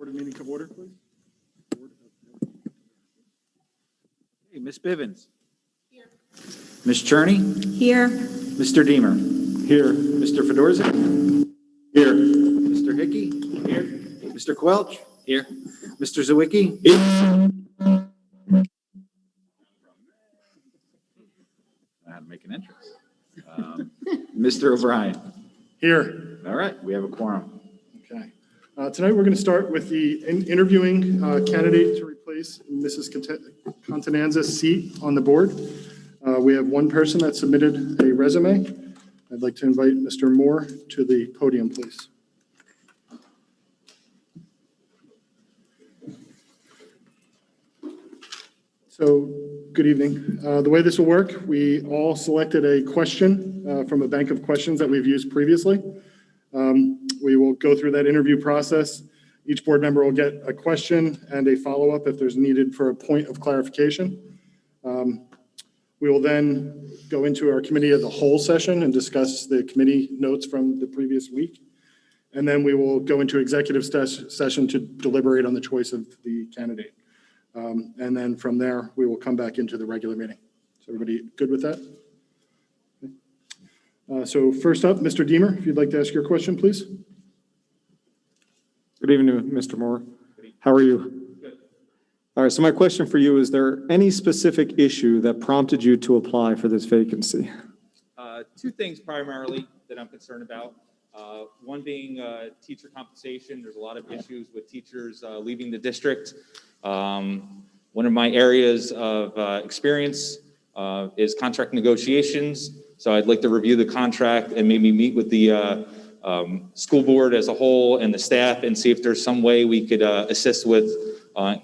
Board of meeting to order, please. Hey, Ms. Bivens. Here. Ms. Cherney. Here. Mr. Deemer. Here. Mr. Fedorzik. Here. Mr. Hickey. Here. Mr. Quelch. Here. Mr. Zawicki. Here. I had to make an entrance. Mr. O'Brien. Here. All right, we have a quorum. Okay. Tonight, we're going to start with the interviewing candidate to replace Mrs. Contananza's seat on the board. We have one person that submitted a resume. I'd like to invite Mr. Moore to the podium, please. So, good evening. The way this will work, we all selected a question from a bank of questions that we've used previously. We will go through that interview process. Each board member will get a question and a follow-up if there's needed for a point of clarification. We will then go into our committee of the whole session and discuss the committee notes from the previous week. And then we will go into executive session to deliberate on the choice of the candidate. And then from there, we will come back into the regular meeting. So everybody good with that? So first up, Mr. Deemer, if you'd like to ask your question, please. Good evening, Mr. Moore. How are you? Good. All right, so my question for you, is there any specific issue that prompted you to apply for this vacancy? Two things primarily that I'm concerned about. One being teacher compensation. There's a lot of issues with teachers leaving the district. One of my areas of experience is contract negotiations. So I'd like to review the contract and maybe meet with the school board as a whole and the staff and see if there's some way we could assist with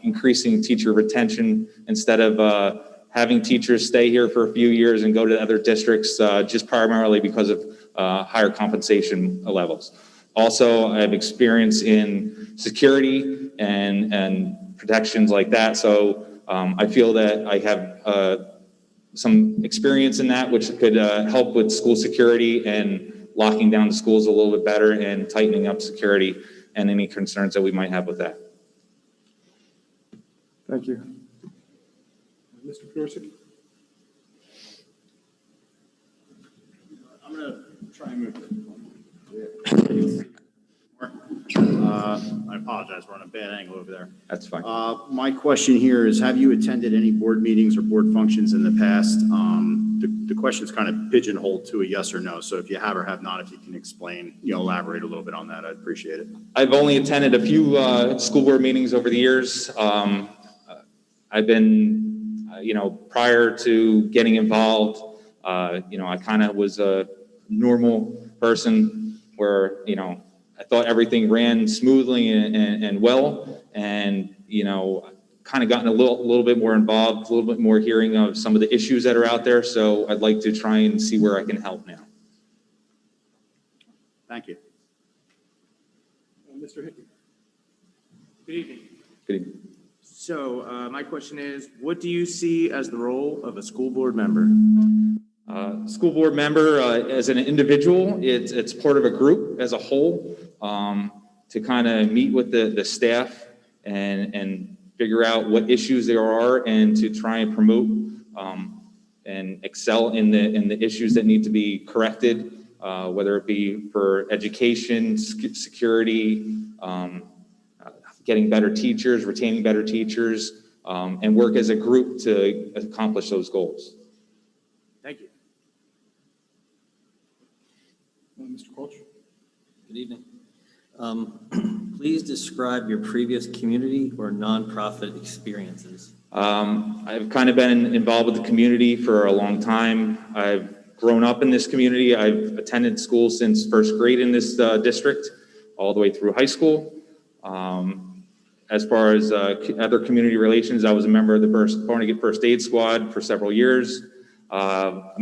increasing teacher retention instead of having teachers stay here for a few years and go to other districts just primarily because of higher compensation levels. Also, I have experience in security and protections like that. So I feel that I have some experience in that, which could help with school security and locking down the schools a little bit better and tightening up security and any concerns that we might have with that. Thank you. Mr. Fedorzik? I'm going to try and move it. I apologize, we're on a bad angle over there. That's fine. My question here is, have you attended any board meetings or board functions in the past? The question's kind of pigeonholed to a yes or no, so if you have or have not, if you can explain, elaborate a little bit on that, I'd appreciate it. I've only attended a few school board meetings over the years. I've been, prior to getting involved, I kind of was a normal person where, I thought everything ran smoothly and well, and kind of gotten a little bit more involved, a little bit more hearing of some of the issues that are out there. So I'd like to try and see where I can help now. Thank you. Mr. Hickey? Good evening. Good evening. So my question is, what do you see as the role of a school board member? School board member, as an individual, it's part of a group as a whole, to kind of meet with the staff and figure out what issues there are and to try and promote and excel in the issues that need to be corrected, whether it be for education, security, getting better teachers, retaining better teachers, and work as a group to accomplish those goals. Thank you. Mr. Quelch? Good evening. Please describe your previous community or nonprofit experiences. I've kind of been involved with the community for a long time. I've grown up in this community. I've attended school since first grade in this district, all the way through high school. As far as other community relations, I was a member of the Barnegat First Aid Squad for several years. A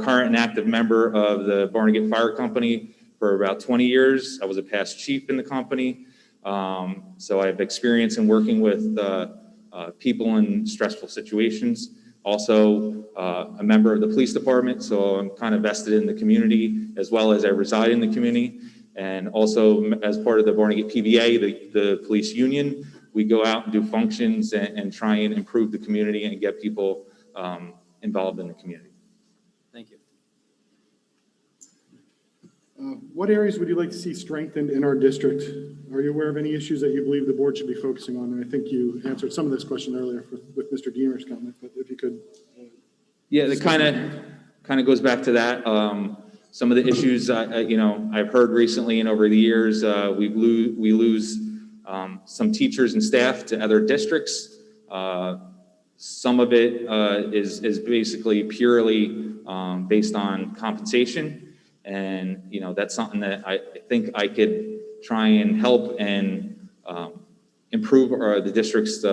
current and active member of the Barnegat Fire Company for about 20 years. I was a past chief in the company. So I have experience in working with people in stressful situations. Also a member of the police department, so I'm kind of vested in the community as well as I reside in the community. And also, as part of the Barnegat PBA, the police union, we go out and do functions and try and improve the community and get people involved in the community. Thank you. What areas would you like to see strengthened in our district? Are you aware of any issues that you believe the board should be focusing on? And I think you answered some of this question earlier with Mr. Deemer's comment, but if you could. Yeah, it kind of goes back to that. Some of the issues, I've heard recently and over the years, we lose some teachers and staff to other districts. Some of it is basically purely based on compensation. And, that's something that I think I could try and help and improve the district's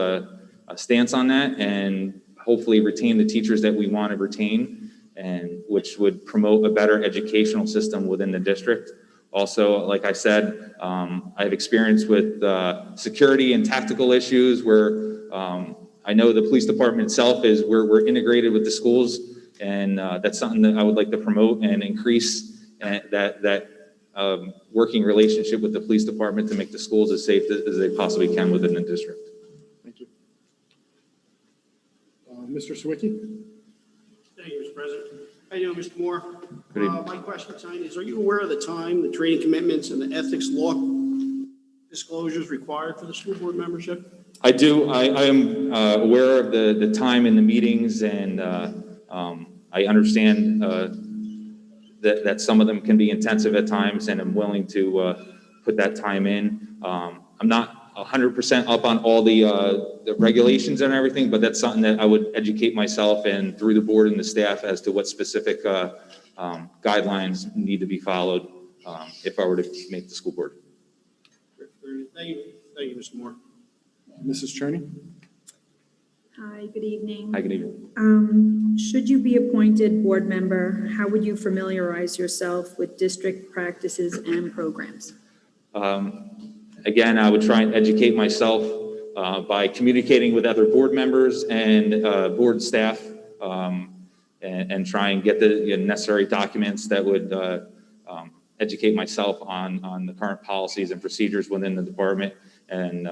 stance on that, and hopefully retain the teachers that we want to retain, and which would promote a better educational system within the district. Also, like I said, I have experience with security and tactical issues where I know the police department itself we're integrated with the schools, and that's something that I would like to promote and increase that working relationship with the police department to make the schools as safe as they possibly can within the district. Thank you. Mr. Sawicki? Thank you, Mr. President. How you doing, Mr. Moore? Good evening. My question tonight is, are you aware of the time, the training commitments, and the ethics law disclosures required for the school board membership? I do. I am aware of the time in the meetings, and I understand that some of them can be intensive at times, and I'm willing to put that time in. I'm not 100% up on all the regulations and everything, but that's something that I would educate myself and through the board and the staff as to what specific guidelines need to be followed if I were to make the school board. Thank you, Mr. Moore. Mrs. Cherney? Hi, good evening. Hi, good evening. Should you be appointed board member, how would you familiarize yourself with district practices and programs? Again, I would try and educate myself by communicating with other board members and board staff, and try and get the necessary documents that would educate myself on the current policies and procedures within the department. And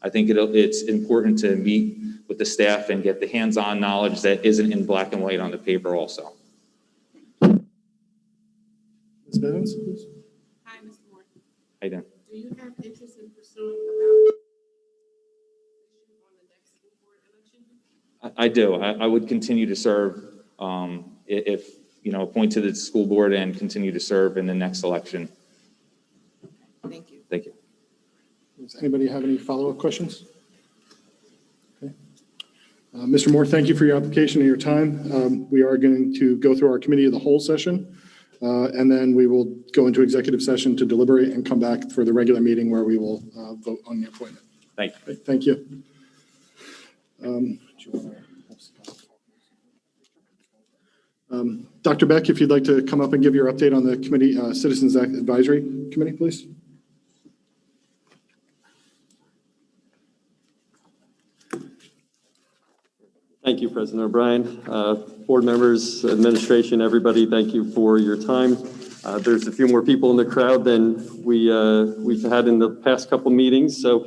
I think it's important to meet with the staff and get the hands-on knowledge that isn't in black and white on the paper also. Ms. Bivens, please. Hi, Mr. Moore. How you doing? Do you have interest in pursuing a ballot issue on the next school board election? I do. I would continue to serve if appointed to the school board and continue to serve in the next election. Thank you. Thank you. Does anybody have any follow-up questions? Okay. Mr. Moore, thank you for your application and your time. We are going to go through our committee of the whole session, and then we will go into executive session to deliberate and come back for the regular meeting where we will vote on the appointment. Thank you. Okay, thank you. Dr. Beck, if you'd like to come up and give your update on the committee, Citizens Advisory Committee, please. Thank you, President O'Brien. Board members, administration, everybody, thank you for your time. There's a few more people in the crowd than we've had in the past couple meetings. So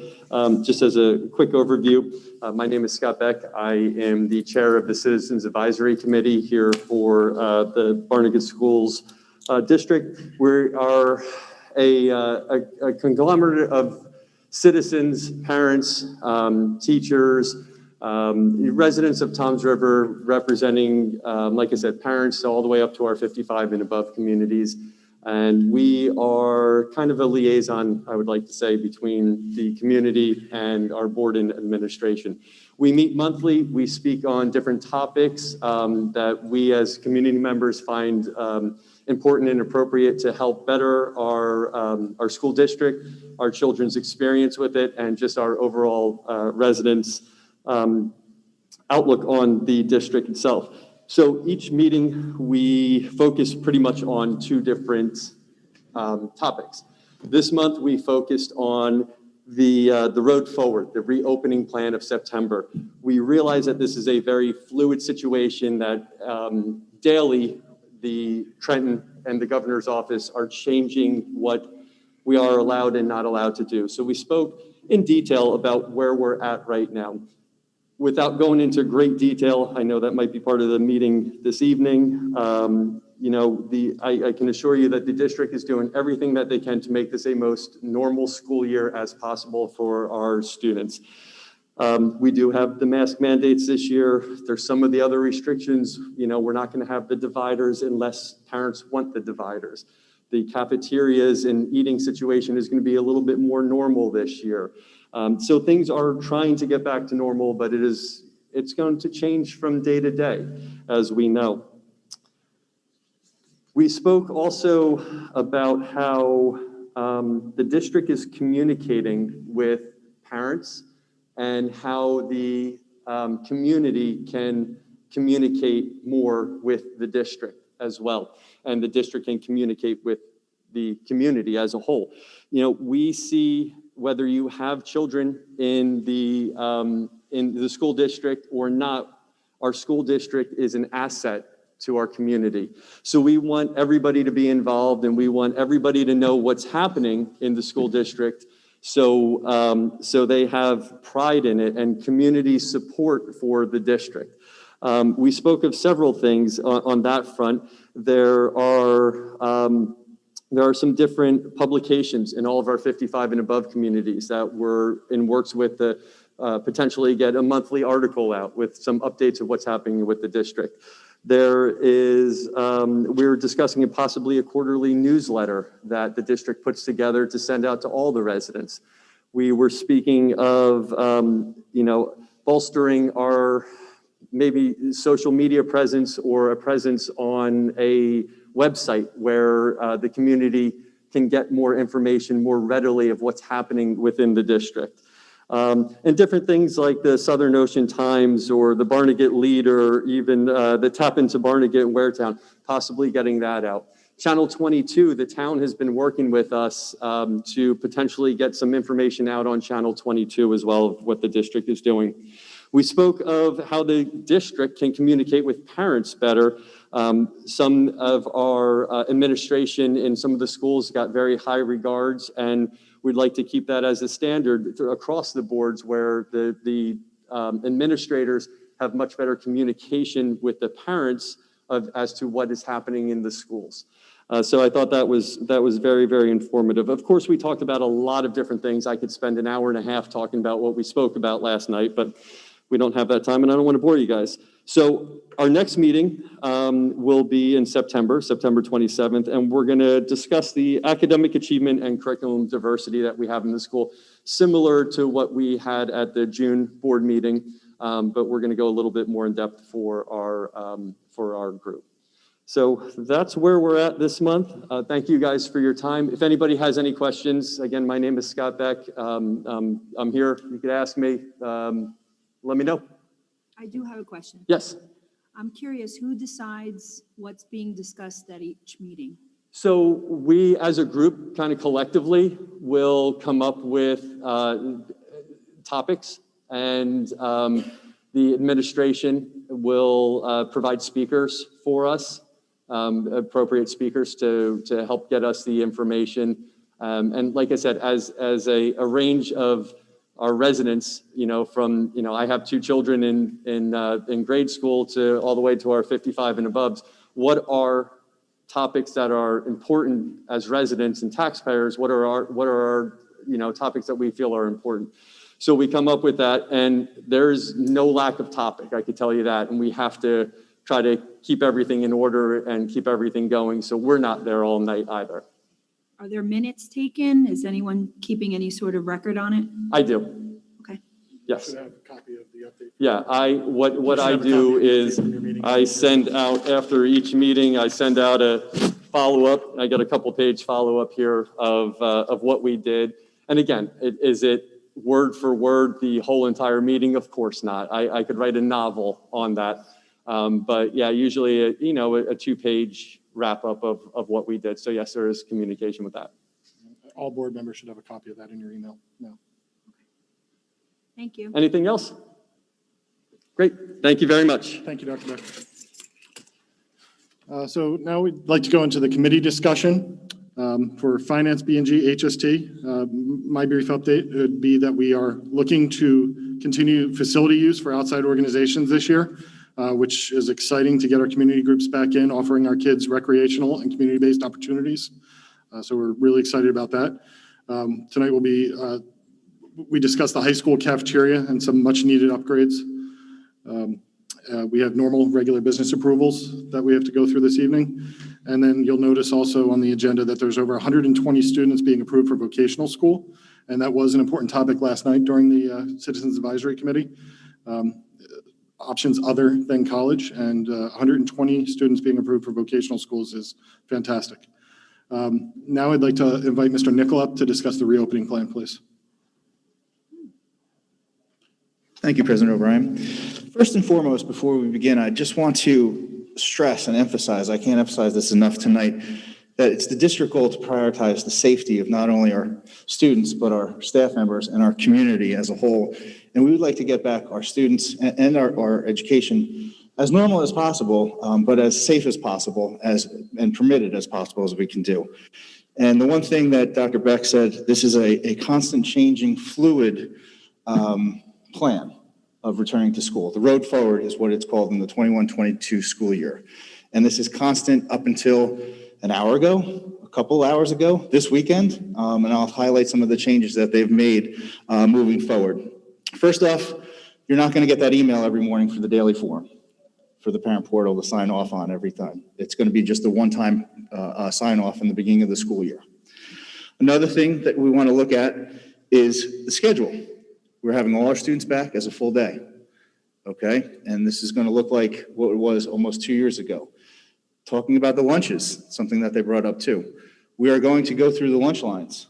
just as a quick overview, my name is Scott Beck. I am the chair of the Citizens Advisory Committee here for the Barnegat Schools District. We are a conglomerate of citizens, parents, teachers, residents of Toms River, representing, like I said, parents all the way up to our 55 and above communities. And we are kind of a liaison, I would like to say, between the community and our board and administration. We meet monthly. We speak on different topics that we as community members find important and appropriate to help better our school district, our children's experience with it, and just our overall residents' outlook on the district itself. So each meeting, we focus pretty much on two different topics. This month, we focused on the road forward, the reopening plan of September. We realize that this is a very fluid situation, that daily the Trenton and the governor's office are changing what we are allowed and not allowed to do. So we spoke in detail about where we're at right now. Without going into great detail, I know that might be part of the meeting this evening. I can assure you that the district is doing everything that they can to make this a most normal school year as possible for our students. We do have the mask mandates this year. There's some of the other restrictions. We're not going to have the dividers unless parents want the dividers. The cafeterias and eating situation is going to be a little bit more normal this year. So things are trying to get back to normal, but it's going to change from day to day, as we know. We spoke also about how the district is communicating with parents and how the community can communicate more with the district as well. And the district can communicate with the community as a whole. We see whether you have children in the school district or not, our school district is an asset to our community. So we want everybody to be involved and we want everybody to know what's happening in the school district. So they have pride in it and community support for the district. We spoke of several things on that front. There are some different publications in all of our 55 and above communities that we're in works with to potentially get a monthly article out with some updates of what's happening with the district. We're discussing possibly a quarterly newsletter that the district puts together to send out to all the residents. We were speaking of, bolstering our maybe social media presence or a presence on a website where the community can get more information more readily of what's happening within the district. And different things like the Southern Ocean Times or the Barnegat Lead or even the Tap into Barnegat and Waretown, possibly getting that out. Channel 22, the town has been working with us to potentially get some information out on Channel 22 as well of what the district is doing. We spoke of how the district can communicate with parents better. Some of our administration in some of the schools got very high regards, and we'd like to keep that as a standard across the boards where the administrators have much better communication with the parents as to what is happening in the schools. So I thought that was very, very informative. Of course, we talked about a lot of different things. I could spend an hour and a half talking about what we spoke about last night, but we don't have that time, and I don't want to bore you guys. So our next meeting will be in September 27th, and we're going to discuss the academic achievement and curriculum diversity that we have in the school, similar to what we had at the June board meeting, but we're going to go a little bit more in depth for our group. So that's where we're at this month. Thank you guys for your time. If anybody has any questions, again, my name is Scott Beck. I'm here. You could ask me. Let me know. I do have a question. Yes. I'm curious, who decides what's being discussed at each meeting? So we, as a group, kind of collectively, will come up with topics, and the administration will provide speakers for us, appropriate speakers to help get us the information. And like I said, as a range of our residents, from, I have 2 children in grade school to all the way to our 55 and above. What are topics that are important as residents and taxpayers? What are our topics that we feel are important? So we come up with that, and there's no lack of topic, I could tell you that. And we have to try to keep everything in order and keep everything going. So we're not there all night either. Are there minutes taken? Is anyone keeping any sort of record on it? I do. Okay. Yes. Should have a copy of the update. Yeah, what I do is I send out after each meeting, I send out a follow-up. I got a couple page follow-up here of what we did. And again, is it word for word the whole entire meeting? Of course not. I could write a novel on that. But yeah, usually a 2-page wrap up of what we did. So yes, there is communication with that. All board members should have a copy of that in your email now. Thank you. Anything else? Great. Thank you very much. Thank you, Dr. Beck. So now we'd like to go into the committee discussion. For Finance, B&G, HST, my brief update would be that we are looking to continue facility use for outside organizations this year, which is exciting to get our community groups back in, offering our kids recreational and community-based opportunities. So we're really excited about that. Tonight will be, we discussed the high school cafeteria and some much-needed upgrades. We have normal, regular business approvals that we have to go through this evening. And then you'll notice also on the agenda that there's over 120 students being approved for vocational school. And that was an important topic last night during the Citizens Advisory Committee. Options other than college, and 120 students being approved for vocational schools is fantastic. Now I'd like to invite Mr. Nickel up to discuss the reopening plan, please. Thank you, President O'Brien. First and foremost, before we begin, I just want to stress and emphasize, I can't emphasize this enough tonight, that it's the district goal to prioritize the safety of not only our students, but our staff members and our community as a whole. And we would like to get back our students and our education as normal as possible, but as safe as possible and permitted as possible as we can do. And the one thing that Dr. Beck said, this is a constant changing, fluid plan of returning to school. The road forward is what it's called in the 21-22 school year. And this is constant up until an hour ago, a couple hours ago, this weekend, and I'll highlight some of the changes that they've made moving forward. First off, you're not going to get that email every morning for the daily form for the parent portal to sign off on every time. It's going to be just a one-time sign off in the beginning of the school year. Another thing that we want to look at is the schedule. We're having all our students back as a full day, okay? And this is going to look like what it was almost 2 years ago. Talking about the lunches, something that they brought up too. We are going to go through the lunch lines.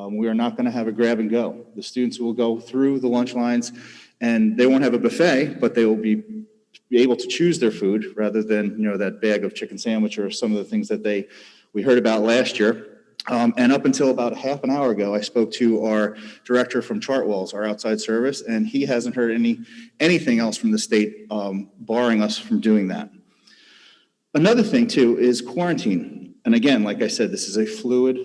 We are not going to have a grab and go. The students will go through the lunch lines, and they won't have a buffet, but they will be able to choose their food rather than, that bag of chicken sandwich or some of the things that we heard about last year. And up until about a half an hour ago, I spoke to our director from Chartwells, our outside service, and he hasn't heard anything else from the state barring us from doing that. Another thing too is quarantine. And again, like I said, this is a fluid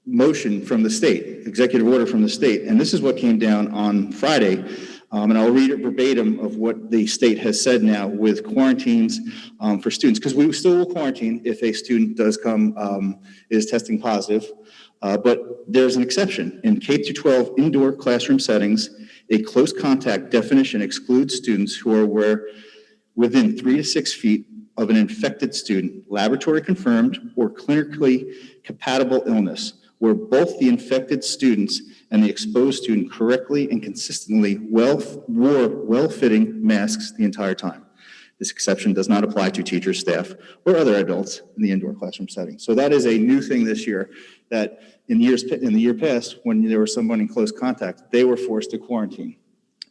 motion from the state, executive order from the state. And this is what came down on Friday. And I'll read it verbatim of what the state has said now with quarantines for students, because we still will quarantine if a student does come, is testing positive. But there's an exception. In K-12 indoor classroom settings, a close contact definition excludes students who are within 3 to 6 feet of an infected student, laboratory confirmed or clinically compatible illness, where both the infected students and the exposed student correctly and consistently wore well-fitting masks the entire time. This exception does not apply to teachers, staff, or other adults in the indoor classroom setting. So that is a new thing this year, that in the year past, when there was someone in close contact, they were forced to quarantine.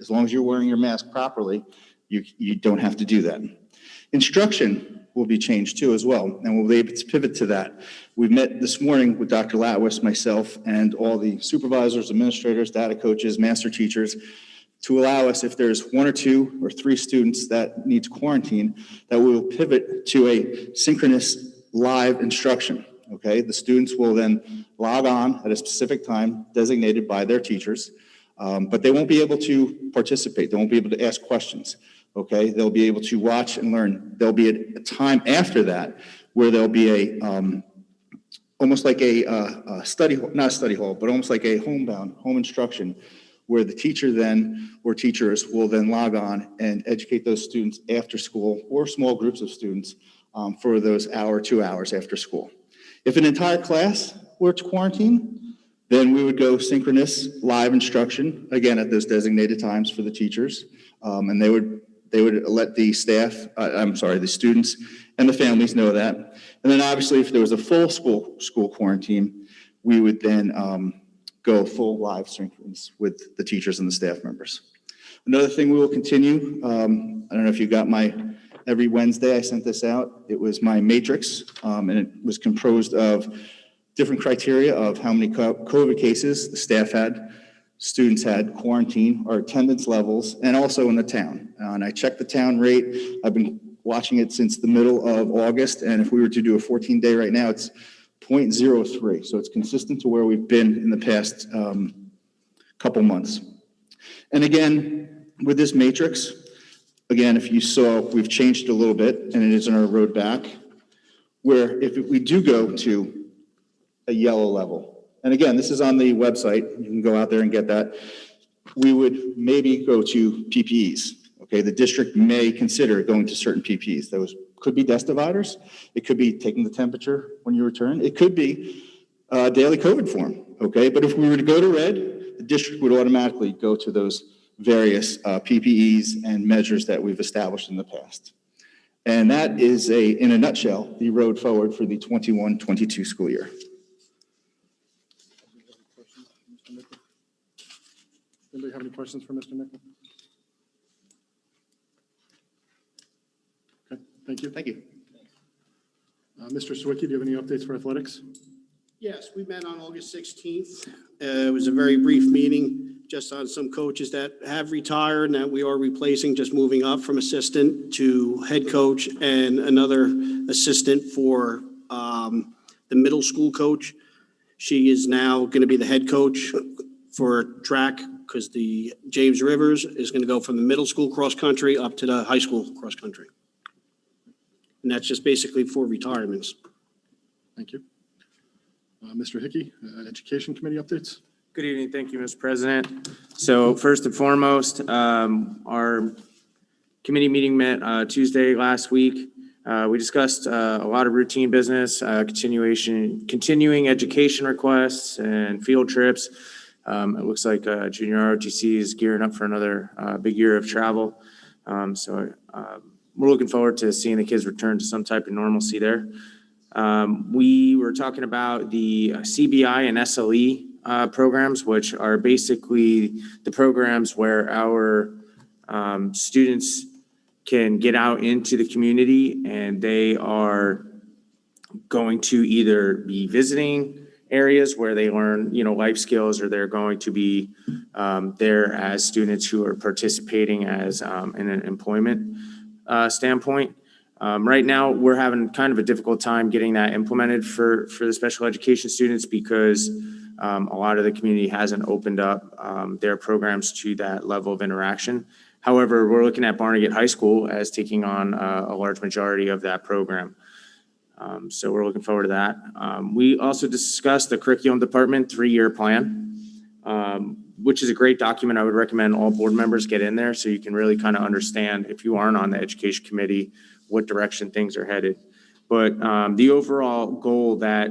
As long as you're wearing your mask properly, you don't have to do that. Instruction will be changed too as well, and we'll be able to pivot to that. We've met this morning with Dr. Latwis, myself, and all the supervisors, administrators, data coaches, master teachers, to allow us, if there's 1 or 2 or 3 students that need to quarantine, that we will pivot to a synchronous live instruction, okay? The students will then log on at a specific time designated by their teachers, but they won't be able to participate. They won't be able to ask questions, okay? They'll be able to watch and learn. There'll be a time after that where there'll be almost like a study, not a study hall, but almost like a home instruction, where the teacher then, or teachers will then log on and educate those students after school, or small groups of students for those 2 hours after school. If an entire class were to quarantine, then we would go synchronous live instruction, again, at those designated times for the teachers, and they would let the the students and the families know that. And then obviously, if there was a full school quarantine, we would then go full live synchronous with the teachers and the staff members. Another thing we will continue, I don't know if you got every Wednesday I sent this out. It was my matrix, and it was composed of different criteria of how many COVID cases the staff had, students had, quarantine, our attendance levels, and also in the town. And I checked the town rate. I've been watching it since the middle of August, and if we were to do a 14-day right now, it's 0.03. So it's consistent to where we've been in the past couple months. And again, with this matrix, again, if you saw, we've changed it a little bit, and it is in our road back, where if we do go to a yellow level, and again, this is on the website, you can go out there and get that, we would maybe go to PPEs. Okay, the district may consider going to certain PPEs. Those could be desk dividers. It could be taking the temperature when you return. It could be daily COVID form. Okay, but if we were to go to red, the district would automatically go to those various PPEs and measures that we've established in the past. And that is in a nutshell, the road forward for the 21-22 school year. Anybody have any questions for Mr. Nichol? Okay, thank you. Thank you. Mr. Sawicki, do you have any updates for athletics? Yes, we met on August 16th. It was a very brief meeting, just on some coaches that have retired and that we are replacing, just moving up from assistant to head coach and another assistant for the middle school coach. She is now going to be the head coach for track because the James Rivers is going to go from the middle school cross country up to the high school cross country. And that's just basically for retirements. Thank you. Mr. Hickey, Education Committee updates? Good evening. Thank you, Mr. President. So first and foremost, our committee meeting met Tuesday last week. We discussed a lot of routine business, continuing education requests and field trips. It looks like junior ROTC is gearing up for another big year of travel. So we're looking forward to seeing the kids return to some type of normalcy there. We were talking about the CBI and SLE programs, which are basically the programs where our students can get out into the community and they are going to either be visiting areas where they learn, life skills, or they're going to be there as students who are participating as in an employment standpoint. Right now, we're having kind of a difficult time getting that implemented for the special education students because a lot of the community hasn't opened up their programs to that level of interaction. However, we're looking at Barnegat High School as taking on a large majority of that program. So we're looking forward to that. We also discussed the curriculum department 3-year plan, which is a great document. I would recommend all board members get in there so you can really kind of understand, if you aren't on the education committee, what direction things are headed. But the overall goal that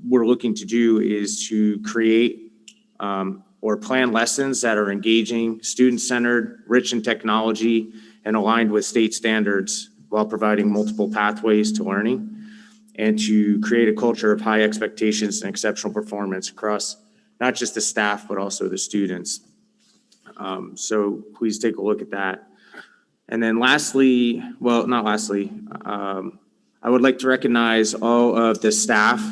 we're looking to do is to create or plan lessons that are engaging, student-centered, rich in technology, and aligned with state standards while providing multiple pathways to learning, and to create a culture of high expectations and exceptional performance across not just the staff, but also the students. So please take a look at that. And then lastly, well, not lastly, I would like to recognize all of the staff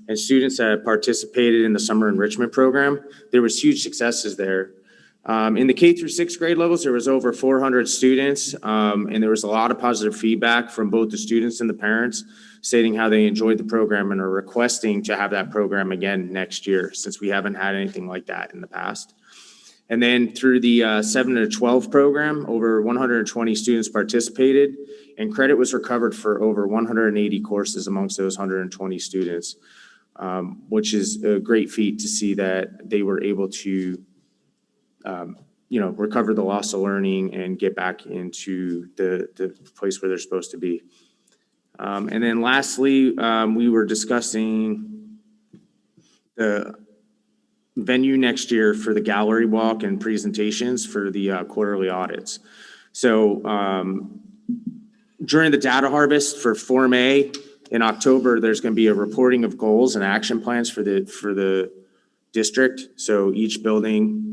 and students that participated in the summer enrichment program. There was huge successes there. In the K through 6th grade levels, there was over 400 students, and there was a lot of positive feedback from both the students and the parents stating how they enjoyed the program and are requesting to have that program again next year, since we haven't had anything like that in the past. And then through the 7 to 12 program, over 120 students participated, and credit was recovered for over 180 courses amongst those 120 students, which is a great feat to see that they were able to recover the loss of learning and get back into the place where they're supposed to be. And then lastly, we were discussing the venue next year for the gallery walk and presentations for the quarterly audits. So during the data harvest for Form A in October, there's going to be a reporting of goals and action plans for the district. So each building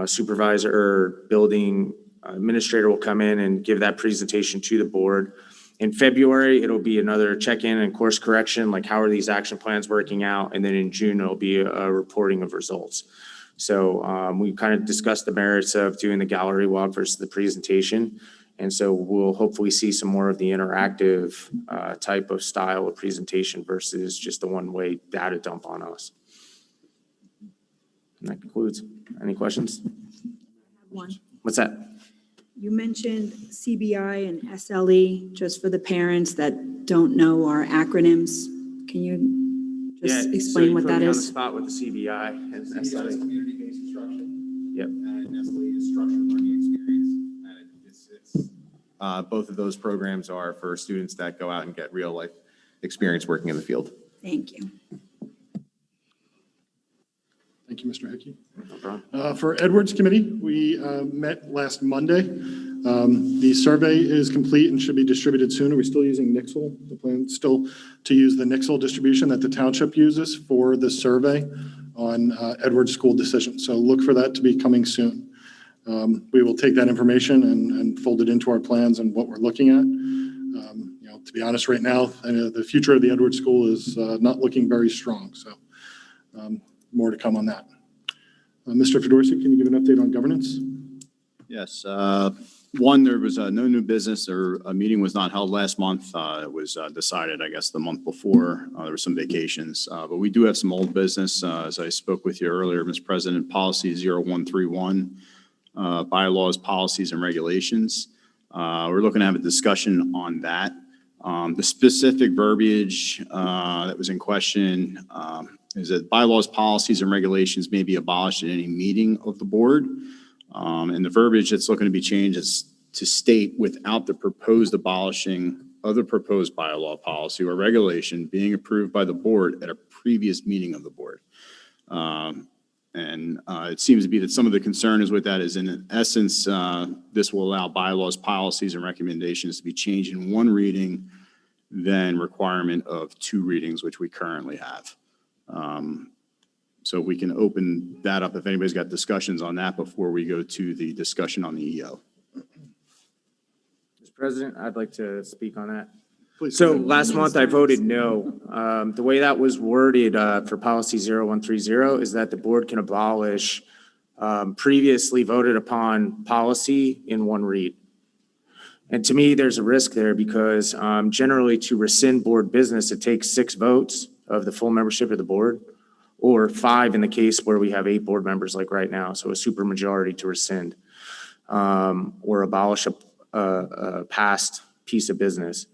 supervisor or building administrator will come in and give that presentation to the board. In February, it'll be another check-in and course correction, like how are these action plans working out? And then in June, it'll be a reporting of results. So we kind of discussed the merits of doing the gallery walk versus the presentation. And so we'll hopefully see some more of the interactive type of style of presentation versus just the one-way data dump on us. And that concludes. Any questions? One. What's that? You mentioned CBI and SLE, just for the parents that don't know our acronyms. Can you just explain what that So you put me on the is? spot with the CBI and CBI is SLE. community-based instruction. Yep. And Nestle is structured learning experience. And it's both of those programs are for students that go out and get real-life experience working in the field. Thank you. Thank you, Mr. Hickey. No problem. For Edwards Committee, we met last Monday. The survey is complete and should be distributed soon. Are we still using Nixle? The plan is still to use the Nixle distribution that the township uses for the survey on Edwards school decisions. So look for that to be coming soon. We will take that information and fold it into our plans and what we're looking at. To be honest, right now, the future of the Edwards school is not looking very strong. So more to come on that. Mr. Fedorsi, can you give an update on governance? Yes. One, there was no new business, or a meeting was not held last month. It was decided, I guess, the month before. There were some vacations, but we do have some old business. As I spoke with you earlier, Mr. President, policy 0131, bylaws, policies, and regulations. We're looking to have a discussion on that. The specific verbiage that was in question is that bylaws, policies, and regulations may be abolished at any meeting of the board. And the verbiage that's looking to be changed is to state without the proposed abolishing of the proposed bylaw, policy, or regulation being approved by the board at a previous meeting of the board. And it seems to be that some of the concern is with that is, in essence, this will allow bylaws, policies, and recommendations to be changed in one reading than requirement of two readings, which we currently have. So we can open that up if anybody's got discussions on that before we go to the discussion on the EO. Mr. President, I'd like to speak on that. Please. So last month I voted no. The way that was worded for policy 0130 is that the board can abolish previously voted upon policy in one read. And to me, there's a risk there because generally to rescind board business, it takes 6 votes of the full membership of the board, or 5 in the case where we have 8 board members like right now. So a supermajority to rescind or abolish a past piece of business.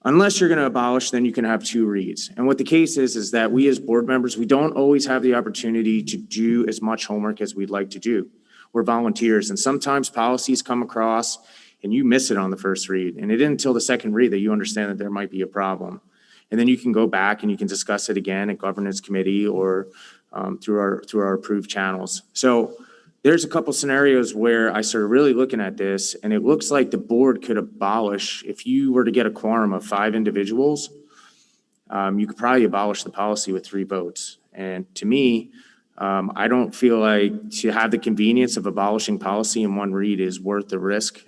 Unless you're going to abolish, then you can have 2 reads. And what the case is that we as board members, we don't always have the opportunity to do as much homework as we'd like to do. We're volunteers, and sometimes policies come across and you miss it on the first read. And it isn't until the second read that you understand that there might be a problem. And then you can go back and you can discuss it again at governance committee or through our approved channels. So there's a couple scenarios where I started really looking at this, and it looks like the board could abolish, if you were to get a quorum of 5 individuals, you could probably abolish the policy with 3 votes. And to me, I don't feel like to have the convenience of abolishing policy in one read is worth the risk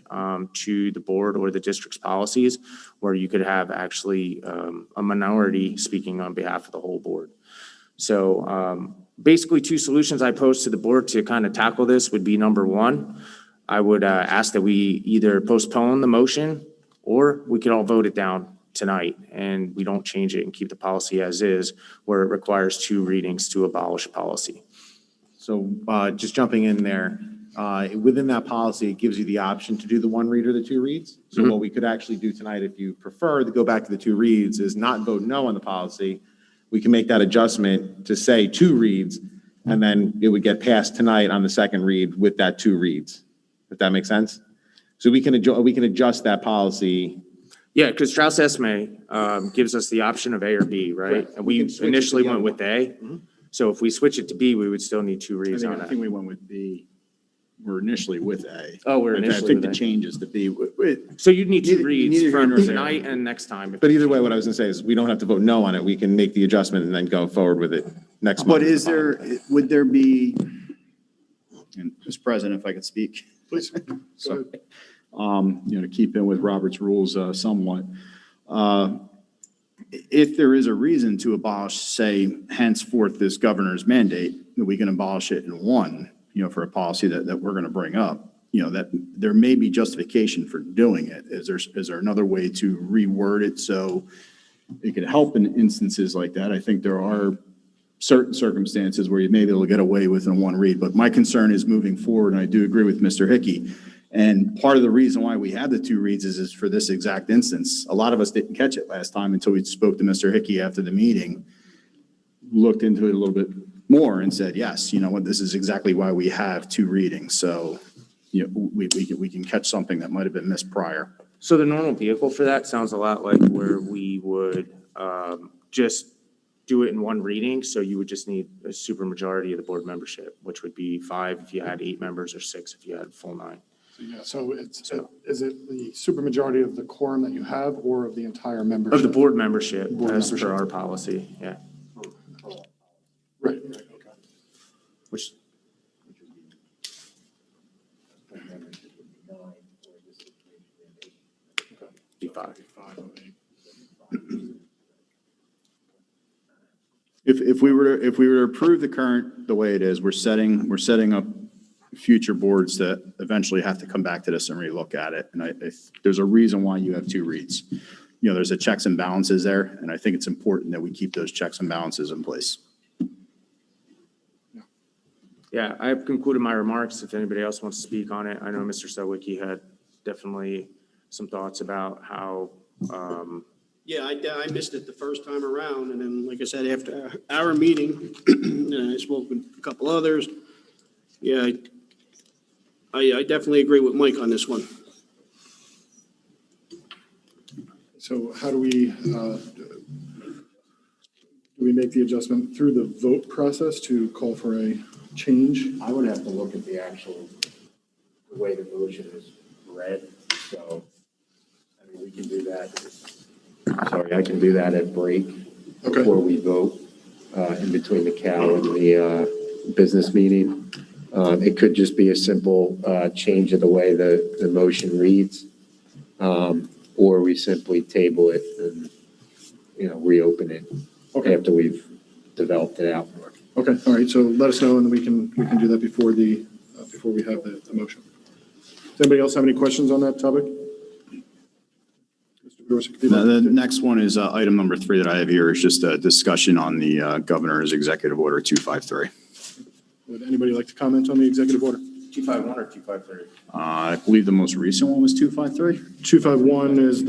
to the board or the district's policies, where you could have actually a minority speaking on behalf of the whole board. So basically 2 solutions I posed to the board to kind of tackle this would be, number 1, I would ask that we either postpone the motion or we could all vote it down tonight and we don't change it and keep the policy as is, where it requires 2 readings to abolish policy. So just jumping in there, within that policy, it gives you the option to do the 1 read or the 2 reads. So what we could actually do tonight, if you prefer to go back to the 2 reads, is not vote no on the policy. We can make that adjustment to say 2 reads, and then it would get passed tonight on the second read with that 2 reads, if that makes sense. So we can adjust that policy. Yeah, because Strauss Esme gives us the option of A or B, right? And we initially went with A. So if we switch it to B, we would still need 2 reads on I that. think we went with B. We're initially with A. Oh, we're I initially think with the A. changes to B. So you'd need 2 neither reads here from nor there. tonight and next time. But either way, what I was gonna say is we don't have to vote no on it. We can make the adjustment and then go forward with it next month. But is there, would there be, and Mr. President, if I could speak? Please. So, to keep in with Robert's rules somewhat. If there is a reason to abolish, say, henceforth this governor's mandate, that we can abolish it in one, for a policy that we're going to bring up, that there may be justification for doing it. Is there another way to reword it so it could help in instances like that? I think there are certain circumstances where you may be able to get away with in one read, but my concern is moving forward, and I do agree with Mr. Hickey. And part of the reason why we have the two reads is for this exact instance. A lot of us didn't catch it last time until we spoke to Mr. Hickey after the meeting, looked into it a little bit more and said, yes, you know what, this is exactly why we have two readings. So, we can catch something that might have been missed prior. So the normal vehicle for that sounds a lot like where we would just do it in one reading. So you would just need a supermajority of the board membership, which would be 5 if you had 8 members or 6 if you had full 9. Yeah, so is it the supermajority of the quorum that you have or of the entire membership? Of the board membership, Board as membership. per our policy, yeah. Right, okay. Which, be 5. If we were to approve the way it is, we're setting up future boards that eventually have to come back to this and relook at it. And there's a reason why you have two reads. There's a checks and balances there, and I think it's important that we keep those checks and balances in place. Yeah, I've concluded my remarks. If anybody else wants to speak on it, I know Mr. Sawicki had definitely some thoughts about how, Yeah, I missed it the first time around, and then, like I said, after our meeting, and I spoke with a couple others. Yeah, I definitely agree with Mike on this one. So how do we make the adjustment through the vote process to call for a change? I would have to look at the way the motion is read, so, I mean, we can do that. Sorry, I can do that at break before we vote, in between the cow and the business meeting. It could just be a simple change of the way the motion reads, or we simply table it and, reopen it after we've developed it out more. Okay, all right, so let us know and then we can do that before we have the motion. Does anybody else have any questions on that topic? The next one is item number 3 that I have here is just a discussion on the governor's executive order 253. Would anybody like to comment on the executive order? 251 or 253? I believe the most recent one was 253. 251 is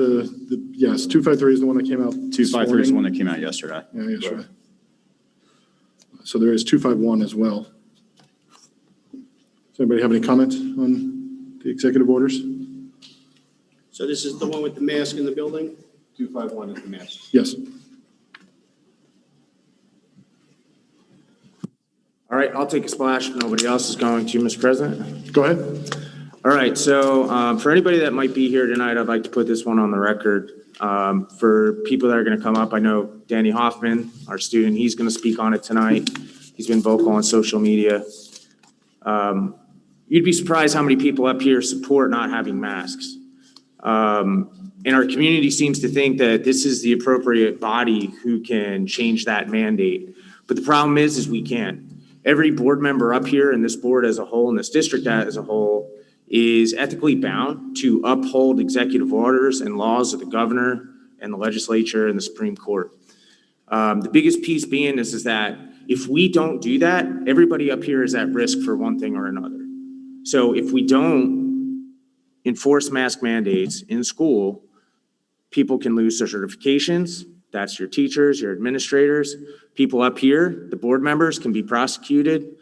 yes, 253 is the one that came out. 253 is the one that came out yesterday. Yeah, yesterday. So there is 251 as well. Does anybody have any comment on the executive orders? So this is the one with the mask in the building? 251 is the mask. Yes. All right, I'll take a splash if nobody else is going to, Mr. President. Go ahead. All right, so for anybody that might be here tonight, I'd like to put this one on the record. For people that are going to come up, I know Danny Hoffman, our student, he's going to speak on it tonight. He's been vocal on social media. You'd be surprised how many people up here support not having masks. And our community seems to think that this is the appropriate body who can change that mandate. But the problem is we can't. Every board member up here and this board as a whole and this district as a whole is ethically bound to uphold executive orders and laws of the governor and the legislature and the Supreme Court. The biggest piece being is that if we don't do that, everybody up here is at risk for one thing or another. So if we don't enforce mask mandates in school, people can lose their certifications. That's your teachers, your administrators. People up here, the board members, can be prosecuted,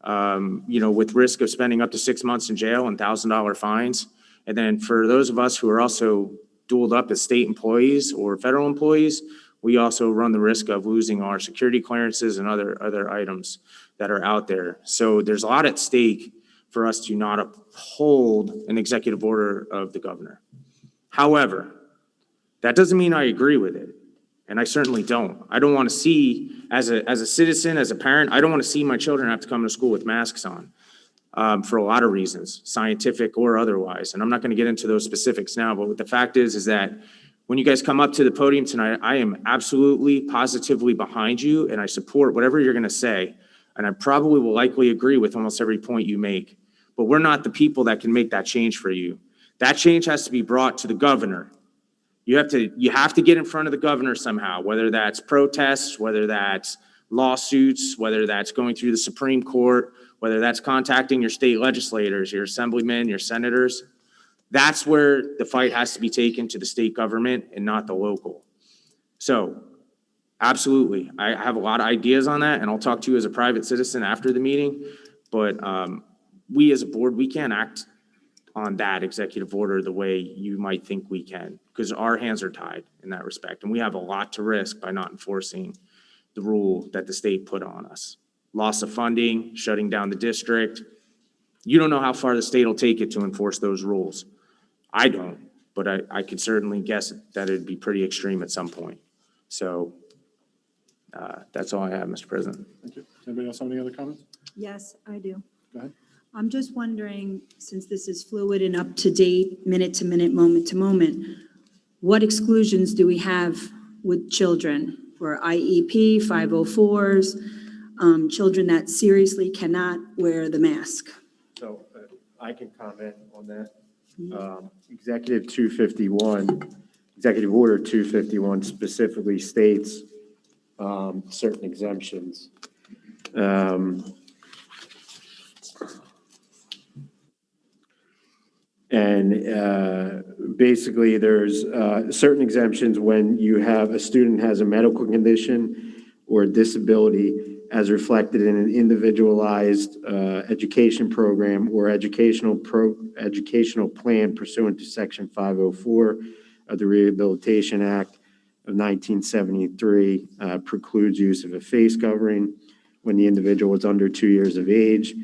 with risk of spending up to 6 months in jail and $1,000 fines. And then for those of us who are also dualed up as state employees or federal employees, we also run the risk of losing our security clearances and other items that are out there. So there's a lot at stake for us to not uphold an executive order of the governor. However, that doesn't mean I agree with it. And I certainly don't. I don't want to see, as a citizen, as a parent, I don't want to see my children have to come to school with masks on for a lot of reasons, scientific or otherwise. And I'm not going to get into those specifics now, but what the fact is that when you guys come up to the podium tonight, I am absolutely, positively behind you, and I support whatever you're going to say. And I probably will likely agree with almost every point you make. but we're not the people that can make that change for you. That change has to be brought to the governor. You have to get in front of the governor somehow, whether that's protests, whether that's lawsuits, whether that's going through the Supreme Court, whether that's contacting your state legislators, your assemblymen, your senators. That's where the fight has to be taken to the state government and not the local. So absolutely, I have a lot of ideas on that, and I'll talk to you as a private citizen after the meeting. But we as a board, we can't act on that executive order the way you might think we can, because our hands are tied in that respect. And we have a lot to risk by not enforcing the rule that the state put on us. Loss of funding, shutting down the district. You don't know how far the state will take it to enforce those rules. I don't, but I could certainly guess that it'd be pretty extreme at some point. So that's all I have, Mr. President. Thank you. Does anybody else have any other comments? Yes, I do. Go ahead. I'm just wondering, since this is fluid and up to date, minute to minute, moment to moment, what exclusions do we have with children for IEP, 504s, children that seriously cannot wear the mask? So I can comment on that. Executive 251, Executive Order 251 specifically states certain exemptions. And basically, there's certain exemptions when you have a student has a medical condition or a disability as reflected in an individualized education program or educational plan pursuant to Section 504 of the Rehabilitation Act of 1973 precludes use of a face covering when the individual is under 2 years of age,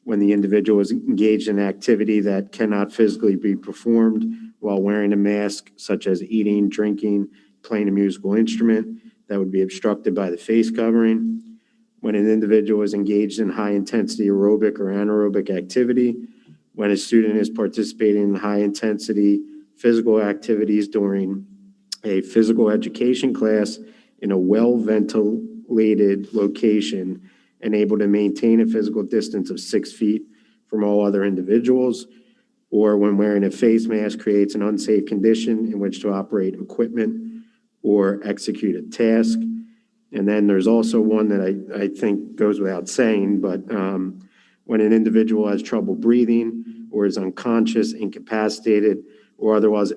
when the individual is engaged in activity that cannot physically be performed while wearing a mask, such as eating, drinking, playing a musical instrument that would be obstructed by the face covering, when an individual is engaged in high-intensity aerobic or anaerobic activity, when a student is participating in high-intensity physical activities during a physical education class in a well-ventilated location and able to maintain a physical distance of 6 feet from all other individuals, or when wearing a face mask creates an unsafe condition in which to operate equipment or execute a task. And then there's also one that I think goes without saying, but when an individual has trouble breathing or is unconscious, incapacitated, or otherwise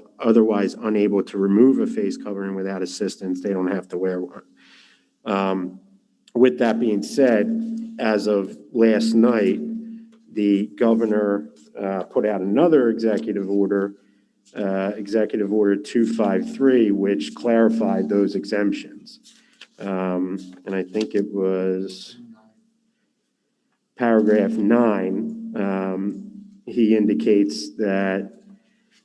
unable to remove a face covering without assistance, they don't have to wear one. With that being said, as of last night, the governor put out another executive order, Executive Order 253, which clarified those exemptions. And I think it was paragraph 9. He indicates that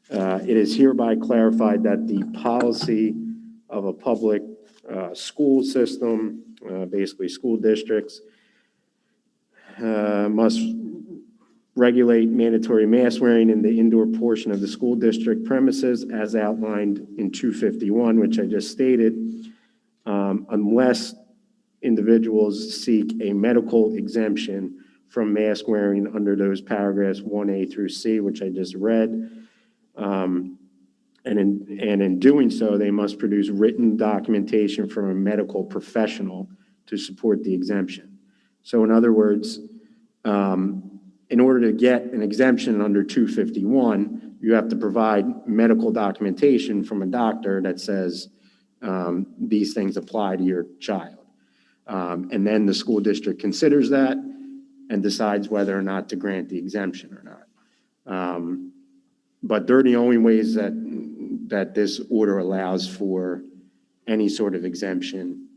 it is hereby clarified that the policy of a public school system, basically school districts, must regulate mandatory mask wearing in the indoor portion of the school district premises as outlined in 251, which I just stated, unless individuals seek a medical exemption from mask wearing under those paragraphs 1A through C, which I just read. And in doing so, they must produce written documentation from a medical professional to support the exemption. So in other words, in order to get an exemption under 251, you have to provide medical documentation from a doctor that says these things apply to your child. And then the school district considers that and decides whether or not to grant the exemption or not. But they're the only ways that this order allows for any sort of exemption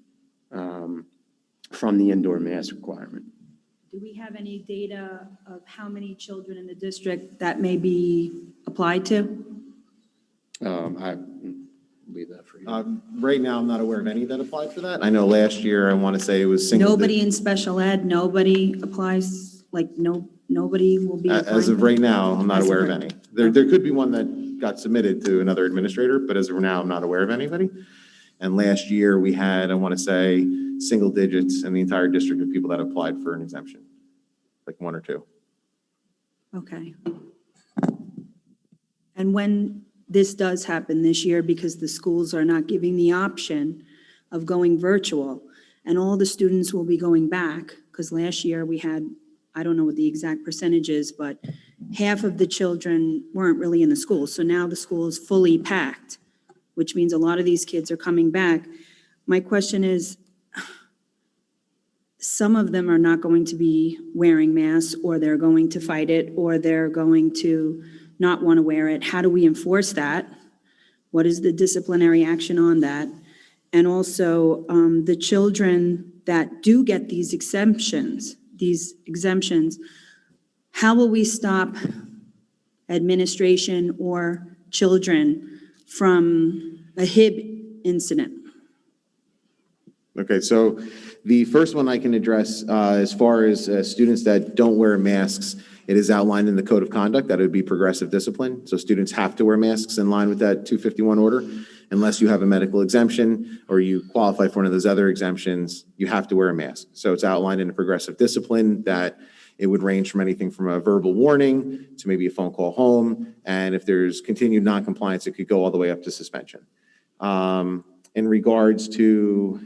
from the indoor mask requirement. Do we have any data of how many children in the district that may be applied to? I leave that for you. Right now, I'm not aware of any that applied for that. I know last year, I want to say it was single. Nobody in special ed, nobody applies, like nobody will be applying? As of right now, I'm not As of aware of right- any. There could be one that got submitted to another administrator, but as of now, I'm not aware of anybody. And last year, we had, I want to say, single digits in the entire district of people that applied for an exemption, like 1 or 2. Okay. And when this does happen this year, because the schools are not giving the option of going virtual, and all the students will be going back, because last year we had, I don't know what the exact percentage is, but half of the children weren't really in the school. So now the school is fully packed, which means a lot of these kids are coming back. My question is, some of them are not going to be wearing masks, or they're going to fight it, or they're going to not want to wear it. How do we enforce that? What is the disciplinary action on that? And also, the children that do get these exemptions, how will we stop administration or children from a HIB incident? Okay, so the first one I can address, as far as students that don't wear masks, it is outlined in the code of conduct that it would be progressive discipline. So students have to wear masks in line with that 251 order. Unless you have a medical exemption or you qualify for one of those other exemptions, you have to wear a mask. So it's outlined in a progressive discipline that it would range from anything from a verbal warning to maybe a phone call home. And if there's continued noncompliance, it could go all the way up to suspension. In regards to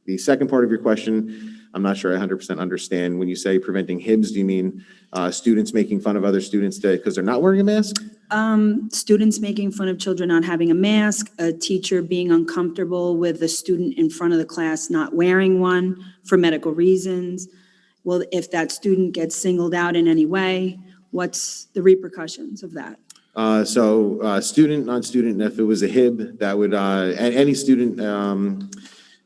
the second part of your question, I'm not sure I 100% understand. When you say preventing HIBs, do you mean students making fun of other students because they're not wearing a mask? Students making fun of children not having a mask, a teacher being uncomfortable with a student in front of the class not wearing one for medical reasons. Well, if that student gets singled out in any way, what's the repercussions of that? Student, non-student, if it was a HIB, that would, any student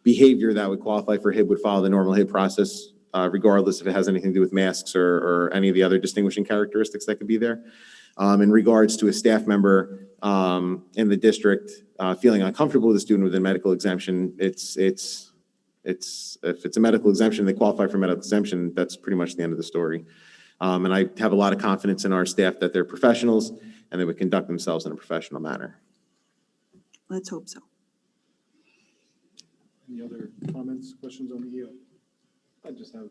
behavior that would qualify for HIB would follow the normal HIB process, regardless if it has anything to do with masks or any of the other distinguishing characteristics that could be there. In regards to a staff member in the district feeling uncomfortable with a student with a medical exemption, if it's a medical exemption, they qualify for medical exemption, that's pretty much the end of the story. And I have a lot of confidence in our staff that they're professionals and they would conduct themselves in a professional manner. Let's hope so. Any other comments, questions on the EO? I just have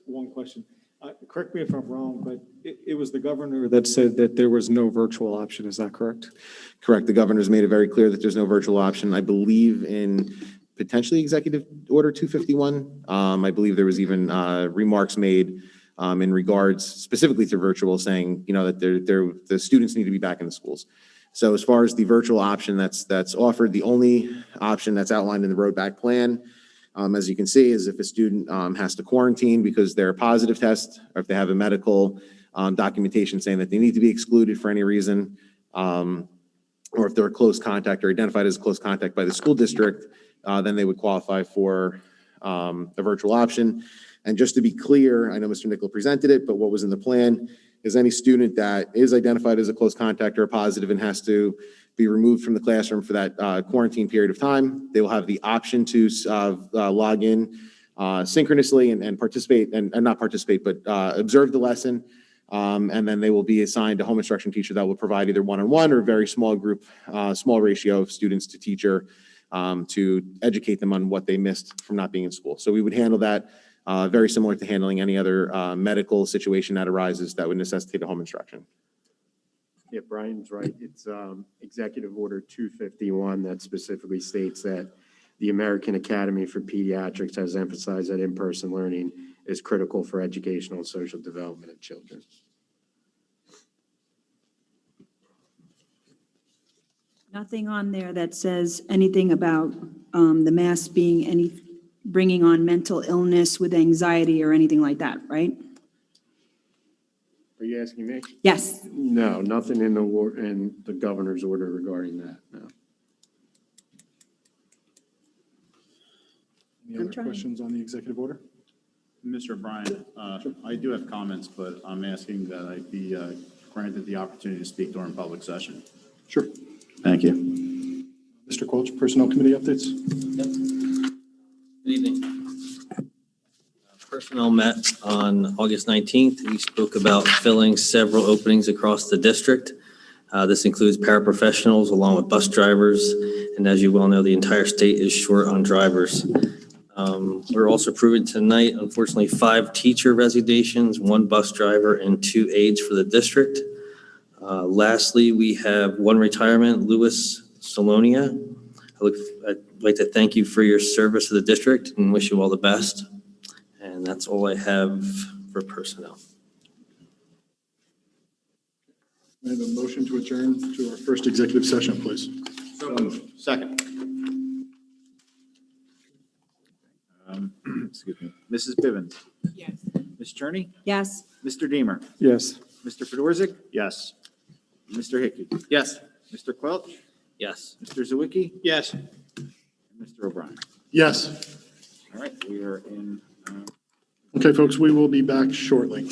one question. Correct me if I'm wrong, but it was the governor that said that there was no virtual option. Is that correct? Correct. The governor's made it very clear that there's no virtual option. I believe in potentially Executive Order 251. I believe there was even remarks made in regards specifically to virtual, saying, you know, that the students need to be back in the schools. So as far as the virtual option that's offered, the only option that's outlined in the road back plan, as you can see, is if a student has to quarantine because they're a positive test, or if they have a medical documentation saying that they need to be excluded for any reason, or if they're a close contact or identified as a close contact by the school district, then they would qualify for a virtual option. And just to be clear, I know Mr. Nichol presented it, but what was in the plan is any student that is identified as a close contact or a positive and has to be removed from the classroom for that quarantine period of time, they will have the option to log in synchronously and participate, and not participate, but observe the lesson. And then they will be assigned a home instruction teacher that will provide either one-on-one or a very small group, small ratio of students to teacher to educate them on what they missed from not being in school. So we would handle that very similar to handling any other medical situation that arises that would necessitate a home instruction. Yeah, Brian's right. It's Executive Order 251 that specifically states that the American Academy for Pediatrics has emphasized that in-person learning is critical for educational and social development of children. Nothing on there that says anything about the mask being bringing on mental illness with anxiety or anything like that, right? Are you asking me? Yes. No, nothing in the governor's order regarding that, no. Any other questions on the executive order? Mr. Bryan, I do have comments, but I'm asking that I be granted the opportunity to speak during public session. Sure. Thank you. Mr. Quelch, Personnel Committee updates? Good evening. Personnel met on August 19th. We spoke about filling several openings across the district. This includes paraprofessionals along with bus drivers. And as you well know, the entire state is short on drivers. We're also approving tonight, unfortunately, 5 teacher resignations, 1 bus driver, and 2 aides for the district. Lastly, we have 1 retirement, Louis Salonia. I'd like to thank you for your service to the district and wish you all the best. And that's all I have for personnel. I have a motion to adjourn to our first executive session, please. Second. Excuse me. Mrs. Bivens? Yes. Ms. Cherney? Yes. Mr. Deemer? Yes. Mr. Fedorzik? Yes. Mr. Hickey? Yes. Mr. Quelch? Yes. Mr. Zawicki? Yes. And Mr. O'Brien? Yes. All right, we are in. Okay, folks, we will be back shortly.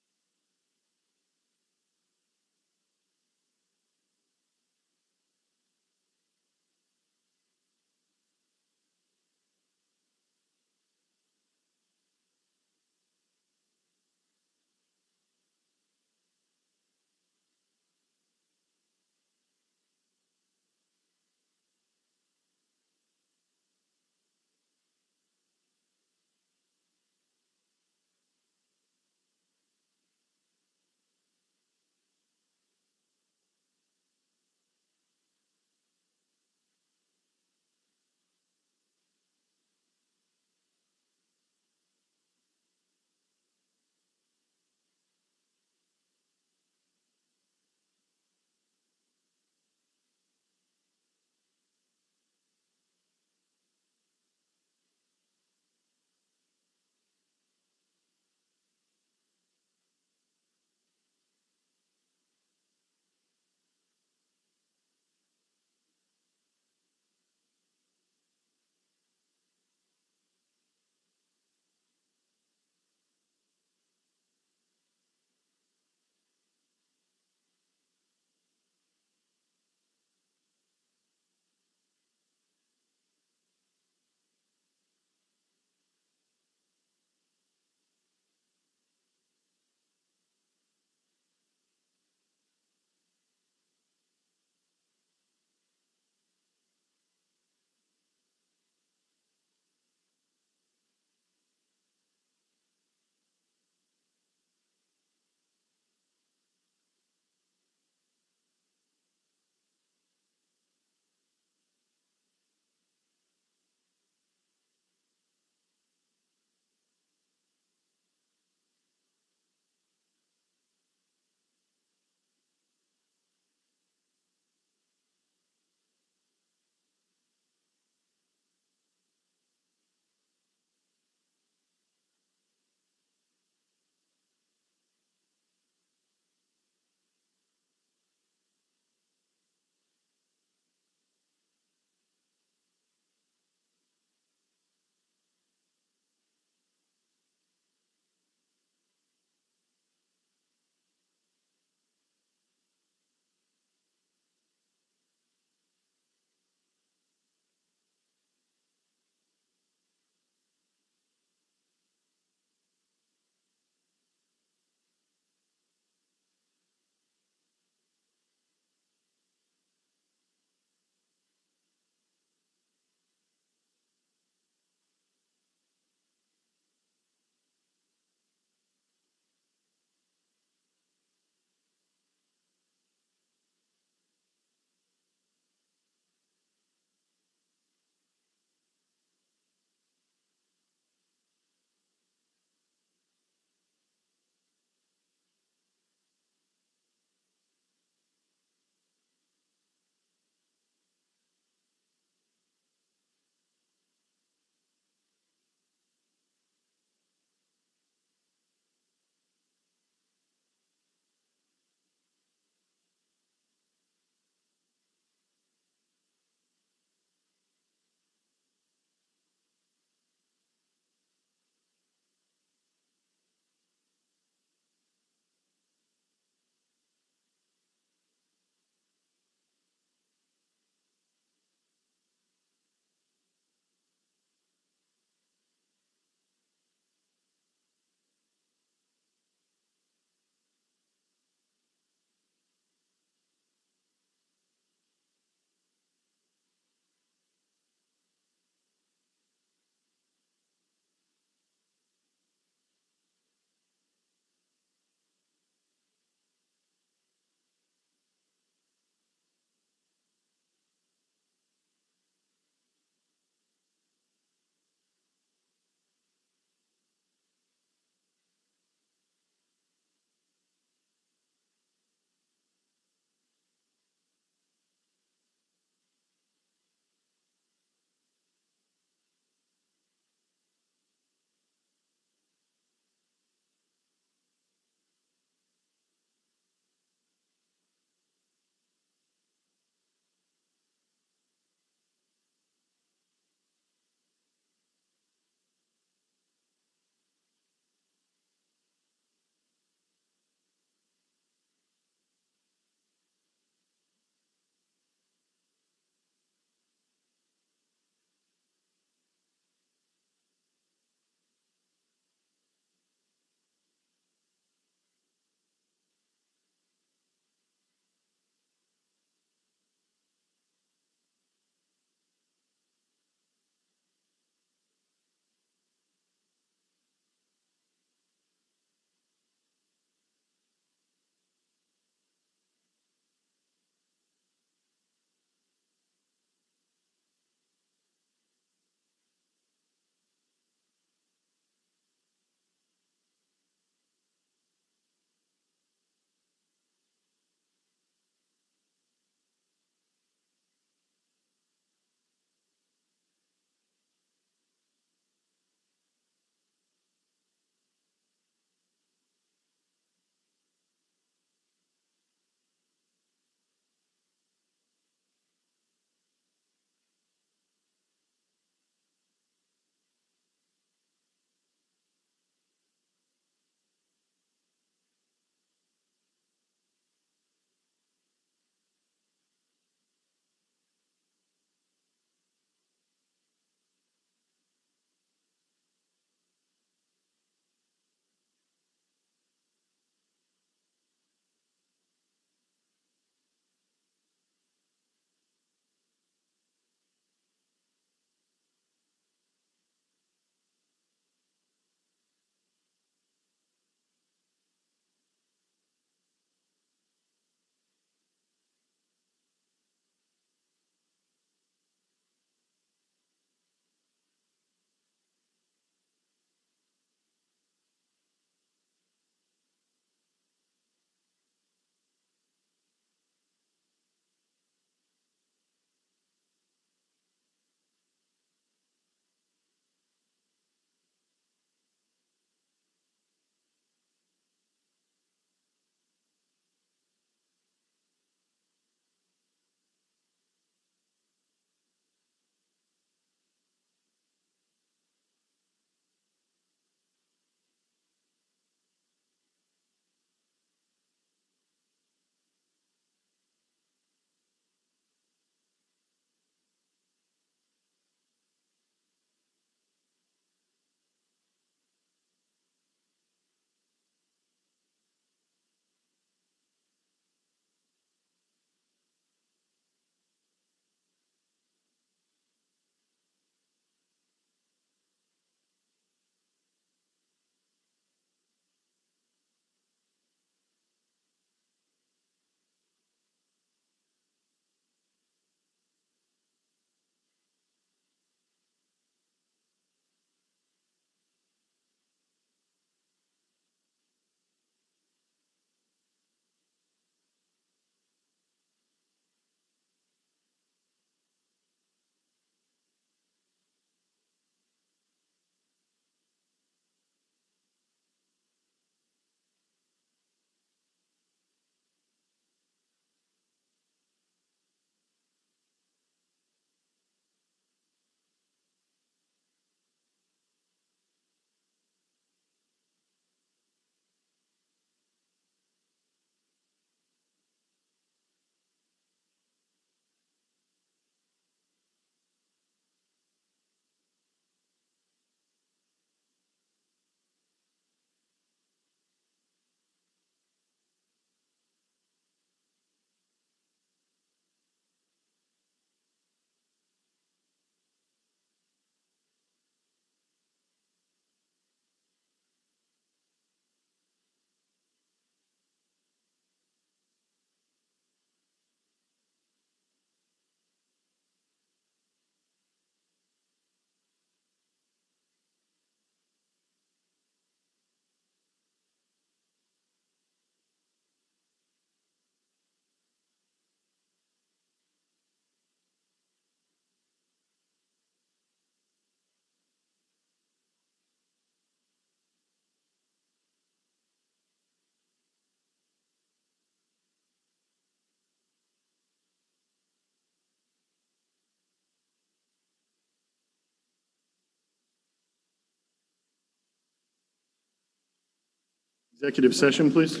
Executive session, please.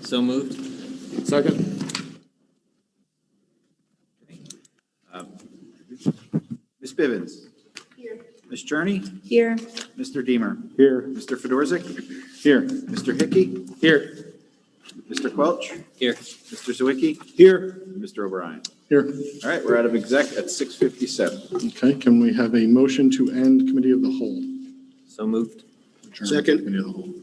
So moved. Second. Ms. Bivens? Here. Ms. Cherney? Here. Mr. Deemer? Here. Mr. Fedorzik? Here. Mr. Hickey? Here. Mr. Quelch? Here. Mr. Zwicky? Here. Mr. O'Brien? Here. All right, we're out of exec at 6:57. Okay, can we have a motion to end committee of the whole? So moved. Adjourn Second. Committee of the whole.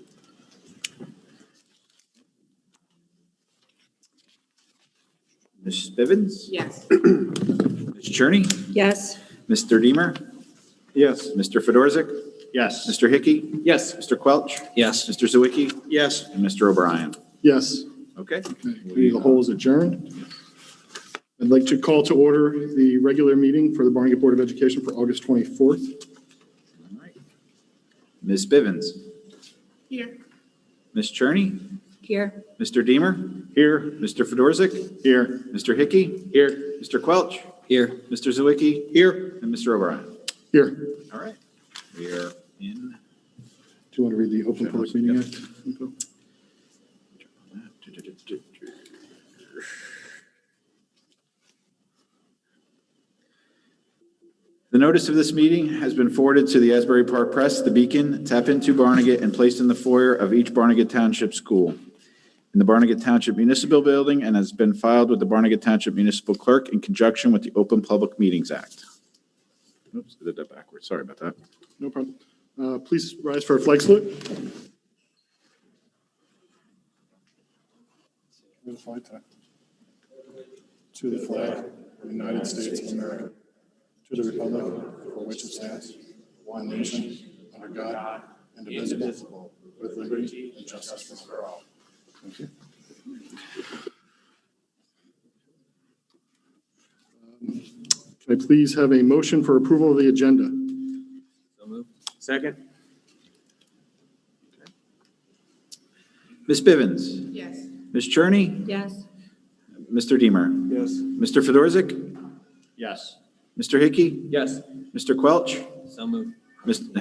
Ms. Bivens? Yes. Ms. Cherney? Yes. Mr. Deemer? Yes. Mr. Fedorzik? Yes. Mr. Hickey? Yes. Mr. Quelch? Yes. Mr. Zwicky? Yes. And Mr. O'Brien? Yes. Okay. Okay, committee of the whole is adjourned. I'd like to call to order the regular meeting for the Barnegat Board of Education for August 24th. All right. Ms. Bivens? Here. Ms. Cherney? Here. Mr. Deemer? Here. Mr. Fedorzik? Here. Mr. Hickey? Here. Mr. Quelch? Here. Mr. Zwicky? Here. And Mr. O'Brien? Here. All right. We are in. Do you want to read the Open Public Meeting Act info? The notice of this meeting has been forwarded to the Asbury Park Press, the Beacon, Tap Into Barnegat, and placed in the foyer of each Barnegat Township school in the Barnegat Township Municipal Building and has been filed with the Barnegat Township Municipal Clerk in conjunction with the Open Public Meetings Act. Oops, I did that backwards. Sorry about that. No problem. Please rise for a flag salute. To the flag, to the flag of the United States of America, to the republic for which it stands, one nation, under God, indivisible, with liberty and justice for all. Thank you. Can I please have a motion for approval of the agenda? So moved. Second. Ms. Bivens? Yes. Ms. Cherney? Yes. Mr. Deemer? Yes. Mr. Fedorzik? Yes. Mr. Hickey? Yes. Mr. Quelch? So moved. Mr.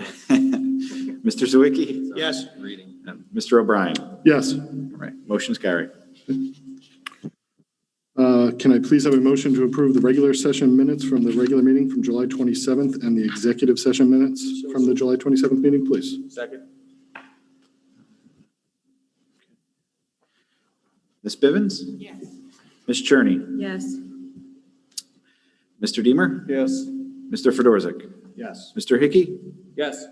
Zwicky? Yes. Reading. And Mr. O'Brien? Yes. All right, motion's carried. Can I please have a motion to approve the regular session minutes from the regular meeting from July 27th and the executive session minutes from the July 27th meeting, please? Second. Ms. Bivens? Yes. Ms. Cherney? Yes. Mr. Deemer? Yes. Mr. Fedorzik? Yes. Mr. Hickey? Yes.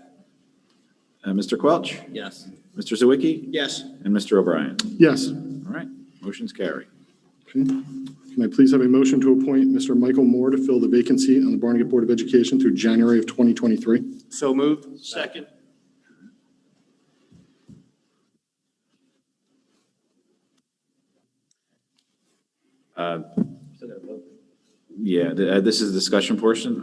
Mr. Quelch? Yes. Mr. Zwicky? Yes. And Mr. O'Brien? Yes. All right, motion's carried. Okay. Can I please have a motion to appoint Mr. Michael Moore to fill the vacancy on the Barnegat Board of Education through January of 2023? So moved. Second. Yeah, this is the discussion portion.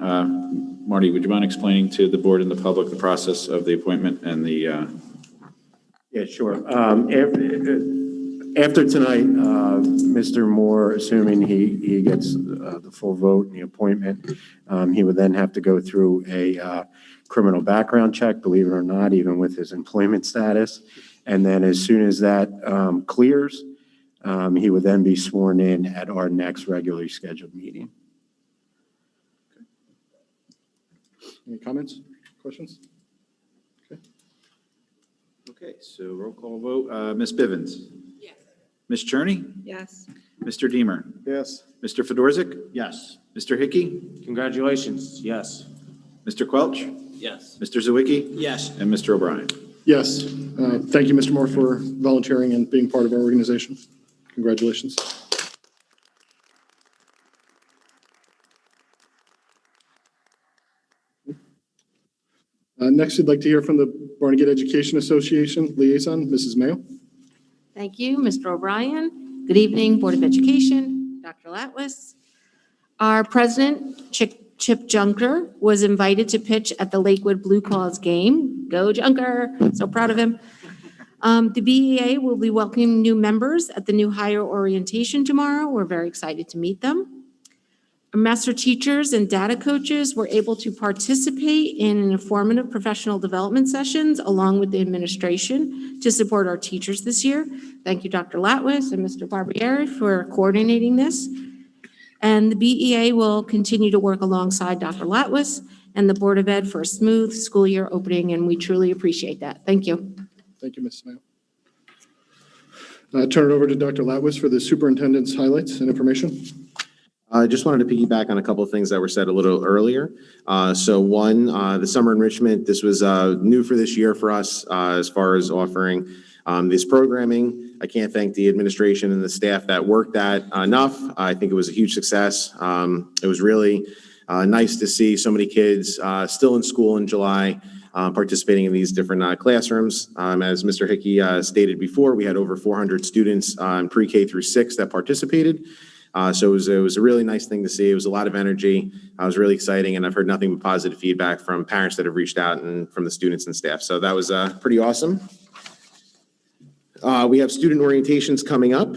Marty, would you mind explaining to the board and the public the process of the appointment and the, Yeah, sure. After tonight, Mr. Moore, assuming he gets the full vote in the appointment, he would then have to go through a criminal background check, believe it or not, even with his employment status. And then as soon as that clears, he would then be sworn in at our next regularly scheduled meeting. Any comments, questions? okay, so roll call vote. Ms. Bivens? Yes. Ms. Cherney? Yes. Mr. Deemer? Yes. Mr. Fedorzik? Yes. Mr. Hickey? Congratulations. Yes. Mr. Quelch? Yes. Mr. Zwicky? Yes. And Mr. O'Brien? Yes. Thank you, Mr. Moore, for volunteering and being part of our organization. Congratulations. Next, I'd like to hear from the Barnegat Education Association Liaison, Mrs. Mayo. Thank you, Mr. O'Brien. Good evening, Board of Education, Dr. Latwis. Our president, Chip Junker, was invited to pitch at the Lakewood Blue Claws game. Go Junker, so proud of him. The BEA will be welcoming new members at the new hire orientation tomorrow. We're very excited to meet them. Master teachers and data coaches were able to participate in informative professional development sessions along with the administration to support our teachers this year. Thank you, Dr. Latwis and Mr. Barbieri, for coordinating this. And the BEA will continue to work alongside Dr. Latwis and the Board of Ed for a smooth school year opening, and we truly appreciate that. Thank you. Thank you, Ms. Smale. Turn it over to Dr. Latwis for the superintendent's highlights and information. I just wanted to piggyback on a couple of things that were said a little earlier. So one, the summer enrichment, this was new for this year for us as far as offering this programming. I can't thank the administration and the staff that worked that enough. I think it was a huge success. It was really nice to see so many kids still in school in July participating in these different classrooms. As Mr. Hickey stated before, we had over 400 students in pre-K through 6 that participated. So it was a really nice thing to see. It was a lot of energy. It was really exciting, and I've heard nothing but positive feedback from parents that have reached out and from the students and staff. So that was pretty awesome. We have student orientations coming up.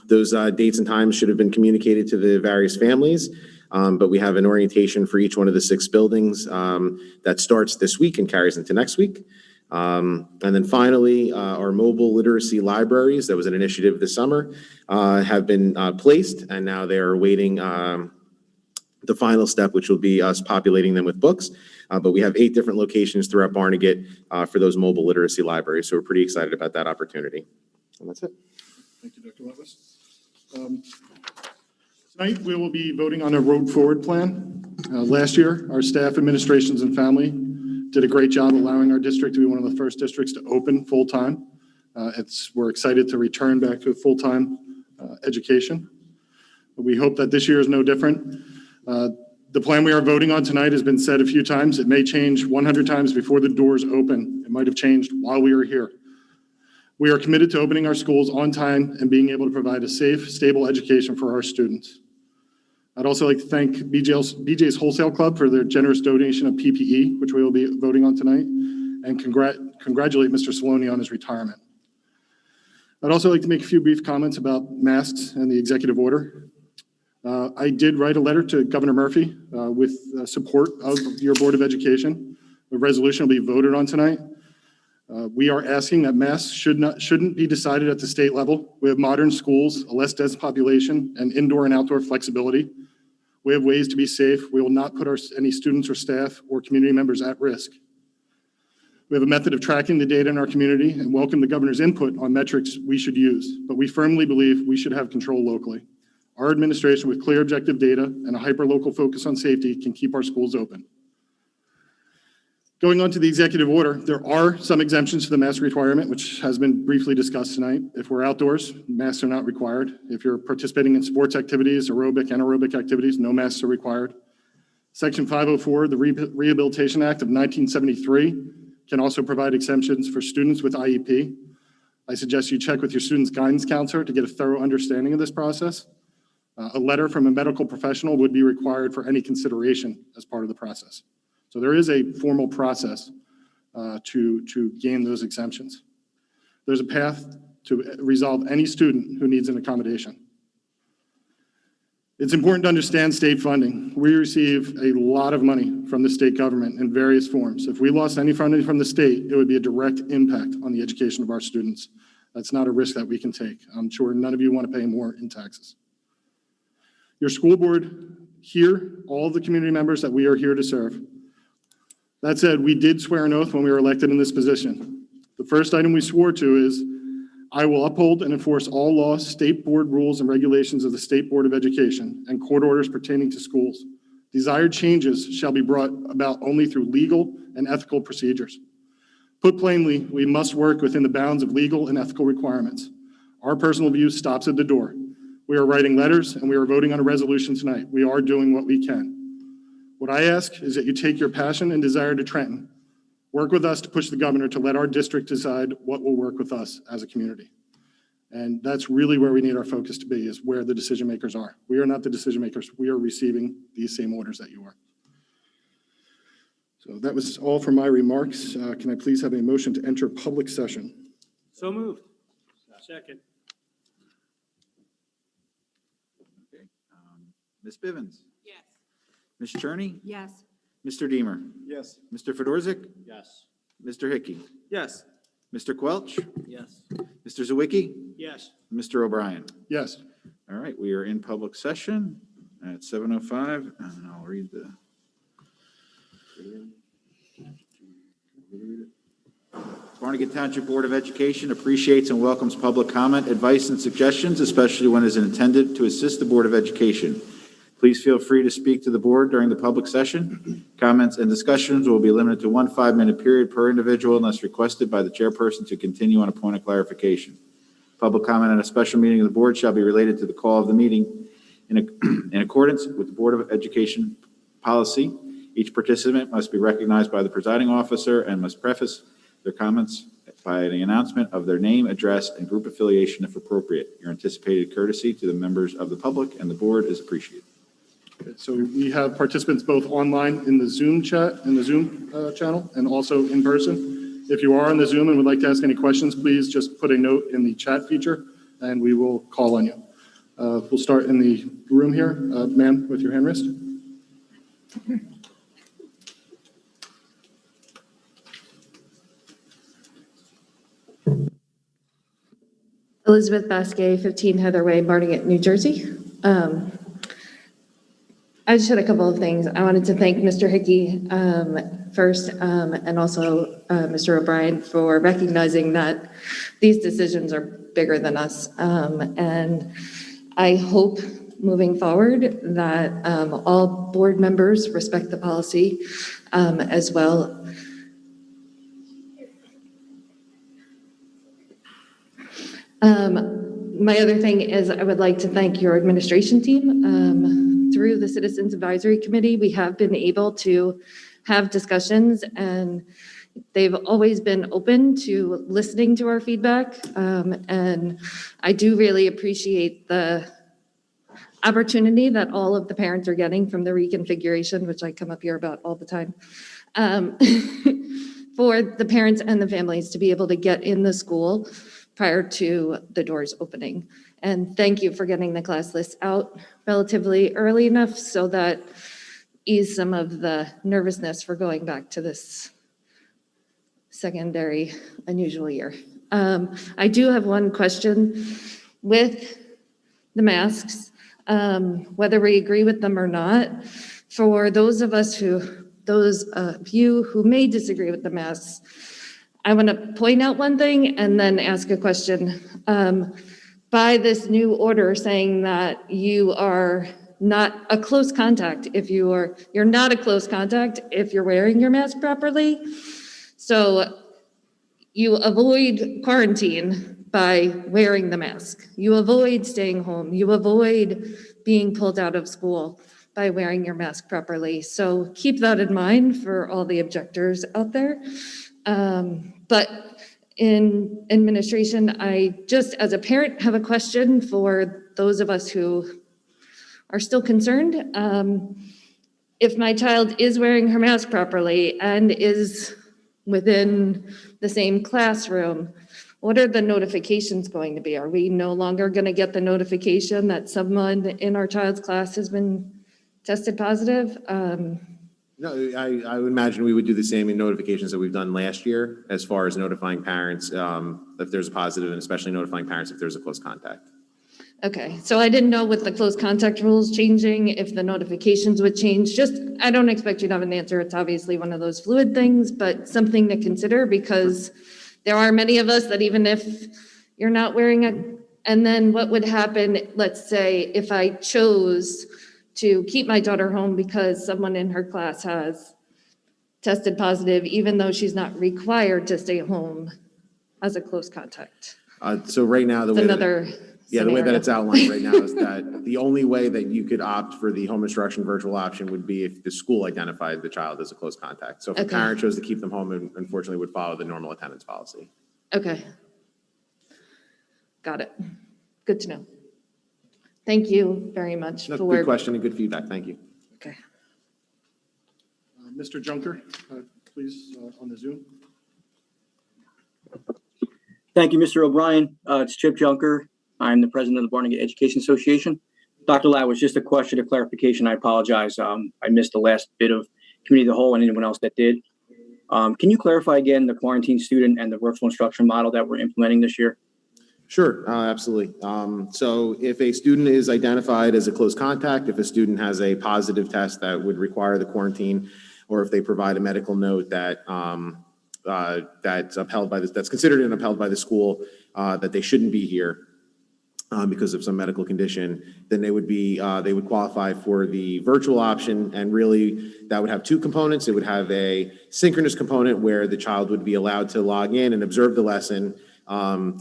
Those dates and times should have been communicated to the various families, but we have an orientation for each one of the 6 buildings that starts this week and carries into next week. And then finally, our mobile literacy libraries, that was an initiative this summer, have been placed, and now they're awaiting the final step, which will be us populating them with books. But we have 8 different locations throughout Barnegat for those mobile literacy libraries, so we're pretty excited about that opportunity. And that's it. Thank you, Dr. Levis. Tonight, we will be voting on a road forward plan. Last year, our staff, administrations, and family did a great job allowing our district to be one of the first districts to open full-time. We're excited to return back to a full-time education. We hope that this year is no different. The plan we are voting on tonight has been said a few times. It may change 100 times before the doors open. It might have changed while we were here. We are committed to opening our schools on time and being able to provide a safe, stable education for our students. I'd also like to thank BJ's Wholesale Club for their generous donation of PPE, which we will be voting on tonight, and congratulate Mr. Saloni on his retirement. I'd also like to make a few brief comments about masks and the executive order. I did write a letter to Governor Murphy with support of your Board of Education. The resolution will be voted on tonight. We are asking that masks shouldn't be decided at the state level. We have modern schools, a less dense population, and indoor and outdoor flexibility. We have ways to be safe. We will not put any students or staff or community members at risk. We have a method of tracking the data in our community and welcome the governor's input on metrics we should use, but we firmly believe we should have control locally. Our administration with clear objective data and a hyper-local focus on safety can keep our schools open. Going on to the executive order, there are some exemptions to the mask requirement, which has been briefly discussed tonight. If we're outdoors, masks are not required. If you're participating in sports activities, aerobic, anaerobic activities, no masks are required. Section 504, the Rehabilitation Act of 1973, can also provide exemptions for students with IEP. I suggest you check with your student's guidance counselor to get a thorough understanding of this process. A letter from a medical professional would be required for any consideration as part of the process. So there is a formal process to gain those exemptions. There's a path to resolve any student who needs an accommodation. It's important to understand state funding. We receive a lot of money from the state government in various forms. If we lost any funding from the state, it would be a direct impact on the education of our students. That's not a risk that we can take. I'm sure none of you want to pay more in taxes. Your school board here, all the community members that we are here to serve. That said, we did swear an oath when we were elected in this position. The first item we swore to is, I will uphold and enforce all laws, state board rules, and regulations of the State Board of Education and court orders pertaining to schools. Desired changes shall be brought about only through legal and ethical procedures. Put plainly, we must work within the bounds of legal and ethical requirements. Our personal view stops at the door. We are writing letters and we are voting on a resolution tonight. We are doing what we can. What I ask is that you take your passion and desire to Trenton. Work with us to push the governor to let our district decide what will work with us as a community. And that's really where we need our focus to be, is where the decision makers are. We are not the decision makers. We are receiving these same orders that you are. So that was all for my remarks. Can I please have a motion to enter public session? So moved. Second. Ms. Bivens? Yes. Ms. Cherney? Yes. Mr. Deemer? Yes. Mr. Fedorzik? Yes. Mr. Hickey? Yes. Mr. Quelch? Yes. Mr. Zawicki? Yes. Mr. O'Brien? Yes. All right, we are in public session at 7:05, and I'll read the. Barnegat Township Board of Education appreciates and welcomes public comment, advice, and suggestions, especially when it is intended to assist the Board of Education. Please feel free to speak to the board during the public session. Comments and discussions will be limited to 1 5-minute period per individual unless requested by the chairperson to continue on a point of clarification. Public comment at a special meeting of the board shall be related to the call of the meeting in accordance with the Board of Education policy. Each participant must be recognized by the presiding officer and must preface their comments by the announcement of their name, address, and group affiliation if appropriate. Your anticipated courtesy to the members of the public and the board is appreciated. So we have participants both online in the Zoom chat, in the Zoom channel, and also in person. If you are on the Zoom and would like to ask any questions, please just put a note in the chat feature and we will call on you. We'll start in the room here. Ma'am, with your hand raised. Elizabeth Basquet, 15 Heather Way, Barnegat, New Jersey. I just had a couple of things. I wanted to thank Mr. Hickey first, and also Mr. O'Brien for recognizing that these decisions are bigger than us. And I hope moving forward that all board members respect the policy as well. My other thing is I would like to thank your administration team. Through the Citizens Advisory Committee, we have been able to have discussions and they've always been open to listening to our feedback. And I do really appreciate the opportunity that all of the parents are getting from the reconfiguration, which I come up here about all the time, for the parents and the families to be able to get in the school prior to the doors opening. And thank you for getting the class list out relatively early enough so that ease some of the nervousness for going back to this secondary unusual year. I do have one question with the masks, whether we agree with them or not. For those of you who may disagree with the masks, I want to point out one thing and then ask a question. By this new order saying that you are not a close contact you're not a close contact if you're wearing your mask properly. So you avoid quarantine by wearing the mask. You avoid staying home. You avoid being pulled out of school by wearing your mask properly. So keep that in mind for all the objectors out there. But in administration, I just, as a parent, have a question for those of us who are still concerned. If my child is wearing her mask properly and is within the same classroom, what are the notifications going to be? Are we no longer going to get the notification that someone in our child's class has been tested positive? No, I would imagine we would do the same in notifications that we've done last year, as far as notifying parents if there's a positive, and especially notifying parents if there's a close contact. Okay, so I didn't know with the close contact rules changing, if the notifications would change. Just, I don't expect you to have an answer. It's obviously one of those fluid things, but something to consider because there are many of us that even if you're not wearing and then what would happen, let's say, if I chose to keep my daughter home because someone in her class has tested positive, even though she's not required to stay home as a close contact. So right now, the way that it's outlined right now is that the only way that you could opt for the home instruction virtual option would be if the school identified the child as a close contact. So if a parent chose to keep them home, it unfortunately would follow the normal attendance policy. Okay. Got it. Good to know. Thank you very much. No, good question and good feedback. Thank you. Okay. Mr. Junker, please, on the Zoom. Thank you, Mr. O'Brien. It's Chip Junker. I'm the president of the Barnegat Education Association. Dr. Lau, was just a question of clarification. I apologize. I missed the last bit of committee of the whole and anyone else that did. Can you clarify again the quarantine student and the virtual instruction model that we're implementing this year? Sure, absolutely. So if a student is identified as a close contact, if a student has a positive test that would require the quarantine, or if they provide a medical note that that's upheld by that's considered and upheld by the school, that they shouldn't be here because of some medical condition, then they would qualify for the virtual option. And really, that would have two components. It would have a synchronous component where the child would be allowed to log in and observe the lesson.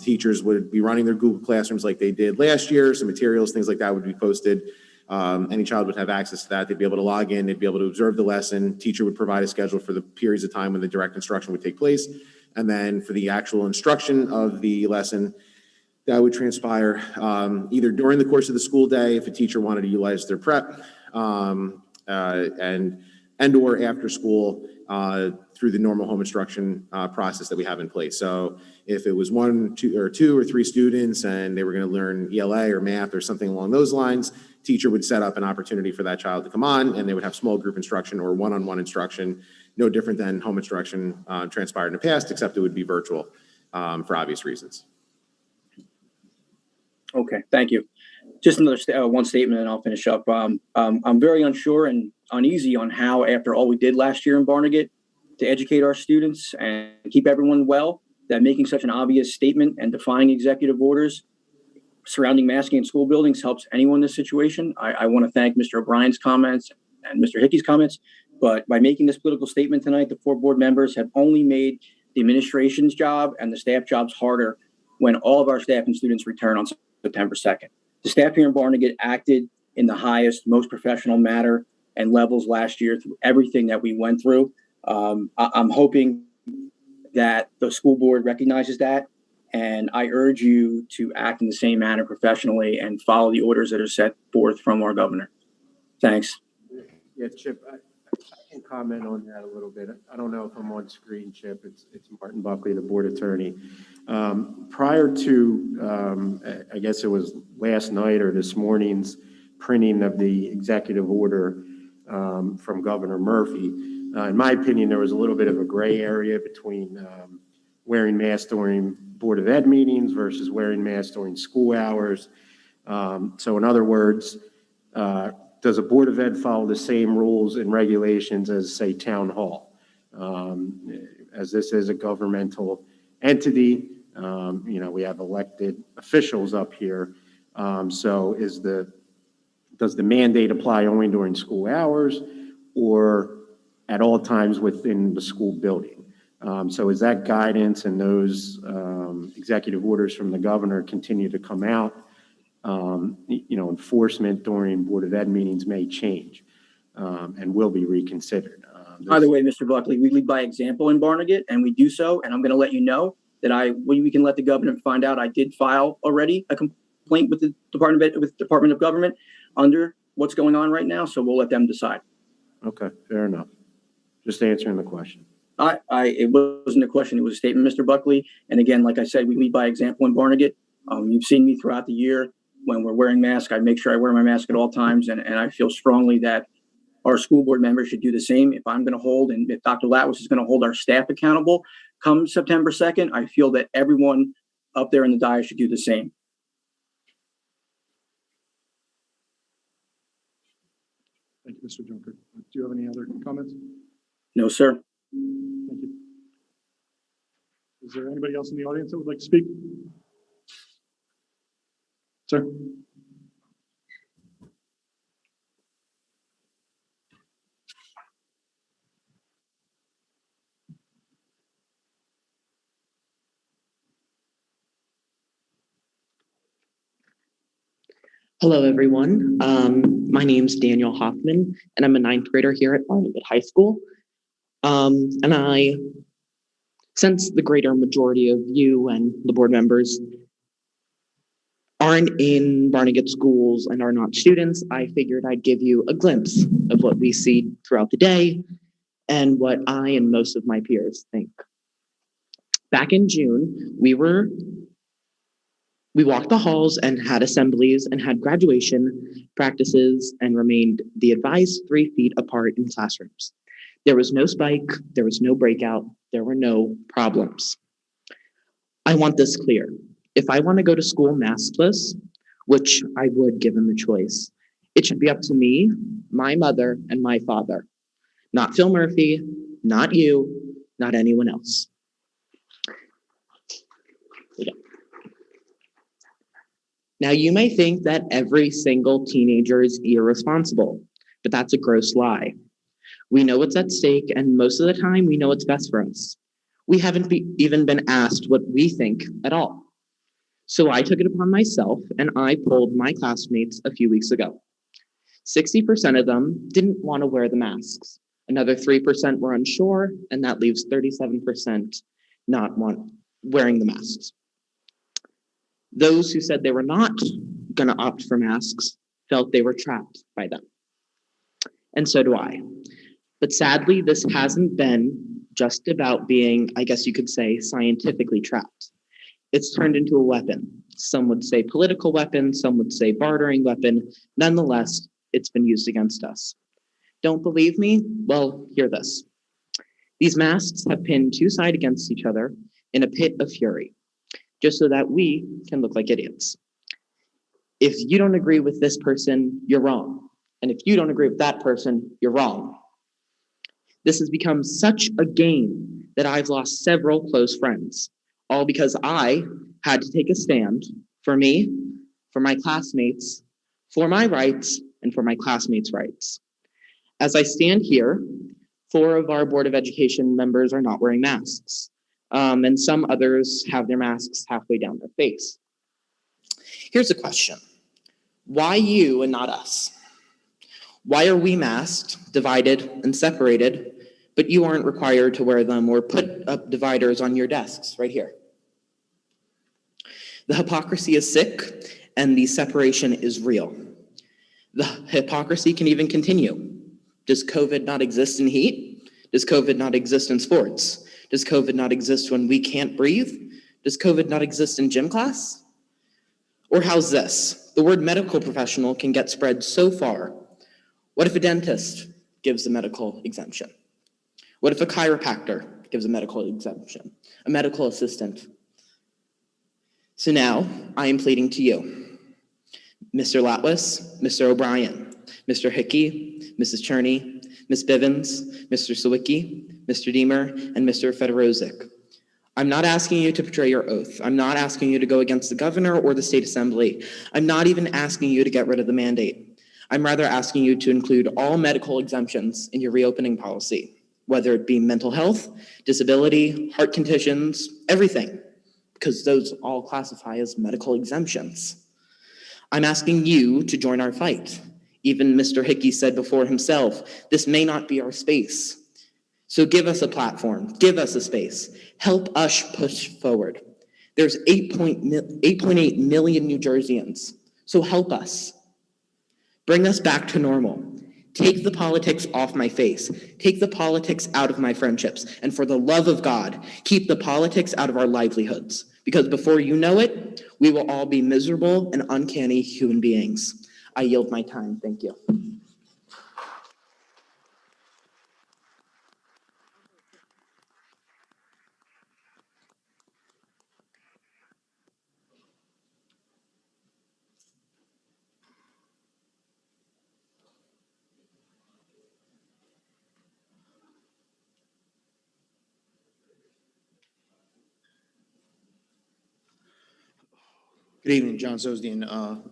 Teachers would be running their Google Classrooms like they did last year. Some materials, things like that would be posted. Any child would have access to that. They'd be able to log in. They'd be able to observe the lesson. Teacher would provide a schedule for the periods of time when the direct instruction would take place. And then for the actual instruction of the lesson, that would transpire either during the course of the school day if a teacher wanted to utilize their prep, and or after school through the normal home instruction process that we have in place. So if it was two or three students and they were going to learn ELA or math or something along those lines, teacher would set up an opportunity for that child to come on, and they would have small group instruction or one-on-one instruction, no different than home instruction transpired in the past, except it would be virtual for obvious reasons. Okay, thank you. Just another one statement and I'll finish up. I'm very unsure and uneasy on how, after all we did last year in Barnegat to educate our students and keep everyone well, that making such an obvious statement and defying executive orders surrounding masking in school buildings helps anyone in this situation. I want to thank Mr. O'Brien's comments and Mr. Hickey's comments, but by making this political statement tonight, the 4 board members have only made the administration's job and the staff jobs harder when all of our staff and students return on September 2nd. The staff here in Barnegat acted in the highest, most professional manner and levels last year through everything that we went through. I'm hoping that the school board recognizes that, and I urge you to act in the same manner professionally and follow the orders that are set forth from our governor. Thanks. Yeah, Chip, I can comment on that a little bit. I don't know if I'm on screen, Chip. It's Martin Buckley, the board attorney. Prior to, I guess it was last night or this morning's printing of the executive order from Governor Murphy, in my opinion, there was a little bit of a gray area between wearing masks during Board of Ed meetings versus wearing masks during school hours. So in other words, does a Board of Ed follow the same rules and regulations as, say, Town Hall? As this is a governmental entity, we have elected officials up here. So does the mandate apply only during school hours or at all times within the school building? So as that guidance and those executive orders from the governor continue to come out, enforcement during Board of Ed meetings may change and will be reconsidered. By the way, Mr. Buckley, we lead by example in Barnegat, and we do so. And I'm going to let you know that we can let the governor find out I did file already a complaint with the Department of Government under what's going on right now. So we'll let them decide. Okay, fair enough. Just answering the question. It wasn't a question. It was a statement, Mr. Buckley. And again, like I said, we lead by example in Barnegat. You've seen me throughout the year. When we're wearing masks, I make sure I wear my mask at all times. And I feel strongly that our school board members should do the same. If I'm going to hold, and if Dr. Latwis is going to hold our staff accountable come September 2nd, I feel that everyone up there in the dais should do the same. Thank you, Mr. Junker. Do you have any other comments? No, sir. Thank you. Is there anybody else in the audience that would like to speak? Sir? Hello, everyone. My name's Daniel Hoffman, and I'm a 9th grader here at Barnegat High School. And I, since the greater majority of you and the board members aren't in Barnegat schools and are not students, I figured I'd give you a glimpse of what we see throughout the day and what I and most of my peers think. Back in June, we were We walked the halls and had assemblies and had graduation practices and remained the advised 3 feet apart in classrooms. There was no spike, there was no breakout, there were no problems. I want this clear. If I want to go to school maskless, which I would given the choice, it should be up to me, my mother, and my father. Not Phil Murphy, not you, not anyone else. Now, you may think that every single teenager is irresponsible, but that's a gross lie. We know what's at stake, and most of the time, we know what's best for us. We haven't even been asked what we think at all. So I took it upon myself, and I polled my classmates a few weeks ago. 60% of them didn't want to wear the masks. Another 3% were unsure, and that leaves 37% not wearing the masks. Those who said they were not going to opt for masks felt they were trapped by them. And so do I. But sadly, this hasn't been just about being, I guess you could say, scientifically trapped. It's turned into a weapon. Some would say political weapon, some would say bartering weapon. Nonetheless, it's been used against us. Don't believe me? Well, hear this. These masks have pinned 2 sides against each other in a pit of fury, just so that we can look like idiots. If you don't agree with this person, you're wrong. And if you don't agree with that person, you're wrong. This has become such a game that I've lost several close friends, all because I had to take a stand for me, for my classmates, for my rights, and for my classmates' rights. As I stand here, 4 of our Board of Education members are not wearing masks, and some others have their masks halfway down their face. Here's a question. Why you and not us? Why are we masked, divided, and separated, but you aren't required to wear them or put up dividers on your desks right here? The hypocrisy is sick, and the separation is real. The hypocrisy can even continue. Does COVID not exist in heat? Does COVID not exist in sports? Does COVID not exist when we can't breathe? Does COVID not exist in gym class? Or how's this? The word medical professional can get spread so far. What if a dentist gives a medical exemption? What if a chiropractor gives a medical exemption? A medical assistant? So now I am pleading to you, Mr. Latwis, Mr. O'Brien, Mr. Hickey, Mrs. Cherney, Ms. Bivens, Mr. Sawicki, Mr. Deemer, and Mr. Federozic. I'm not asking you to betray your oath. I'm not asking you to go against the governor or the state assembly. I'm not even asking you to get rid of the mandate. I'm rather asking you to include all medical exemptions in your reopening policy, whether it be mental health, disability, heart conditions, everything, because those all classify as medical exemptions. I'm asking you to join our fight. Even Mr. Hickey said before himself, this may not be our space. So give us a platform, give us a space, help us push forward. There's 8.8 million New Jerseyans, so help us. Bring us back to normal. Take the politics off my face. Take the politics out of my friendships. And for the love of God, keep the politics out of our livelihoods. Because before you know it, we will all be miserable and uncanny human beings. I yield my time. Thank you. Good evening, John Sosdian.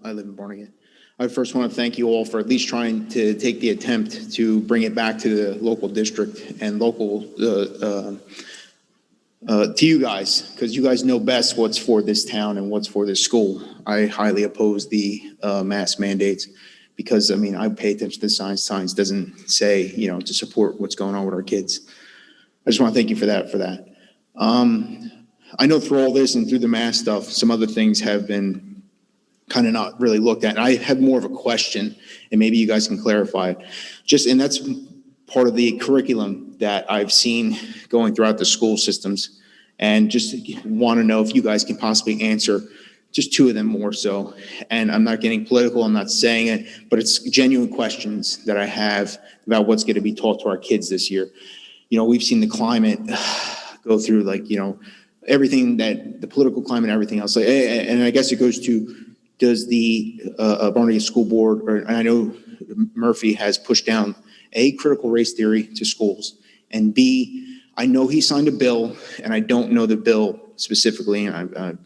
I live in Barnegat. I first want to thank you all for at least trying to take the attempt to bring it back to the local district and local, to you guys, because you guys know best what's for this town and what's for this school. I highly oppose the mask mandates because, I mean, I pay attention to the science. Science doesn't say, to support what's going on with our kids. I just want to thank you for that. I know through all this and through the mask stuff, some other things have been kind of not really looked at. And I have more of a question, and maybe you guys can clarify it. And that's part of the curriculum that I've seen going throughout the school systems. And just want to know if you guys can possibly answer just two of them more so. And I'm not getting political, I'm not saying it, but it's genuine questions that I have about what's going to be taught to our kids this year. You know, we've seen the climate go through, like, you know, everything that the political climate and everything else. And I guess it goes to, does the Barnegat School Board, and I know Murphy has pushed down A, critical race theory to schools, and B, I know he signed a bill, and I don't know the bill specifically, and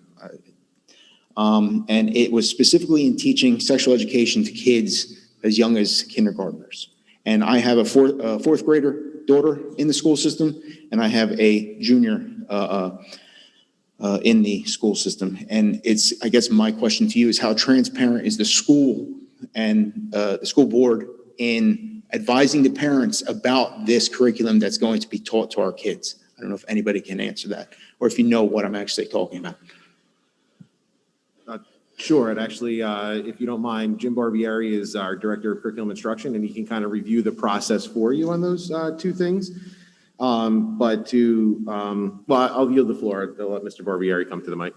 it was specifically in teaching sexual education to kids as young as kindergartners. And I have a fourth grader daughter in the school system, and I have a junior in the school system. And it's, I guess my question to you is, how transparent is the school and the school board in advising the parents about this curriculum that's going to be taught to our kids? I don't know if anybody can answer that, or if you know what I'm actually talking about. Sure, and actually, if you don't mind, Jim Barbieri is our Director of Curriculum Instruction, and he can kind of review the process for you on those two things. Well, I'll yield the floor. I'll let Mr. Barbieri come to the mic.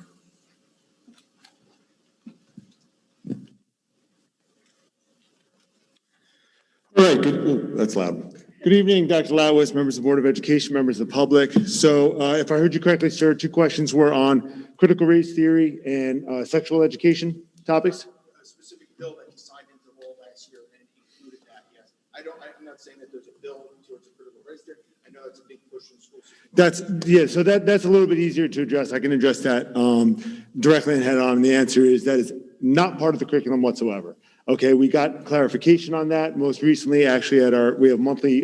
All right, good. That's loud. Good evening, Dr. Latwis, members of the Board of Education, members of the public. So if I heard you correctly, sir, two questions were on critical race theory and sexual education topics. A specific bill that he signed into law last year and included that, yes. I'm not saying that there's a bill towards a critical race theory. I know that's a big push in schools. So that's a little bit easier to address. I can address that directly and head on. And the answer is that is not part of the curriculum whatsoever. Okay, we got clarification on that most recently. Actually, we have monthly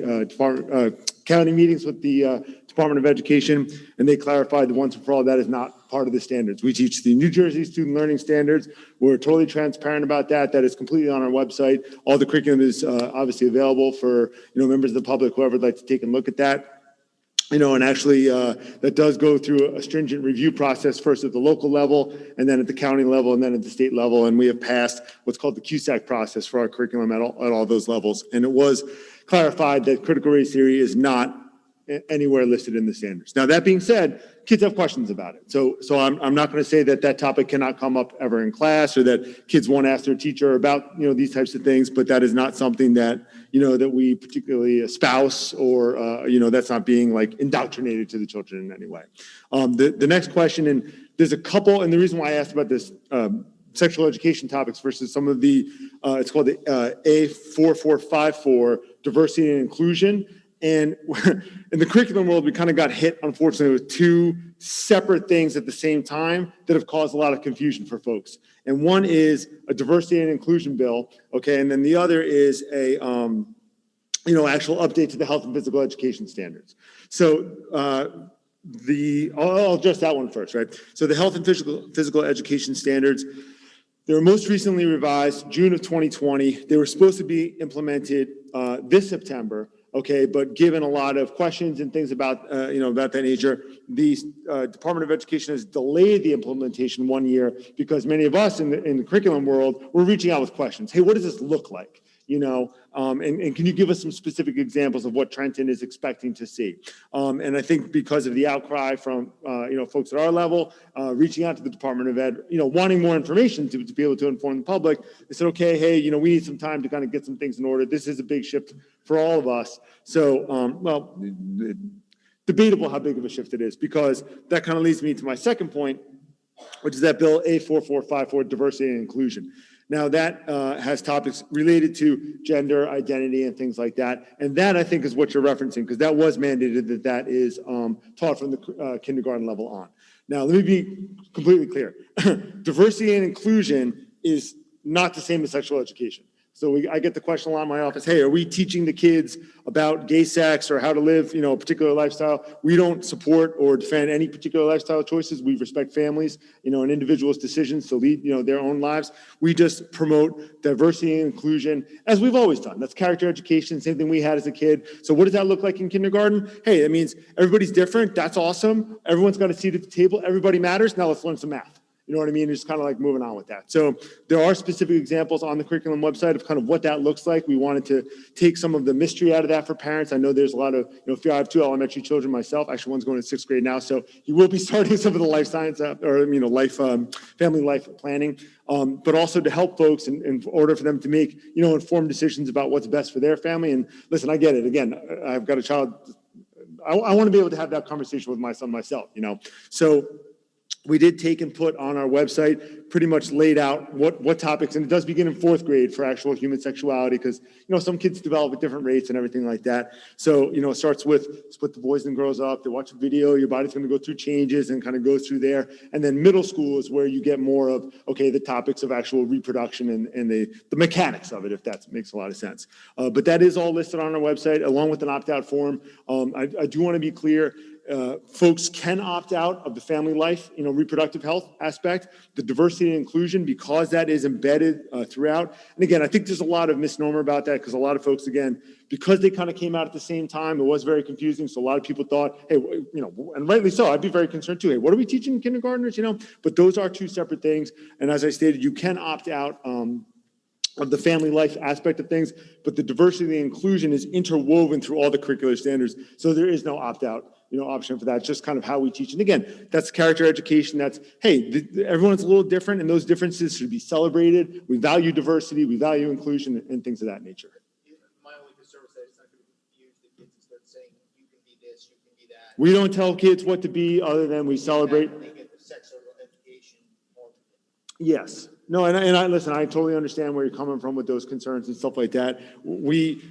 county meetings with the Department of Education, and they clarified the once and for all that is not part of the standards. We teach the New Jersey Student Learning Standards. We're totally transparent about that. That is completely on our website. All the curriculum is obviously available for members of the public, whoever would like to take a look at that. And actually that does go through a stringent review process, first at the local level, and then at the county level, and then at the state level. And we have passed what's called the CUSAC process for our curriculum at all those levels. And it was clarified that critical race theory is not anywhere listed in the standards. Now, that being said, kids have questions about it. So I'm not going to say that topic cannot come up ever in class, or that kids won't ask their teacher about, these types of things, but that is not something that, that we particularly espouse, or, that's not being like indoctrinated to the children in any way. The next question, and there's a couple, and the reason why I asked about this, sexual education topics versus some of the, it's called the A4454, diversity and inclusion. And in the curriculum world, we kind of got hit, unfortunately, with two separate things at the same time that have caused a lot of confusion for folks. And one is a diversity and inclusion bill, okay, and then the other is a, actual update to the health and physical education standards. So I'll address that one first, right? So the health and physical education standards, they were most recently revised June of 2020. They were supposed to be implemented this September. Okay, but given a lot of questions and things about, about that nature, the Department of Education has delayed the implementation 1 year because many of us in the curriculum world were reaching out with questions. Hey, what does this look like? And can you give us some specific examples of what Trenton is expecting to see? And I think because of the outcry from, folks at our level, reaching out to the Department of Ed, wanting more information to be able to inform the public, they said, okay, hey, we need some time to kind of get some things in order. This is a big shift for all of us. So, debatable how big of a shift it is, because that kind of leads me to my second point, which is that bill A4454, diversity and inclusion. Now that has topics related to gender identity and things like that. And that, I think, is what you're referencing, because that was mandated that is taught from the kindergarten level on. Now, let me be completely clear. Diversity and inclusion is not the same as sexual education. So I get the question a lot in my office, hey, are we teaching the kids about gay sex or how to live, a particular lifestyle? We don't support or defend any particular lifestyle choices. We respect families, and individuals' decisions to lead, their own lives. We just promote diversity and inclusion, as we've always done. That's character education, same thing we had as a kid. So what does that look like in kindergarten? Hey, that means everybody's different. That's awesome. Everyone's got a seat at the table. Everybody matters. Now let's learn some math. You know what I mean? It's kind of like moving on with that. So there are specific examples on the curriculum website of kind of what that looks like. We wanted to take some of the mystery out of that for parents. I know there's a lot of, I have 2 elementary children myself. Actually, one's going to 6th grade now. So you will be starting some of the life science family life planning, but also to help folks in order for them to make, informed decisions about what's best for their family. And listen, I get it. Again, I've got a child. I want to be able to have that conversation with my son myself, So we did take and put on our website, pretty much laid out what topics, and it does begin in 4th grade for actual human sexuality, because, some kids develop at different rates and everything like that. So, it starts with split the boys and girls up. They watch a video, your body's going to go through changes and kind of go through there. And then middle school is where you get more of, the topics of actual reproduction and the mechanics of it, if that makes a lot of sense. But that is all listed on our website, along with an opt-out form. I do want to be clear. Folks can opt out of the family life, reproductive health aspect, the diversity and inclusion, because that is embedded throughout. And again, I think there's a lot of misnomer about that, because a lot of folks, again, because they kind of came out at the same time, it was very confusing. So a lot of people thought, hey, and rightly so, I'd be very concerned too. Hey, what are we teaching kindergartners? But those are 2 separate things. And as I stated, you can opt out of the family life aspect of things, but the diversity and inclusion is interwoven through all the curricular standards. So there is no opt-out, option for that. It's just kind of how we teach. And again, that's character education. That's, hey, everyone's a little different, and those differences should be celebrated. We value diversity, we value inclusion, and things of that nature. My only concern is that it's not going to confuse the kids and start saying, you can be this, you can be that. We don't tell kids what to be other than we celebrate. They get the sex education. Yes. No, and I listen, I totally understand where you're coming from with those concerns and stuff like that. We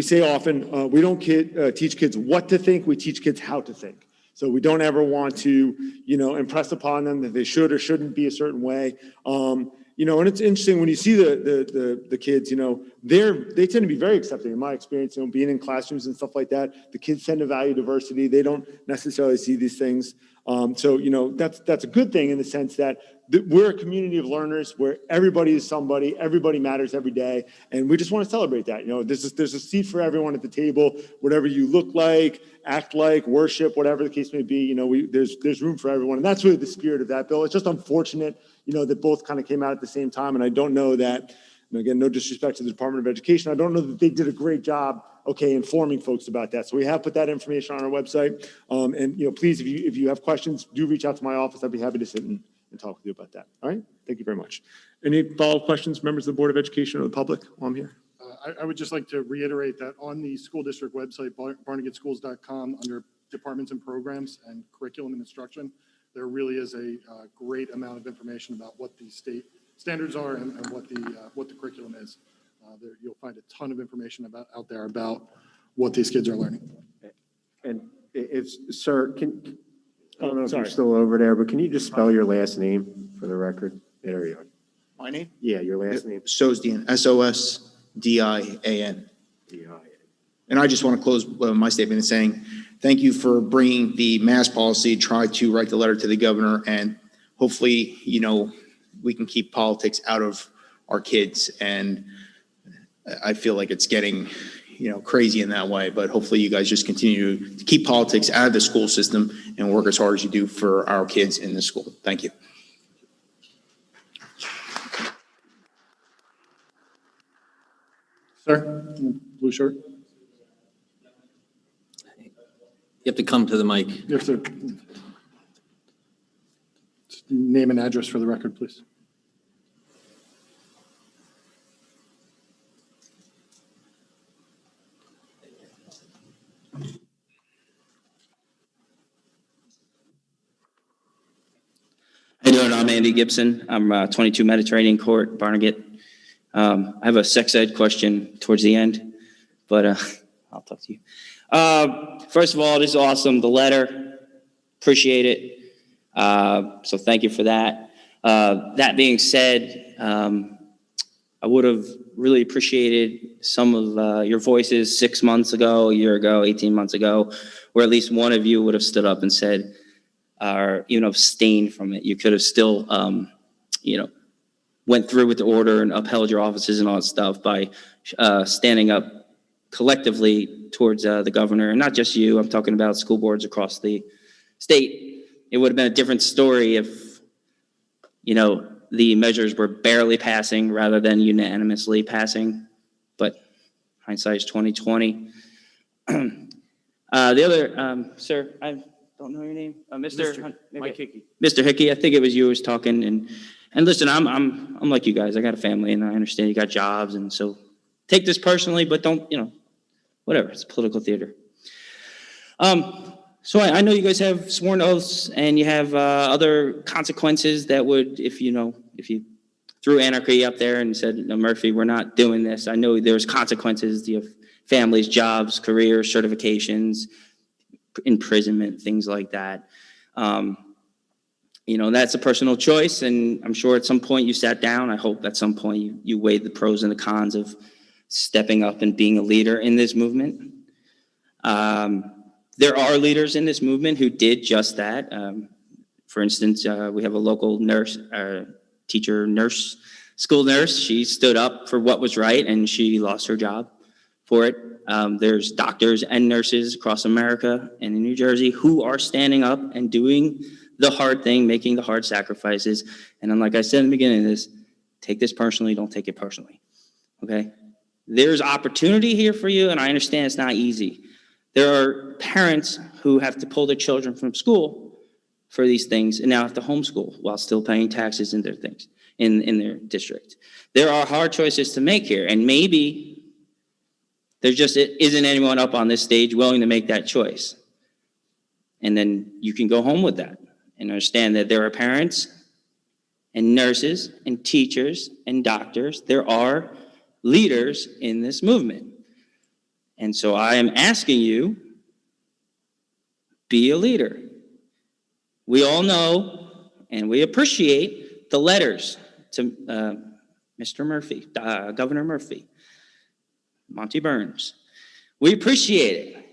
say often, we don't teach kids what to think, we teach kids how to think. So we don't ever want to, impress upon them that they should or shouldn't be a certain way. And it's interesting when you see the kids, they tend to be very accepting in my experience, being in classrooms and stuff like that. The kids tend to value diversity. They don't necessarily see these things. So that's a good thing in the sense that we're a community of learners where everybody is somebody, everybody matters every day, and we just want to celebrate that. There's a seat for everyone at the table, whatever you look like, act like, worship, whatever the case may be. There's room for everyone, and that's really the spirit of that bill. It's just unfortunate, that both kind of came out at the same time, and I don't know that. And again, no disrespect to the Department of Education, I don't know that they did a great job, informing folks about that. So we have put that information on our website. And please, if you have questions, do reach out to my office. I'd be happy to sit and talk with you about that. All right. Thank you very much. Any follow-up questions, members of the Board of Education or the public while I'm here? I would just like to reiterate that on the school district website, barnegatschools.com, under departments and programs and curriculum and instruction, there really is a great amount of information about what the state standards are and what the curriculum is. You'll find a ton of information out there about what these kids are learning. And sir, I don't know if you're still over there, but can you just spell your last name for the record? There you are. My name? Yeah, your last name. Sosdian, Sosdian. And I just want to close my statement in saying, thank you for bringing the mask policy, try to write the letter to the governor, and hopefully, we can keep politics out of our kids. And I feel like it's getting, crazy in that way, but hopefully you guys just continue to keep politics out of the school system and work as hard as you do for our kids in the school. Thank you. Sir, blue shirt. You have to come to the mic. You have to name and address for the record, please. How you doing? I'm Andy Gibson. I'm 22 Mediterranean Court, Barnegat. I have a sex ed question towards the end, but I'll talk to you. First of all, this is awesome. The letter, appreciate it. So thank you for that. That being said, I would have really appreciated some of your voices 6 months ago, a year ago, 18 months ago, where at least one of you would have stood up and said, or even abstained from it. You could have still, went through with the order and upheld your offices and all that stuff by standing up collectively towards the governor. And not just you, I'm talking about school boards across the state. It would have been a different story if the measures were barely passing rather than unanimously passing, but hindsight is 2020. The other, sir, I don't know your name, Mr. Mike Hickey. Mr. Hickey, I think it was you who was talking, and listen, I'm like you guys. I got a family, and I understand you got jobs, and so take this personally, but don't, whatever. It's political theater. So I know you guys have sworn oaths, and you have other consequences that would, if you threw anarchy up there and said, no, Murphy, we're not doing this. I know there's consequences. You have families, jobs, careers, certifications, imprisonment, things like that. That's a personal choice, and I'm sure at some point you sat down. I hope at some point you weighed the pros and the cons of stepping up and being a leader in this movement. There are leaders in this movement who did just that. For instance, we have a local nurse, school nurse. She stood up for what was right, and she lost her job for it. There's doctors and nurses across America and in New Jersey who are standing up and doing the hard thing, making the hard sacrifices. And then, like I said in the beginning of this, take this personally, don't take it personally, okay? There's opportunity here for you, and I understand it's not easy. There are parents who have to pull their children from school for these things and now have to homeschool while still paying taxes in their things, in their district. There are hard choices to make here, and maybe there just isn't anyone up on this stage willing to make that choice. And then you can go home with that and understand that there are parents and nurses and teachers and doctors. There are leaders in this movement. And so I am asking you, be a leader. We all know and we appreciate the letters to Mr. Murphy, Governor Murphy, Monty Burns. We appreciate it.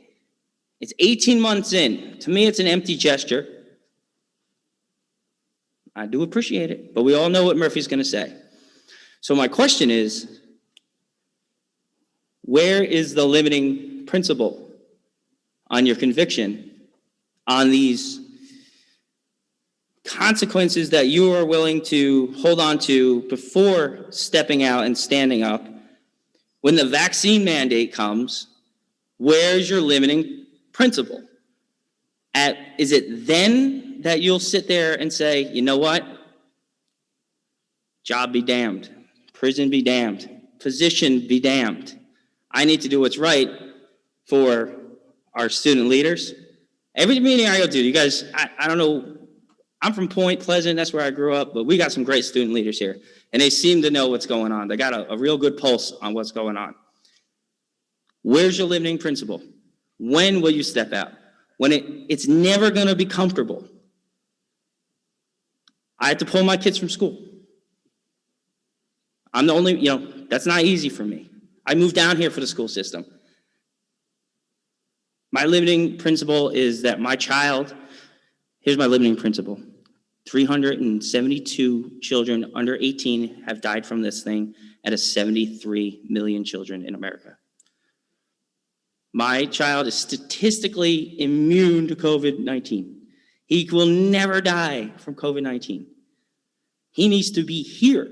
It's 18 months in. To me, it's an empty gesture. I do appreciate it, but we all know what Murphy's going to say. So my question is, where is the limiting principle on your conviction on these consequences that you are willing to hold on to before stepping out and standing up? When the vaccine mandate comes, where's your limiting principle? Is it then that you'll sit there and say, you know what? Job be damned, prison be damned, position be damned. I need to do what's right for our student leaders. Every meeting I go to, you guys, I don't know, I'm from Point Pleasant, that's where I grew up, but we got some great student leaders here, and they seem to know what's going on. They got a real good pulse on what's going on. Where's your limiting principle? When will you step out? When it's never going to be comfortable. I had to pull my kids from school. I'm the only, that's not easy for me. I moved down here for the school system. My limiting principle is that my child, here's my limiting principle. 372 children under 18 have died from this thing out of 73 million children in America. My child is statistically immune to COVID-19. He will never die from COVID-19. He needs to be here,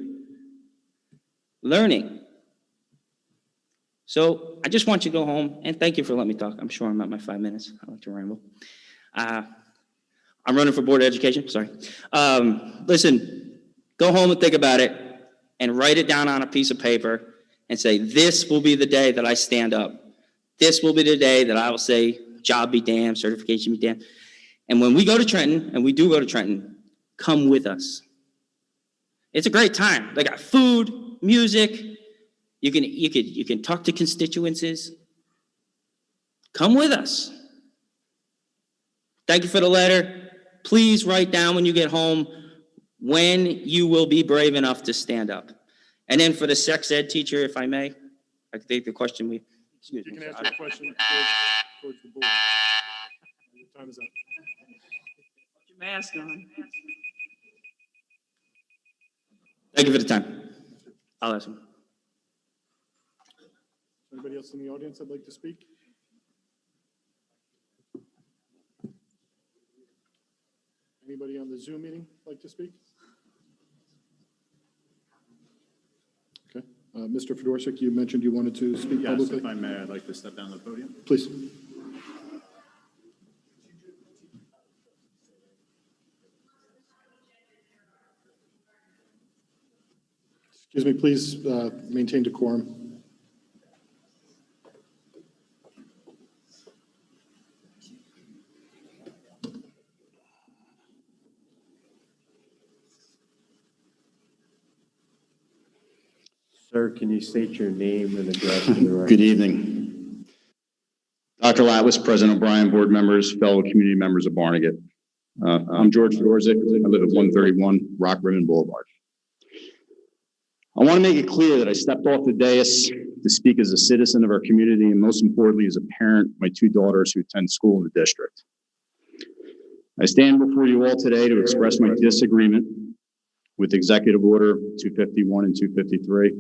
learning. So I just want you to go home, and thank you for letting me talk. I'm sure I'm at my 5 minutes. I like to ramble. I'm running for Board of Education, sorry. Listen, go home and think about it, and write it down on a piece of paper, and say, this will be the day that I stand up. This will be the day that I will say, job be damned, certification be damned. And when we go to Trenton, and we do go to Trenton, come with us. It's a great time. They got food, music. You can talk to constituencies. Come with us. Thank you for the letter. Please write down when you get home when you will be brave enough to stand up. And then for the sex ed teacher, if I may, I think the question we... Excuse me. You can ask your question towards the board. Your time is up. Put your mask on. Thank you for the time. I'll ask him. Anybody else in the audience that'd like to speak? Anybody on the Zoom meeting like to speak? Mr. Fedorczyk, you mentioned you wanted to speak Yes, publicly. if I may, I'd like to step down to the podium. Please. Excuse me, please maintain decorum. Sir, can you state your name and address for the record? Good evening. Dr. Latwis, President O'Brien, board members, fellow community members of Barnegat. I'm George Fedorczyk. I live at 131 Rock Rimmon Boulevard. I want to make it clear that I stepped off the dais to speak as a citizen of our community and most importantly as a parent of my two daughters who attend school in the district. I stand before you all today to express my disagreement with Executive Order 251 and 253,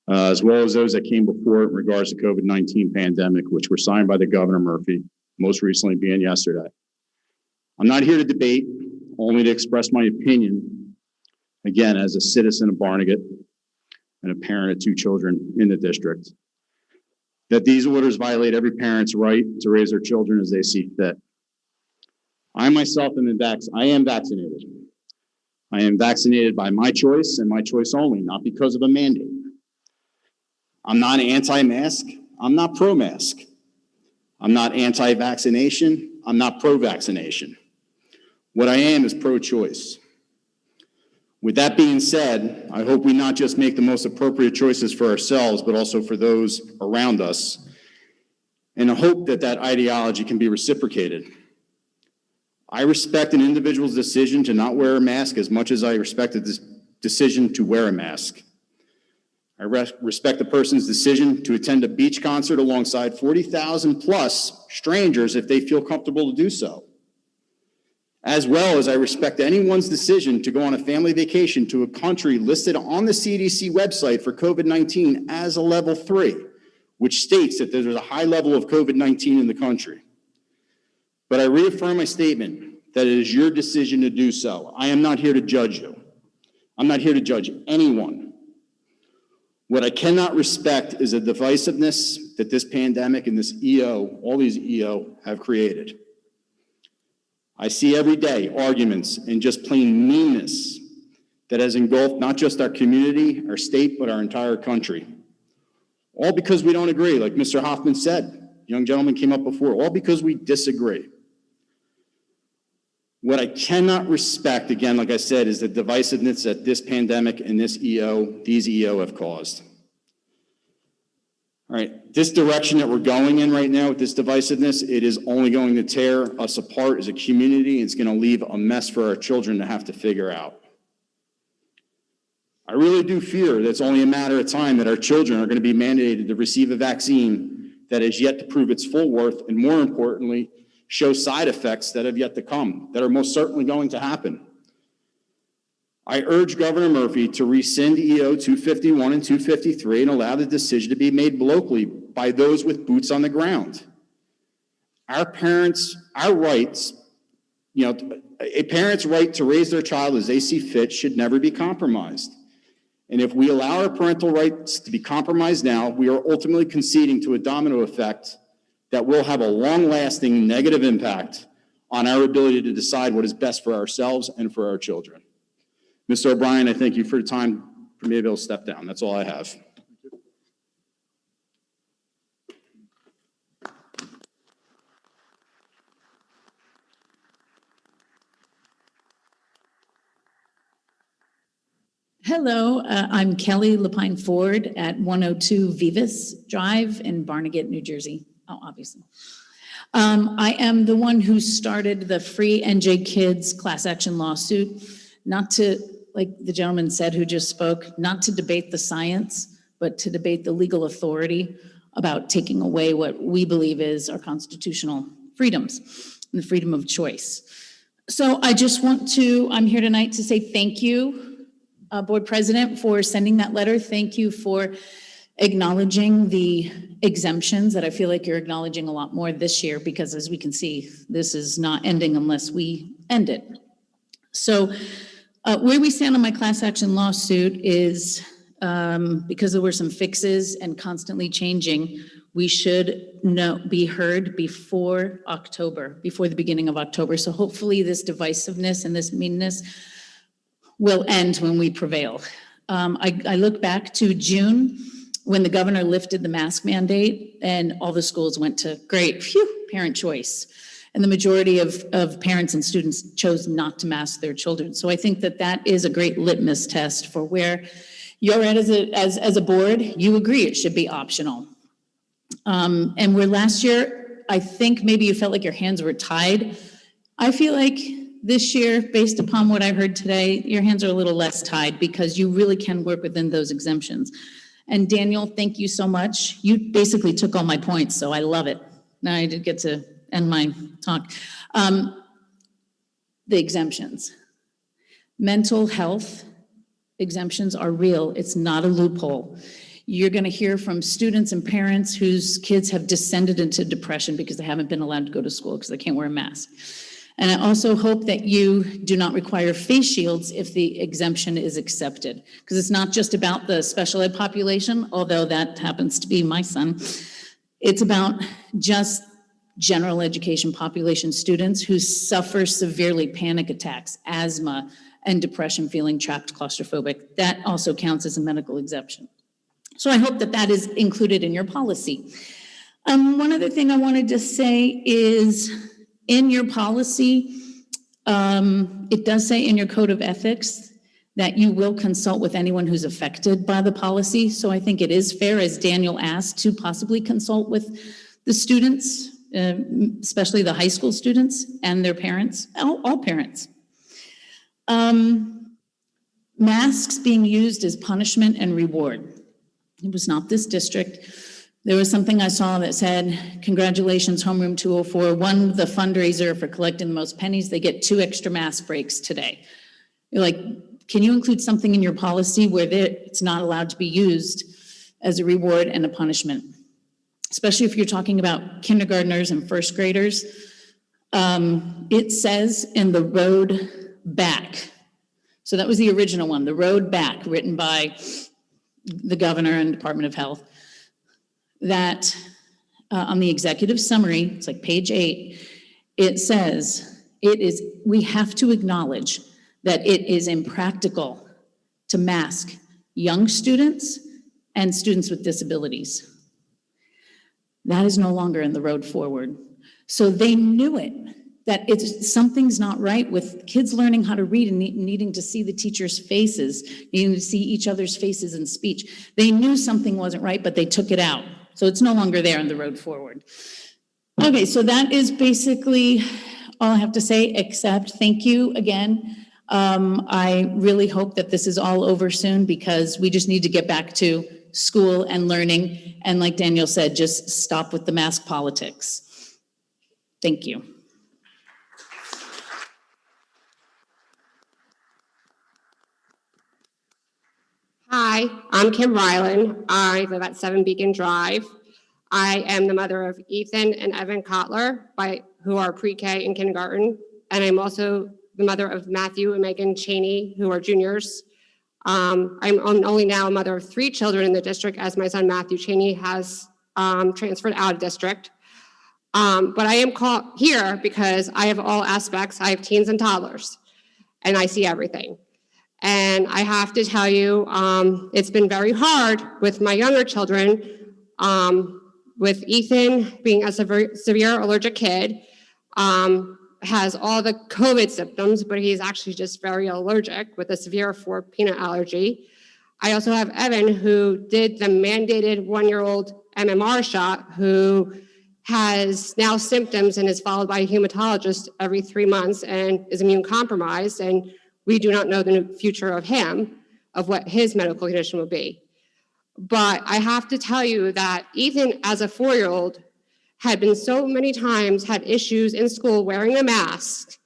as well as those that came before it in regards to COVID-19 pandemic, which were signed by the Governor Murphy, most recently being yesterday. I'm not here to debate, only to express my opinion, again, as a citizen of Barnegat and a parent of two children in the district, that these orders violate every parent's right to raise their children as they see fit. I myself am vaccinated. I am vaccinated by my choice and my choice only, not because of a mandate. I'm not anti-mask. I'm not pro-mask. I'm not anti-vaccination. I'm not pro-vaccination. What I am is pro-choice. With that being said, I hope we not just make the most appropriate choices for ourselves, but also for those around us, and I hope that that ideology can be reciprocated. I respect an individual's decision to not wear a mask as much as I respect the decision to wear a mask. I respect the person's decision to attend a beach concert alongside 40,000 plus strangers if they feel comfortable to do so. As well as I respect anyone's decision to go on a family vacation to a country listed on the CDC website for COVID-19 as a level 3, which states that there's a high level of COVID-19 in the country. But I reaffirm my statement that it is your decision to do so. I am not here to judge you. I'm not here to judge anyone. What I cannot respect is the divisiveness that this pandemic and this EO, all these EO, have created. I see every day arguments and just plain meanness that has engulfed not just our community, our state, but our entire country. All because we don't agree, like Mr. Hoffman said, young gentleman came up before, all because we disagree. What I cannot respect, again, like I said, is the divisiveness that this pandemic and these EO have caused. All right, this direction that we're going in right now with this divisiveness, it is only going to tear us apart as a community. It's going to leave a mess for our children to have to figure out. I really do fear that it's only a matter of time that our children are going to be mandated to receive a vaccine that has yet to prove its full worth, and more importantly, show side effects that have yet to come, that are most certainly going to happen. I urge Governor Murphy to rescind EO 251 and 253 and allow the decision to be made locally by those with boots on the ground. Our parents, our rights, a parent's right to raise their child as they see fit should never be compromised. And if we allow our parental rights to be compromised now, we are ultimately conceding to a domino effect that will have a long-lasting negative impact on our ability to decide what is best for ourselves and for our children. Mr. O'Brien, I thank you for the time for me to be able to step down. That's all I have. Hello, I'm Kelly Lapine Ford at 102 Vivas Drive in Barnegat, New Jersey. Oh, obviously. I am the one who started the Free NJ Kids class action lawsuit, not to, like the gentleman said who just spoke, not to debate the science, but to debate the legal authority about taking away what we believe is our constitutional freedoms and the freedom of choice. So I just want to, I'm here tonight to say thank you, Board President, for sending that letter. Thank you for acknowledging the exemptions that I feel like you're acknowledging a lot more this year, because as we can see, this is not ending unless we end it. So where we stand on my class action lawsuit is because there were some fixes and constantly changing, we should be heard before October, before the beginning of October. So hopefully this divisiveness and this meanness will end when we prevail. I look back to June when the governor lifted the mask mandate and all the schools went to great, phew, parent choice. And the majority of parents and students chose not to mask their children. So I think that that is a great litmus test for where you're at as a board. You agree it should be optional. And where last year, I think maybe you felt like your hands were tied. I feel like this year, based upon what I heard today, your hands are a little less tied because you really can work within those exemptions. And Daniel, thank you so much. You basically took all my points, so I love it. Now I did get to end my talk. The exemptions. Mental health exemptions are real. It's not a loophole. You're going to hear from students and parents whose kids have descended into depression because they haven't been allowed to go to school because they can't wear a mask. And I also hope that you do not require face shields if the exemption is accepted, because it's not just about the special ed population, although that happens to be my son. It's about just general education population students who suffer severely panic attacks, asthma, and depression, feeling trapped, claustrophobic. That also counts as a medical exemption. So I hope that that is included in your policy. One other thing I wanted to say is in your policy, it does say in your code of ethics that you will consult with anyone who's affected by the policy. So I think it is fair, as Daniel asked, to possibly consult with the students, especially the high school students and their parents, all parents. Masks being used as punishment and reward. It was not this district. There was something I saw that said, congratulations, Homeroom 204 won the fundraiser for collecting the most pennies. They get 2 extra mask breaks today. You're like, can you include something in your policy where it's not allowed to be used as a reward and a punishment? Especially if you're talking about kindergartners and first graders. It says in the road back. So that was the original one, the road back, written by the governor and Department of Health. That on the executive summary, it's like page 8, it says we have to acknowledge that it is impractical to mask young students and students with disabilities. That is no longer in the road forward. So they knew it, that something's not right with kids learning how to read and needing to see the teachers' faces, needing to see each other's faces in speech. They knew something wasn't right, but they took it out. So it's no longer there in the road forward. Okay, so that is basically all I have to say, except thank you again. I really hope that this is all over soon because we just need to get back to school and learning. And like Daniel said, just stop with the mask politics. Thank you. Hi, I'm Kim Ryland. I live at 7 Beacon Drive. I am the mother of Ethan and Evan Kotler, who are pre-K and kindergarten. And I'm also the mother of Matthew and Megan Cheney, who are juniors. I'm only now a mother of 3 children in the district, as my son Matthew Cheney has transferred out of district. But I am here because I have all aspects. I have teens and toddlers, and I see everything. And I have to tell you, it's been very hard with my younger children, with Ethan being a severe allergic kid, has all the COVID symptoms, but he's actually just very allergic with a severe 4 peanut allergy. I also have Evan, who did the mandated 1-year-old MMR shot, who has now symptoms and is followed by a hematologist every 3 months and is immune compromised. And we do not know the future of him, of what his medical condition will be. But I have to tell you that even as a 4-year-old, had been so many times had issues in school wearing a mask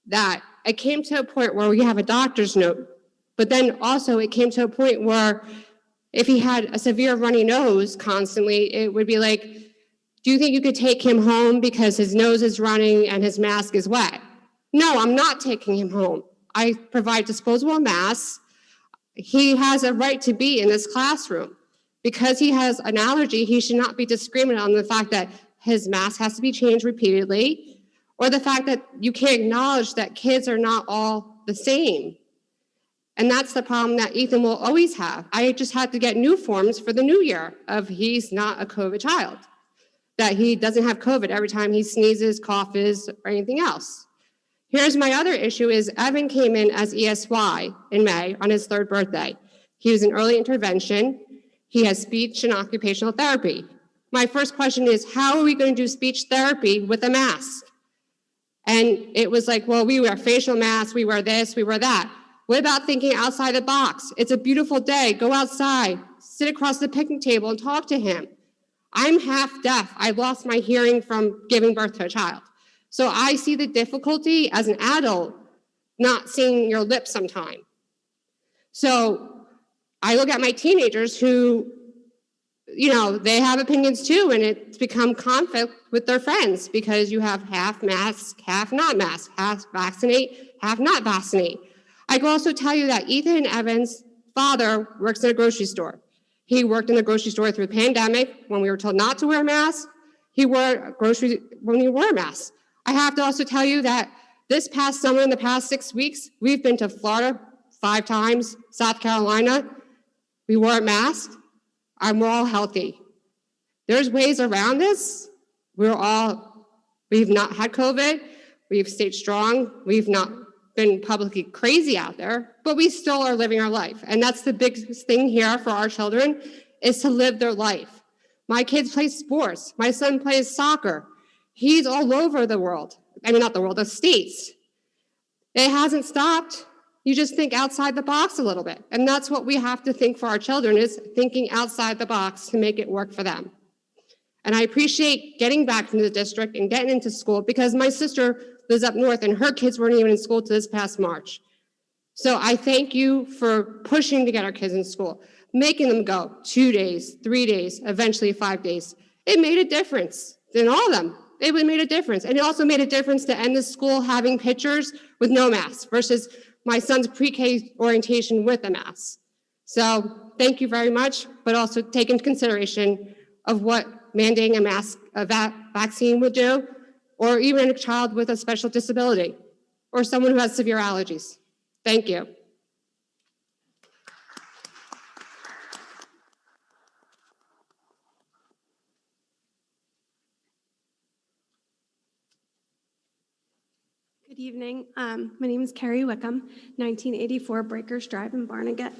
that it came to a point where we have a doctor's note. But then also it came to a point where if he had a severe runny nose constantly, it would be like, do you think you could take him home because his nose is running and his mask is wet? No, I'm not taking him home. I provide disposable masks. He has a right to be in this classroom. Because he has an allergy, he should not be discriminated on the fact that his mask has to be changed repeatedly, or the fact that you can't acknowledge that kids are not all the same. And that's the problem that Ethan will always have. I just had to get new forms for the new year of he's not a COVID child, that he doesn't have COVID every time he sneezes, coughs, or anything else. Here's my other issue is Evan came in as ESY in May on his 3rd birthday. He was in early intervention. He has speech and occupational therapy. My first question is, how are we going to do speech therapy with a mask? And it was like, well, we wear facial masks, we wear this, we wear that. What about thinking outside the box? It's a beautiful day, go outside, sit across the picnic table and talk to him. I'm half deaf. I lost my hearing from giving birth to a child. So I see the difficulty as an adult not seeing your lips sometime. So I look at my teenagers who, they have opinions too, and it's become conflict with their friends because you have half mask, half not mask, half vaccinate, half not vaccinate. I can also tell you that Ethan Evans' father works in a grocery store. He worked in the grocery store through the pandemic when we were told not to wear masks. He wore grocery when he wore masks. I have to also tell you that this past summer, in the past 6 weeks, we've been to Florida 5 times, South Carolina. We wore a mask, and we're all healthy. There's ways around this. We've not had COVID. We've stayed strong. We've not been publicly crazy out there, but we still are living our life. And that's the biggest thing here for our children is to live their life. My kids play sports. My son plays soccer. He's all over the world. I mean, not the world, the States. It hasn't stopped. You just think outside the box a little bit. And that's what we have to think for our children is thinking outside the box to make it work for them. And I appreciate getting back into the district and getting into school because my sister lives up north and her kids weren't even in school till this past March. So I thank you for pushing to get our kids in school, making them go 2 days, 3 days, eventually 5 days. It made a difference in all of them. It made a difference. And it also made a difference to end the school having pictures with no masks versus my son's pre-K orientation with a mask. So thank you very much, but also take into consideration of what mandating a mask, vaccine would do, or even a child with a special disability, or someone who has severe allergies. Thank you. Good evening. My name is Carrie Wickham, 1984 Breakers Drive in Barnegat.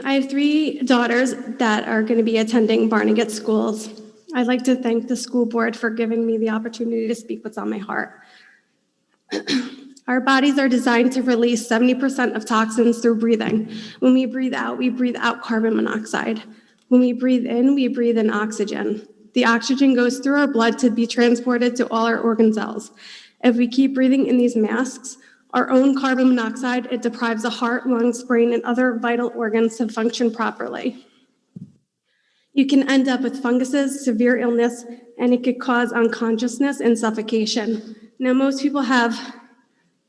I have 3 daughters that are going to be attending Barnegat schools. I'd like to thank the school board for giving me the opportunity to speak what's on my heart. Our bodies are designed to release 70% of toxins through breathing. When we breathe out carbon monoxide. When we breathe in oxygen. The oxygen goes through our blood to be transported to all our organ cells. If we keep breathing in these masks, our own carbon monoxide, it deprives the heart, lungs, brain, and other vital organs to function properly. You can end up with funguses, severe illness, and it could cause unconsciousness and suffocation. Now, most people have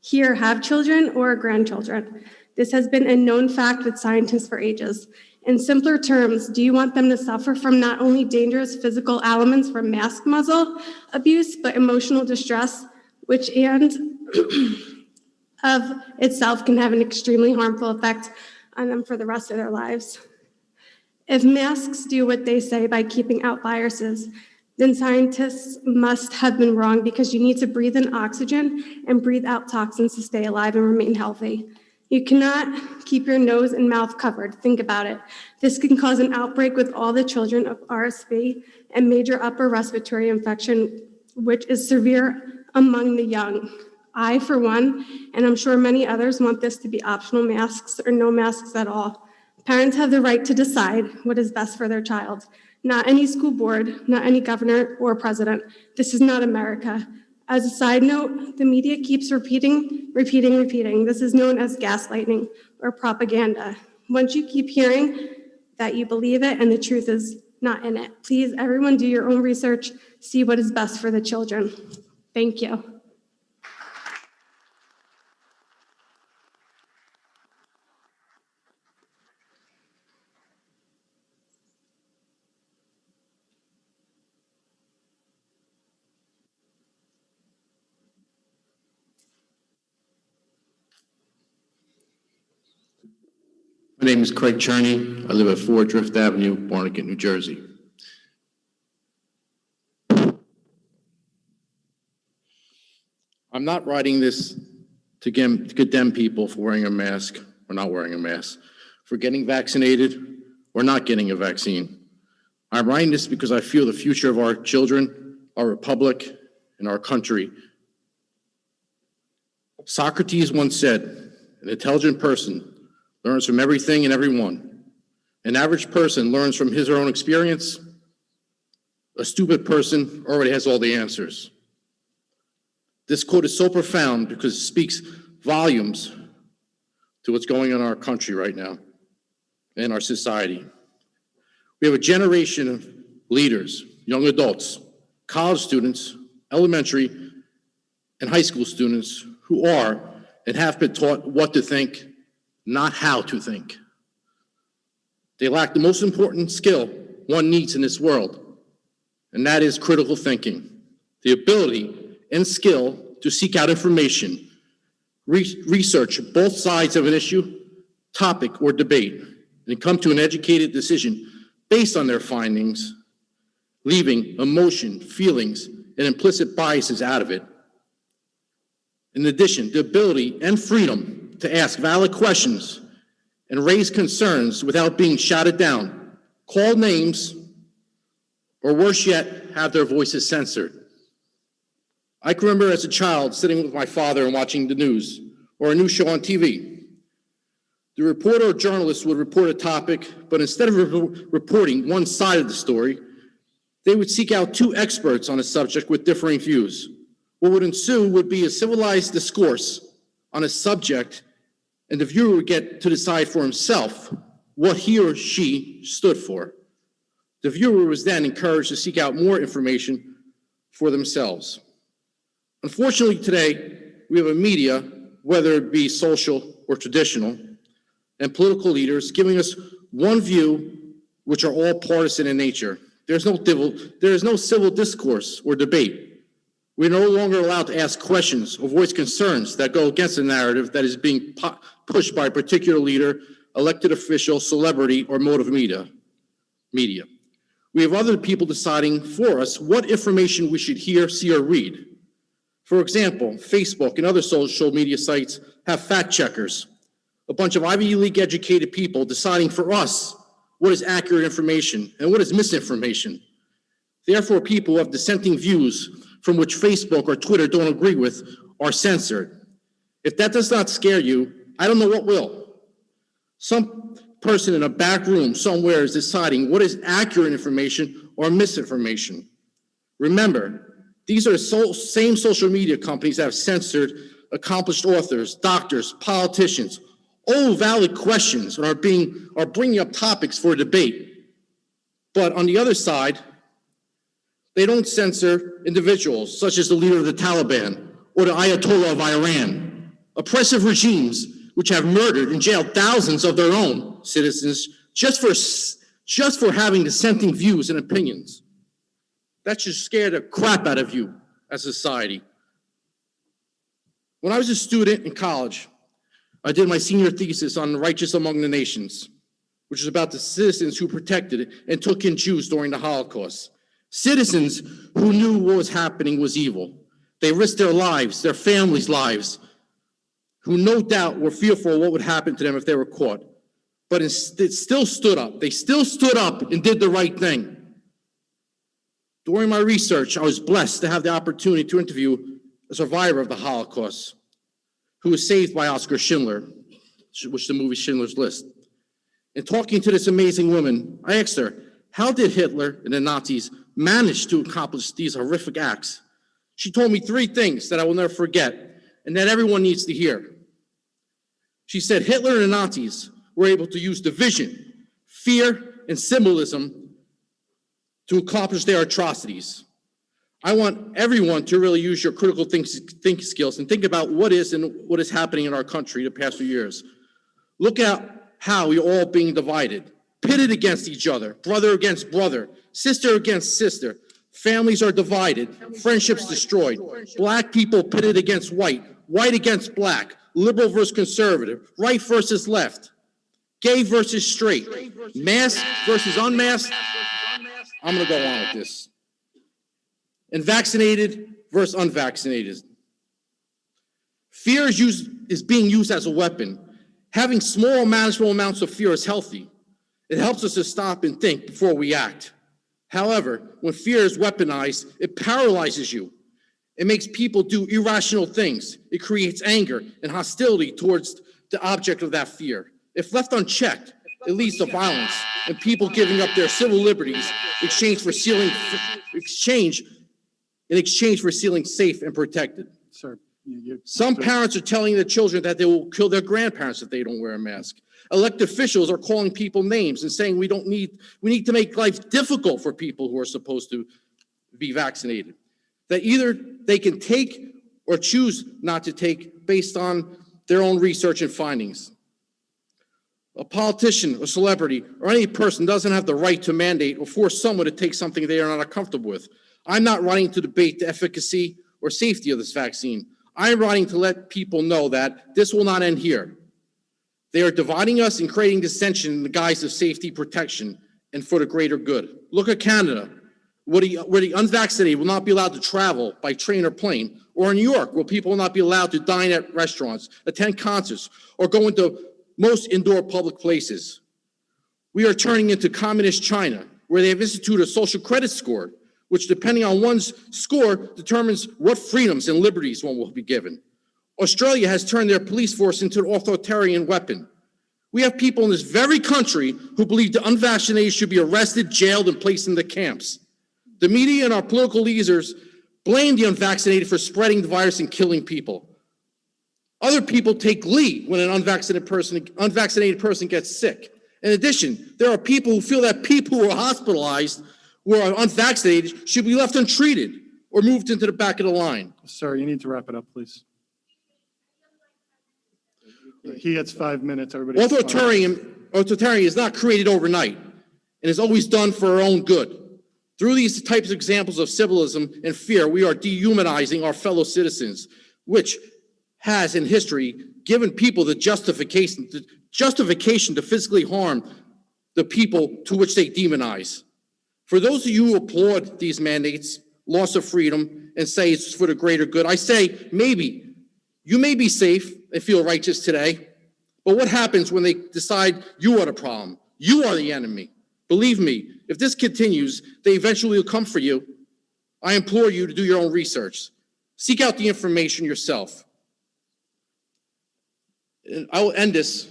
children or grandchildren. This has been a known fact with scientists for ages. In simpler terms, do you want them to suffer from not only dangerous physical elements from mask muzzle abuse, but emotional distress, which and of itself can have an extremely harmful effect on them for the rest of their lives? If masks do what they say by keeping out viruses, then scientists must have been wrong because you need to breathe in oxygen and breathe out toxins to stay alive and remain healthy. You cannot keep your nose and mouth covered. Think about it. This can cause an outbreak with all the children of RSV and major upper respiratory infection, which is severe among the young. I, for one, and I'm sure many others, want this to be optional masks or no masks at all. Parents have the right to decide what is best for their child. Not any school board, not any governor or president. This is not America. As a side note, the media keeps repeating. This is known as gaslighting or propaganda. Once you keep hearing that, you believe it and the truth is not in it. Please, everyone, do your own research, see what is best for the children. Thank you. My name is Craig Cherney. I live at 4 Drift Avenue, Barnegat, New Jersey. I'm not writing this to condemn people for wearing a mask or not wearing a mask, for getting vaccinated or not getting a vaccine. I'm writing this because I feel the future of our children, our republic, and our country. Socrates once said, an intelligent person learns from everything and everyone. An average person learns from his or her own experience. A stupid person already has all the answers. This quote is so profound because it speaks volumes to what's going on in our country right now and our society. We have a generation of leaders, young adults, college students, elementary and high school students who are and have been taught what to think, not how to think. They lack the most important skill one needs in this world, and that is critical thinking, the ability and skill to seek out information, research both sides of an issue, topic, or debate, and come to an educated decision based on their findings, leaving emotion, feelings, and implicit biases out of it. In addition, the ability and freedom to ask valid questions and raise concerns without being shouted down, called names, or worse yet, have their voices censored. I can remember as a child sitting with my father and watching the news or a news show on TV. The reporter or journalist would report a topic, but instead of reporting one side of the story, they would seek out two experts on a subject with differing views. What would ensue would be a civilized discourse on a subject, and the viewer would get to decide for himself what he or she stood for. The viewer was then encouraged to seek out more information for themselves. Unfortunately, today, we have a media, whether it be social or traditional, and political leaders giving us one view, which are all partisan in nature. There is no civil discourse or debate. We're no longer allowed to ask questions or voice concerns that go against the narrative that is being pushed by a particular leader, elected official, celebrity, or mode of media. We have other people deciding for us what information we should hear, see, or read. For example, Facebook and other social media sites have fact checkers, a bunch of Ivy League educated people deciding for us what is accurate information and what is misinformation. Therefore, people who have dissenting views from which Facebook or Twitter don't agree with are censored. If that does not scare you, I don't know what will. Some person in a back room somewhere is deciding what is accurate information or misinformation. Remember, these are the same social media companies that have censored accomplished authors, doctors, politicians, all valid questions and are bringing up topics for debate. But on the other side, they don't censor individuals such as the leader of the Taliban or the Ayatollah of Iran, oppressive regimes which have murdered and jailed thousands of their own citizens just for having dissenting views and opinions. That should scare the crap out of you as a society. When I was a student in college, I did my senior thesis on Righteous Among the Nations, which is about the citizens who protected and took in Jews during the Holocaust. Citizens who knew what was happening was evil. They risked their lives, their families' lives, who no doubt were fearful of what would happen to them if they were caught. But it still stood up. They still stood up and did the right thing. During my research, I was blessed to have the opportunity to interview a survivor of the Holocaust who was saved by Oskar Schindler, which the movie Schindler's List. In talking to this amazing woman, I asked her, how did Hitler and the Nazis manage to accomplish these horrific acts? She told me three things that I will never forget and that everyone needs to hear. She said Hitler and the Nazis were able to use division, fear, and symbolism to accomplish their atrocities. I want everyone to really use your critical thinking skills and think about what is happening in our country the past few years. Look at how we're all being divided, pitted against each other, brother against brother, sister against sister. Families are divided, friendships destroyed, black people pitted against white, white against black, liberal versus conservative, right versus left. gay versus straight, masked versus unmasked. I'm going to go on with this. And vaccinated versus unvaccinated. Fear is being used as a weapon. Having small, manageable amounts of fear is healthy. It helps us to stop and think before we act. However, when fear is weaponized, it paralyzes you. It makes people do irrational things. It creates anger and hostility towards the object of that fear. If left unchecked, it leads to violence and people giving up their civil liberties in exchange for feeling safe and protected. Sir, Some parents are telling their children that they will kill their grandparents if they don't wear a mask. Elected officials are calling people names and saying we need to make life difficult for people who are supposed to be vaccinated. That either they can take or choose not to take based on their own research and findings. A politician, a celebrity, or any person doesn't have the right to mandate or force someone to take something they are not comfortable with. I'm not running to debate the efficacy or safety of this vaccine. I'm running to let people know that this will not end here. They are dividing us and creating dissension in the guise of safety, protection, and for the greater good. Look at Canada, where the unvaccinated will not be allowed to travel by train or plane, or in New York, where people will not be allowed to dine at restaurants, attend concerts, or go into most indoor public places. We are turning into communist China, where they have instituted a social credit score, which, depending on one's score, determines what freedoms and liberties one will be given. Australia has turned their police force into an authoritarian weapon. We have people in this very country who believe the unvaccinated should be arrested, jailed, and placed in the camps. The media and our political leaders blame the unvaccinated for spreading the virus and killing people. Other people take glee when an unvaccinated person gets sick. In addition, there are people who feel that people who are hospitalized who are unvaccinated should be left untreated or moved into the back of the line. Sir, you need to wrap it up, please. He gets 5 minutes, everybody. Authoritarian is not created overnight and is always done for our own good. Through these types of examples of civilism and fear, we are dehumanizing our fellow citizens, which has in history given people the justification to physically harm the people to which they demonize. For those of you who applaud these mandates, loss of freedom, and say it's for the greater good, I say maybe. You may be safe and feel righteous today, but what happens when they decide you are the problem? You are the enemy. Believe me, if this continues, they eventually will come for you. I implore you to do your own research. Seek out the information yourself. And I will end this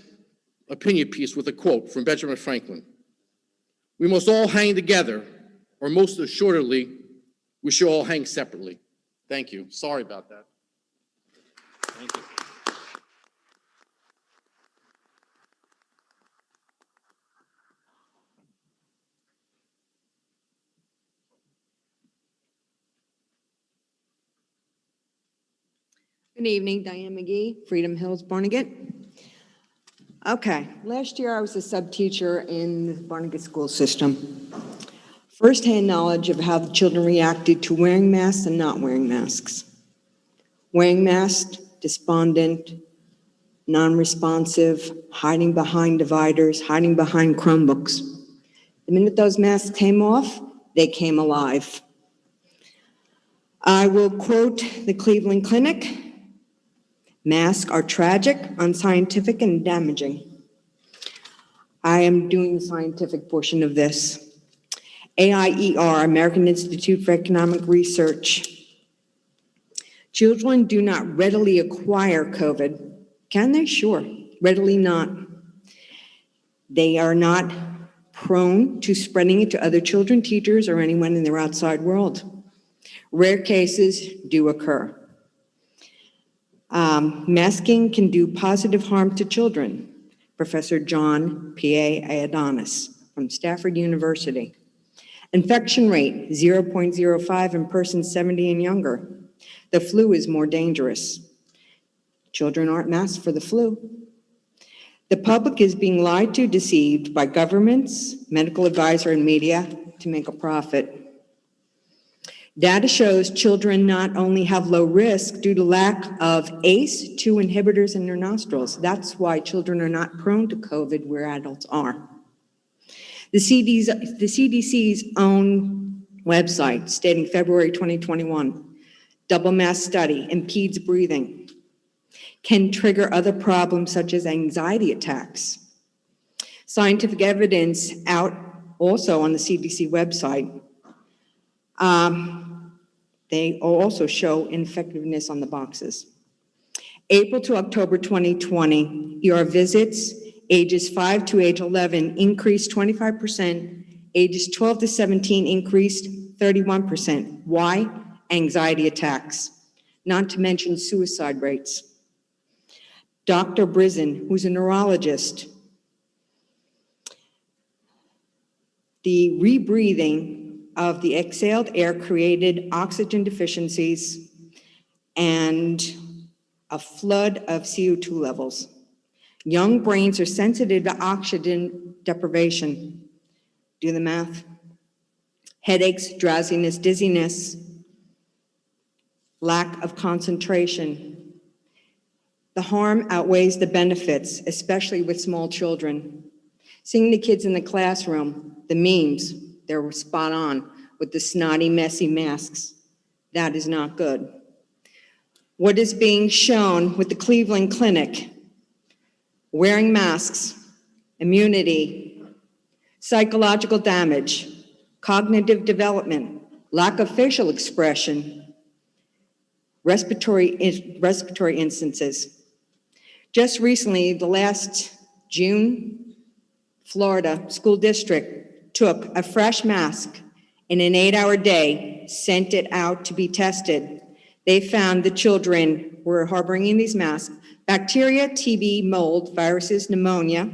opinion piece with a quote from Benjamin Franklin. We must all hang together, or most assuredly, we should all hang separately. Thank you. Sorry about that. Thank you. Good evening, Diane McGee, Freedom Hills, Barnegat. Okay, last year I was a sub-teacher in the Barnegat school system. First-hand knowledge of how the children reacted to wearing masks and not wearing masks. Wearing masks, despondent, non-responsive, hiding behind dividers, hiding behind Chromebooks. The minute those masks came off, they came alive. I will quote the Cleveland Clinic. Masks are tragic, unscientific, and damaging. I am doing the scientific portion of this. AIER, American Institute for Economic Research. Children do not readily acquire COVID. Can they? Sure. Readily not. They are not prone to spreading it to other children, teachers, or anyone in their outside world. Rare cases do occur. Masking can do positive harm to children. Professor John P.A. Ioannidis from Stafford University. Infection rate, 0.05 in persons 70 and younger. The flu is more dangerous. Children aren't masked for the flu. The public is being lied to, deceived by governments, medical advisor, and media to make a profit. Data shows children not only have low risk due to lack of ACE2 inhibitors in their nostrils. That's why children are not prone to COVID where adults are. The CDC's own website stating February 2021, double mask study impedes breathing, can trigger other problems such as anxiety attacks. Scientific evidence out also on the CDC website. They also show ineffectiveness on the boxes. April to October 2020, ER visits, ages 5 to age 11 increased 25%, ages 12 to 17 increased 31%. Why? Anxiety attacks, not to mention suicide rates. Dr. Brizin, who's a neurologist, the rebreathing of the exhaled air created oxygen deficiencies and a flood of CO2 levels. Young brains are sensitive to oxygen deprivation. Do the math. Headaches, drowsiness, dizziness, lack of concentration. The harm outweighs the benefits, especially with small children. Seeing the kids in the classroom, the memes, they're spot on with the snotty, messy masks. That is not good. What is being shown with the Cleveland Clinic, wearing masks, immunity, psychological damage, cognitive development, lack of facial expression, respiratory instances. Just recently, the last June, Florida school district took a fresh mask in an 8-hour day, sent it out to be tested. They found the children were harboring in these masks bacteria, TB, mold, viruses, pneumonia,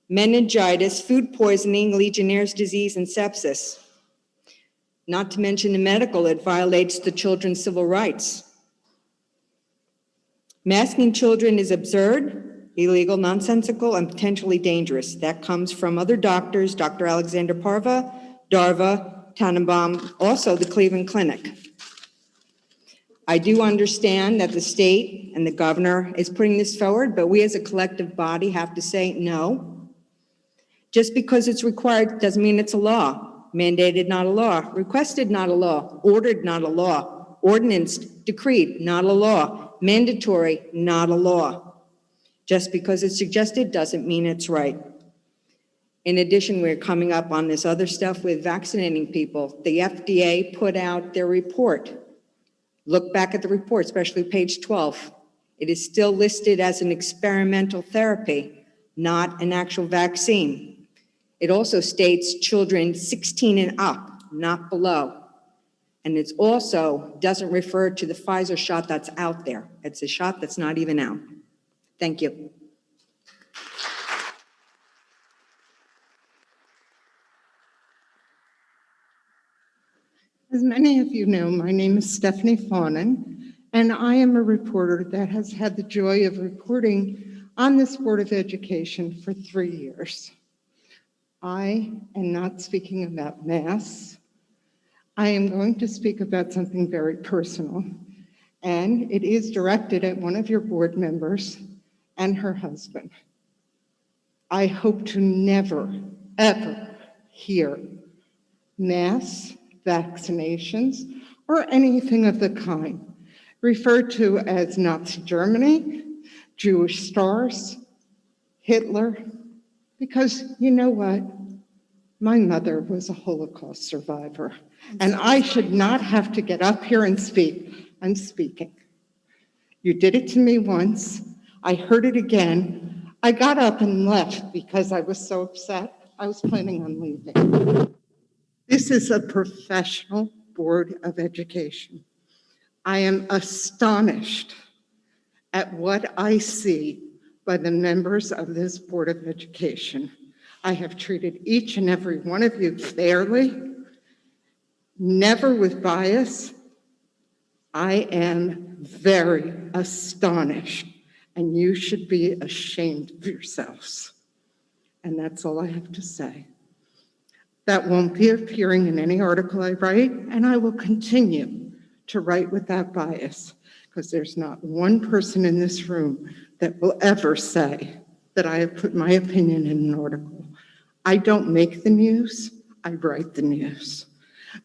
meningitis, food poisoning, Legionnaire's disease, and sepsis. Not to mention the medical, it violates the children's civil rights. Masking children is absurd, illegal, nonsensical, and potentially dangerous. That comes from other doctors, Dr. Alexander Parva, Darva, Tannenbaum, also the Cleveland Clinic. I do understand that the state and the governor is putting this forward, but we as a collective body have to say no. Just because it's required doesn't mean it's a law. Mandated, not a law. Requested, not a law. Ordered, not a law. Ordinanced, decreed, not a law. Mandatory, not a law. Just because it's suggested doesn't mean it's right. In addition, we're coming up on this other stuff with vaccinating people. The FDA put out their report. Look back at the report, especially page 12. It is still listed as an experimental therapy, not an actual vaccine. It also states children 16 and up, not below. And it also doesn't refer to the Pfizer shot that's out there. It's a shot that's not even out. Thank you. As many of you know, my name is Stephanie Fawnin, and I am a reporter that has had the joy of reporting on this Board of Education for 3 years. I am not speaking about masks. I am going to speak about something very personal, and it is directed at one of your board members and her husband. I hope to never, ever hear masks, vaccinations, or anything of the kind referred to as Nazi Germany, Jewish stars, Hitler, because you know what? My mother was a Holocaust survivor, and I should not have to get up here and speak. I'm speaking. You did it to me once. I heard it again. I got up and left because I was so upset. I was planning on leaving. This is a professional Board of Education. I am astonished at what I see by the members of this Board of Education. I have treated each and every one of you fairly, never with bias. I am very astonished, and you should be ashamed of yourselves. And that's all I have to say. That won't be appearing in any article I write, and I will continue to write with that bias, because there's not one person in this room that will ever say that I have put my opinion in an article. I don't make the news, I write the news.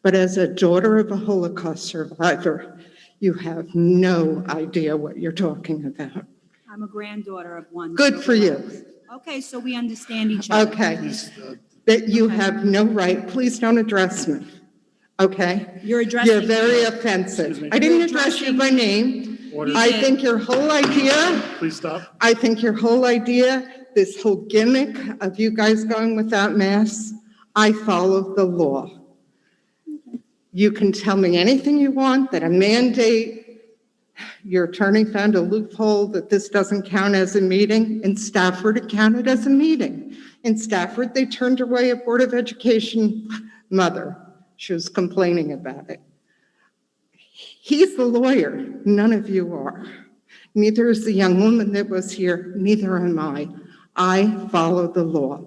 But as a daughter of a Holocaust survivor, you have no idea what you're talking about. I'm a granddaughter of one. Good so for you. Okay, so we understand each other. Okay, that you have no right, please don't address me, okay? You're addressing. You're very offensive. I didn't address you by name. Order. I think your whole idea, Please stop. I think your whole idea, this whole gimmick of you guys going without masks, I follow the law. You can tell me anything you want, that a mandate, your attorney found a loophole that this doesn't count as a meeting. In Stafford, it counted as a meeting. In Stafford, they turned away a Board of Education mother. She was complaining about it. He's the lawyer. None of you are. Neither is the young woman that was here. Neither am I. I follow the law.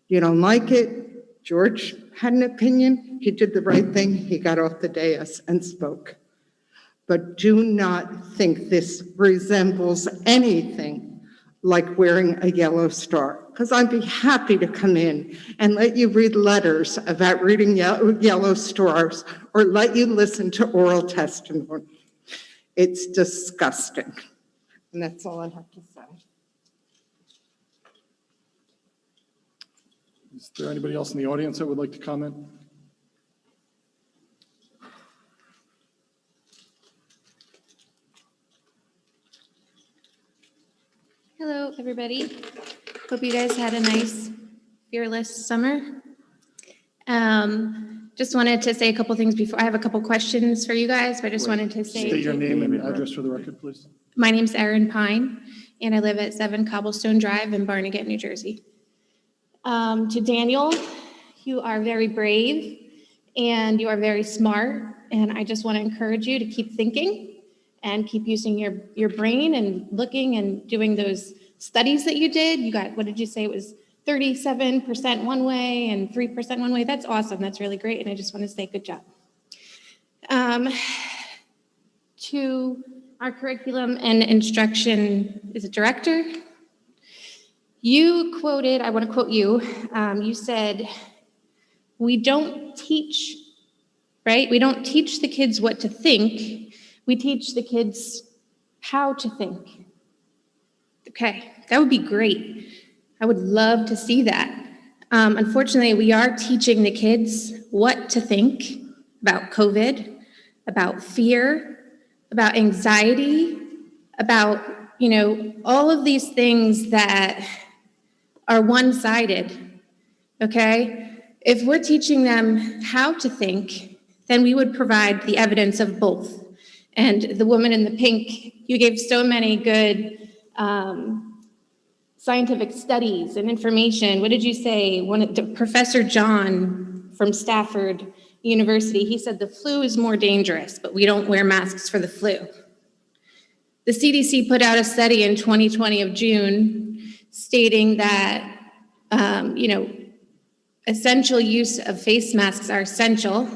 You don't like it? George had an opinion. He did the right thing. He got off the dais and spoke. But do not think this resembles anything like wearing a yellow star, because I'd be happy to come in and let you read letters about reading yellow stars or let you listen to oral testimony. It's disgusting. And that's all I have to say. Is there anybody else in the audience that would like to comment? Hello, everybody. Hope you guys had a nice, fearless summer. Just wanted to say a couple things before. I have a couple questions for you guys, but I just wanted to say. State your name and address for the record, please. My name's Erin Pine, and I live at 7 Cobblestone Drive in Barnegat, New Jersey. To Daniel, you are very brave and you are very smart, and I just want to encourage you to keep thinking and keep using your brain and looking and doing those studies that you did. You got, what did you say? It was 37% one way and 3% one way. That's awesome. That's really great. And I just want to say good job. To our curriculum and instruction, is it director? You quoted, I want to quote you, you said, we don't teach, right? We don't teach the kids what to think. We teach the kids how to think. Okay, that would be great. I would love to see that. Unfortunately, we are teaching the kids what to think about COVID, about fear, about anxiety, about, all of these things that are one-sided, okay? If we're teaching them how to think, then we would provide the evidence of both. And the woman in the pink, you gave so many good scientific studies and information. What did you say? Professor John from Stafford University, he said the flu is more dangerous, but we don't wear masks for the flu. The CDC put out a study in 2020 of June stating that, essential use of face masks are essential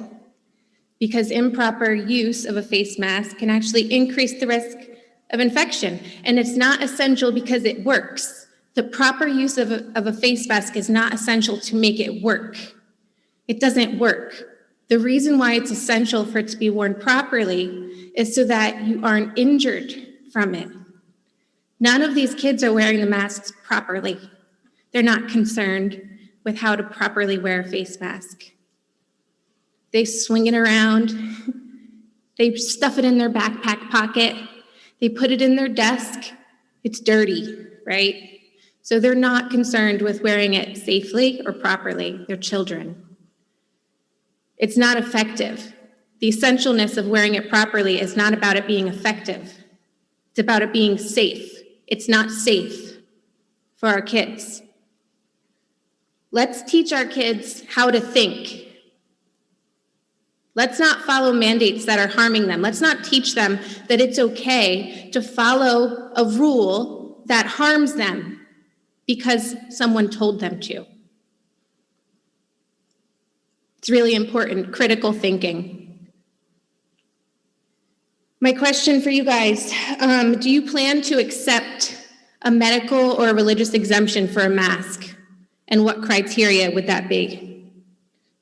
because improper use of a face mask can actually increase the risk of infection. And it's not essential because it works. The proper use of a face mask is not essential to make it work. It doesn't work. The reason why it's essential for it to be worn properly is so that you aren't injured from it. None of these kids are wearing the masks properly. They're not concerned with how to properly wear a face mask. They swing it around. They stuff it in their backpack pocket. They put it in their desk. It's dirty, right? So they're not concerned with wearing it safely or properly. They're children. It's not effective. The essentialness of wearing it properly is not about it being effective. It's about it being safe. It's not safe for our kids. Let's teach our kids how to think. Let's not follow mandates that are harming them. Let's not teach them that it's okay to follow a rule that harms them because someone told them to. It's really important, critical thinking. My question for you guys, do you plan to accept a medical or a religious exemption for a mask? And what criteria would that be?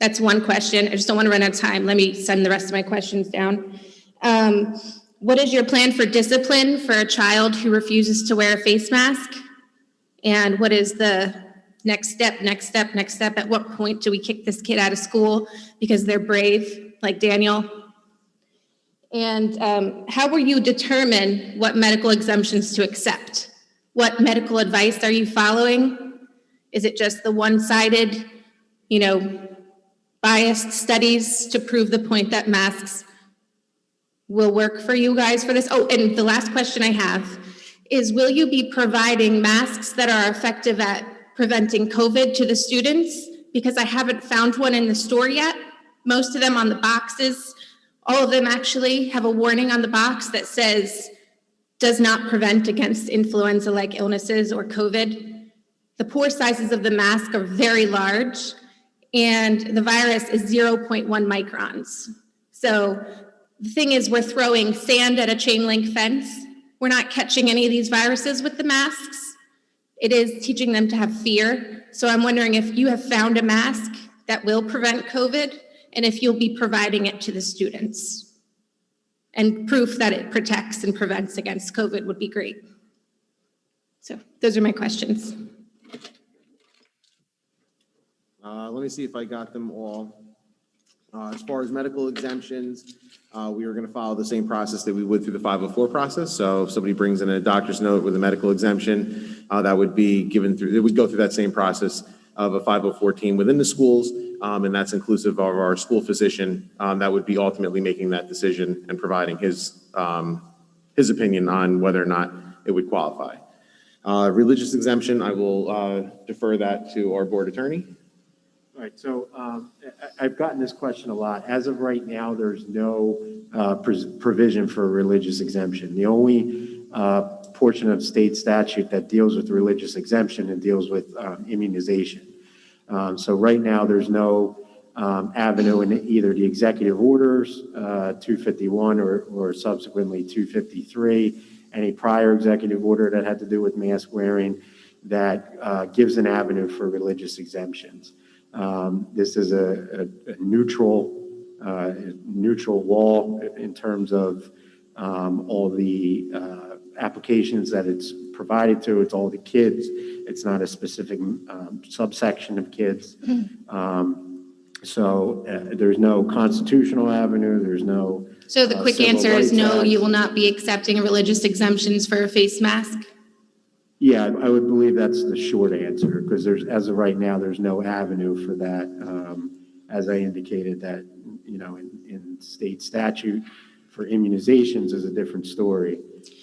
That's one question. I just don't want to run out of time. Let me send the rest of my questions down. What is your plan for discipline for a child who refuses to wear a face mask? And what is the next step? At what point do we kick this kid out of school because they're brave, like Daniel? And how will you determine what medical exemptions to accept? What medical advice are you following? Is it just the one-sided, biased studies to prove the point that masks will work for you guys for this? Oh, and the last question I have is, will you be providing masks that are effective at preventing COVID to the students? Because I haven't found one in the store yet. Most of them on the boxes, all of them actually have a warning on the box that says, does not prevent against influenza-like illnesses or COVID. The pore sizes of the mask are very large, and the virus is 0.1 microns. So the thing is, we're throwing sand at a chain link fence. We're not catching any of these viruses with the masks. It is teaching them to have fear. So I'm wondering if you have found a mask that will prevent COVID, and if you'll be providing it to the students. And proof that it protects and prevents against COVID would be great. So those are my questions. Let me see if I got them all. As far as medical exemptions, we are going to follow the same process that we would through the 504 process. So if somebody brings in a doctor's note with a medical exemption, that would be given through, it would go through that same process of a 504 team within the schools, and that's inclusive of our school physician that would be ultimately making that decision and providing his opinion on whether or not it would qualify. Religious exemption, I will defer that to our board attorney. All right, so I've gotten this question a lot. As of right now, there's no provision for a religious exemption. The only portion of state statute that deals with religious exemption and deals with immunization. So right now, there's no avenue in either the executive orders, 251 or subsequently 253, any prior executive order that had to do with mask wearing that gives an avenue for religious exemptions. This is a neutral law in terms of all the applications that it's provided to. It's all the kids. It's not a specific subsection of kids. So there's no constitutional avenue. There's no. So the quick Civil answer is Rights no, Act. you will not be accepting religious exemptions for a face mask? Yeah, I would believe that's the short answer, because as of right now, there's no avenue for that. As I indicated, that, in state statute for immunizations is a different story,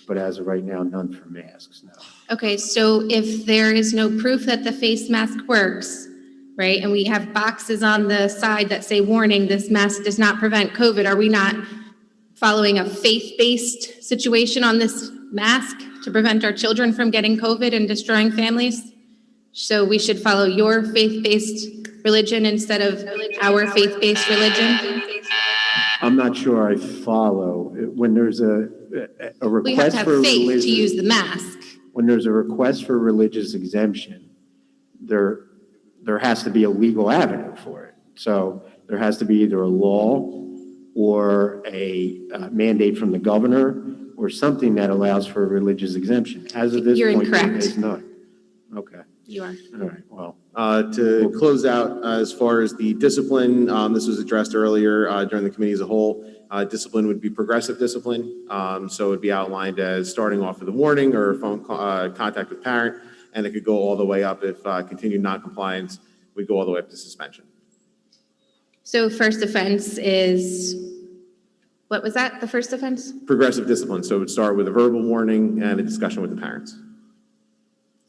but as of right now, none for masks, no. Okay, so if there is no proof that the face mask works, right, and we have boxes on the side that say, warning, this mask does not prevent COVID, are we not following a faith-based situation on this mask to prevent our children from getting COVID and destroying families? So we should follow your faith-based religion instead of our faith-based religion? I'm not sure I follow. When there's a We have request to have for faith religious, to use the mask. when there's a request for religious exemption, there has to be a legal avenue for it. So there has to be either a law or a mandate from the governor or something that allows for a religious exemption. As of this You're point, there incorrect. is none. Okay. You are. All right, well. To close out, as far as the discipline, this was addressed earlier during the committee as a whole. Discipline would be progressive discipline. So it would be outlined as starting off with a warning or phone contact with parent, and it could go all the way up if continued noncompliance, we go all the way up to suspension. So first offense is, what was that, the first offense? Progressive discipline. So it would start with a verbal warning and a discussion with the parents.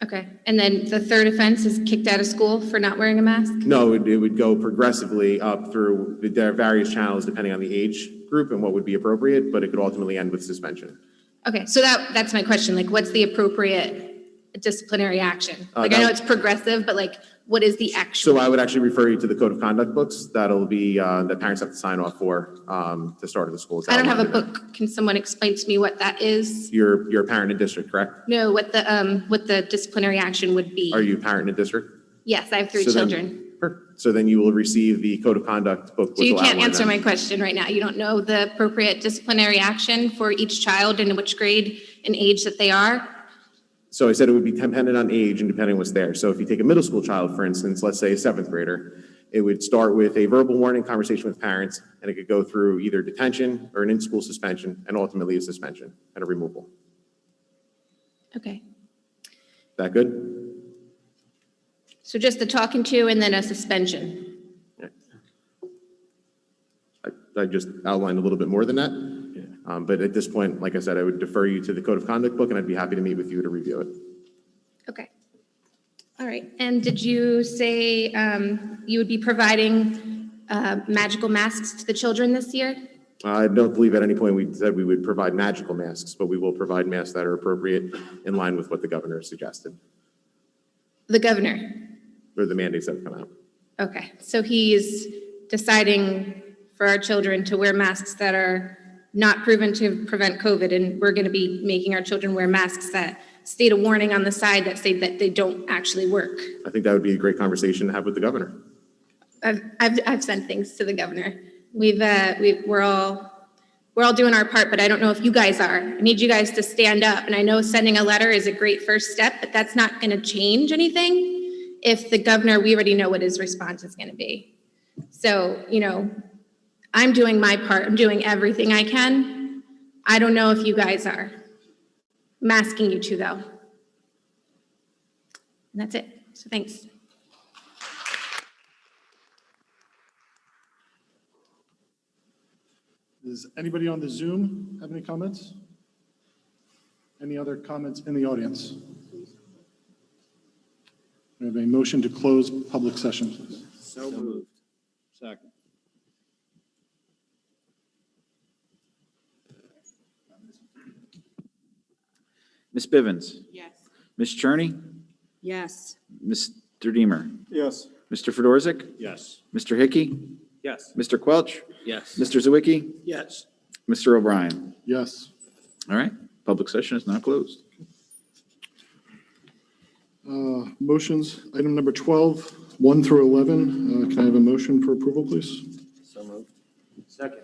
Okay, and then the third offense is kicked out of school for not wearing a mask? No, it would go progressively up through the various channels depending on the age group and what would be appropriate, but it could ultimately end with suspension. Okay, so that's my question, like what's the appropriate disciplinary action? Like, I know it's progressive, but like, what is the actual? So I would actually refer you to the code of conduct books. That'll be, that parents have to sign off for, to start at the school. It's I don't have a outlined in book. Can someone explain to me what that is? it. You're a parent in district, correct? No, what the disciplinary action would be. Are you a parent in district? Yes, I have 3 So then- children. So then you will receive the code of conduct book. So which you will can't outline answer that. my question right now. You don't know the appropriate disciplinary action for each child and which grade and age that they are? So I said it would be dependent on age and depending what's there. So if you take a middle school child, for instance, let's say a 7th grader, it would start with a verbal warning conversation with parents, and it could go through either detention or an in-school suspension, and ultimately a suspension and a removal. Okay. That good? So just the talking to and then a suspension. I just outlined a little bit more than that. But at this point, like I said, I would defer you to the code of conduct book, and I'd be happy to meet with you to review it. Okay. All right. And did you say you would be providing magical masks to the children this year? I don't believe at any point we said we would provide magical masks, but we will provide masks that are appropriate in line with what the governor suggested, The governor. or the mandates that have come out. Okay. So he's deciding for our children to wear masks that are not proven to prevent COVID, and we're going to be making our children wear masks that state a warning on the side that say that they don't actually work. I think that would be a great conversation to have with the governor. I've sent things to the governor. We're all doing our part, but I don't know if you guys are. I need you guys to stand up. And I know sending a letter is a great first step, but that's not going to change anything if the governor, we already know what his response is going to be. So, I'm doing my part. I'm doing everything I can. I don't know if you guys are. I'm asking you to, though. And that's it. So thanks. Does anybody on the Zoom have any comments? Any other comments in the audience? We have a motion to close public session, please. So moved. Second. Ms. Bivens? Yes. Ms. Cherney? Yes. Mr. Deemer? Yes. Mr. Fedorzik? Yes. Mr. Hickey? Yes. Mr. Quelch? Yes. Mr. Zawicki? Yes. Mr. O'Brien? Yes. All right, public session is now closed. Motions, item number 12, 1 through 11. Can I have a motion for approval, please? So moved. Second.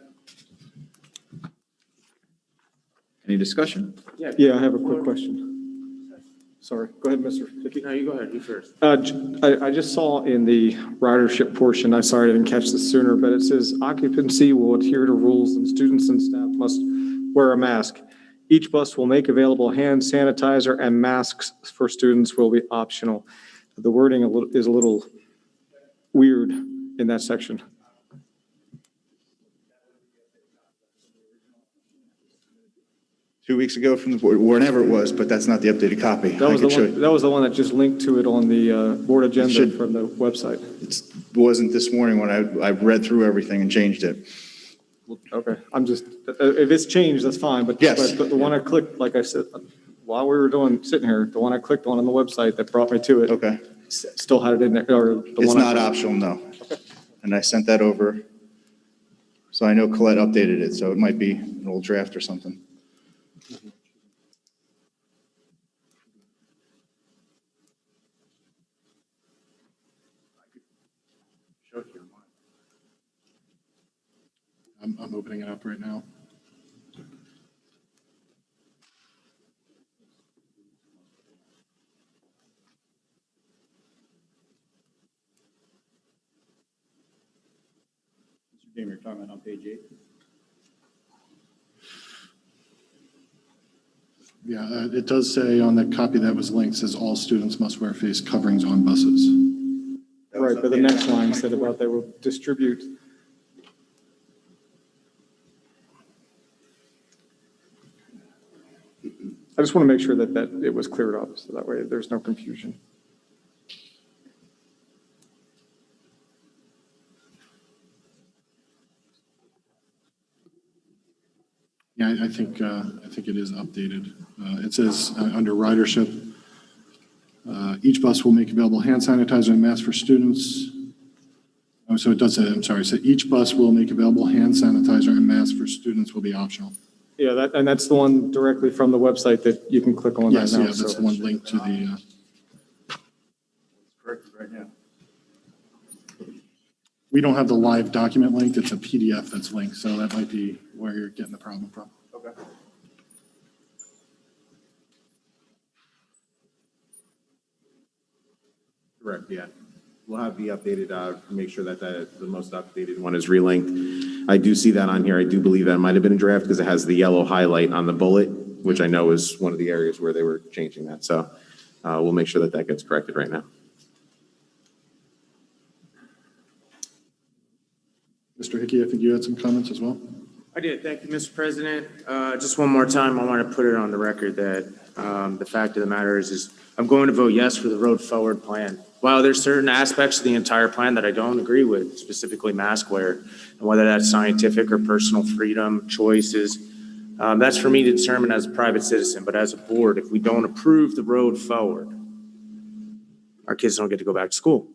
Any discussion? Yeah, I have a quick question. Sorry, go ahead, Mr. Hickey. No, you go ahead, you first. I just saw in the ridership portion, I'm sorry I didn't catch this sooner, but it says occupancy will adhere to rules and students and staff must wear a mask. Each bus will make available hand sanitizer and masks for students will be optional. The wording is a little weird in that section. 2 weeks ago from the board, whenever it was, but that's not the updated copy. That was the one that just linked to it on the board agenda should- from the website. It wasn't this morning when I read through everything and changed it. Okay, I'm just, if it's changed, that's fine, but. Yes. But the one I clicked, like I said, while we were sitting here, the one I clicked on the website that brought me to it. Okay. Still had it in there, or the It's one. not optional, no. And I sent that over. So I know Colette updated it, so it might be an old draft or something. I'm opening it up right now. Mr. Deemer, you're talking about on page 8? Yeah, it does say on that copy that was linked, says all students must wear face coverings on buses. Right, but the next line said about they will distribute. I just want to make sure that it was cleared up, so that way there's no confusion. Yeah, I think it is updated. It says under ridership, Each bus will make available hand sanitizer and masks for students. Oh, so it does say, I'm sorry, so each bus will make available hand sanitizer and masks for students will be optional. Yeah, that's the one directly from the website that you can click on right now. Yes, yeah, that's the one linked to the, Corrected right now. we don't have the live document linked. It's a PDF that's linked, so that might be where you're getting the problem from. Okay. Correct, yeah. We'll have the updated, make sure that the most updated one is relinked. I do see that on here. I do believe that might have been a draft because it has the yellow highlight on the bullet, which I know is one of the areas where they were changing that. So we'll make sure that that gets corrected right now. Mr. Hickey, I think you had some comments as well. I did. Thank you, Mr. President. Just one more time, I want to put it on the record that the fact of the matter is I'm going to vote yes for the road forward plan. While there's certain aspects of the entire plan that I don't agree with, specifically mask wear, and whether that's scientific or personal freedom choices, that's for me to determine as a private citizen. But as a board, if we don't approve the road forward, our kids don't get to go back to school.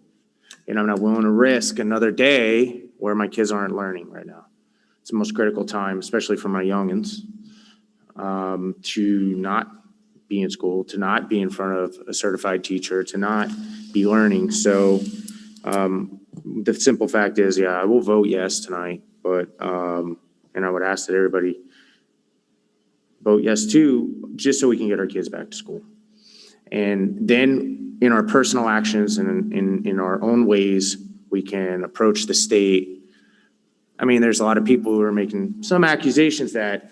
And I'm not willing to risk another day where my kids aren't learning right now. It's the most critical time, especially for my youngins, to not be in school, to not be in front of a certified teacher, to not be learning. So the simple fact is, yeah, I will vote yes tonight, but, and I would ask that everybody vote yes too, just so we can get our kids back to school. And then in our personal actions and in our own ways, we can approach the state. I mean, there's a lot of people who are making some accusations that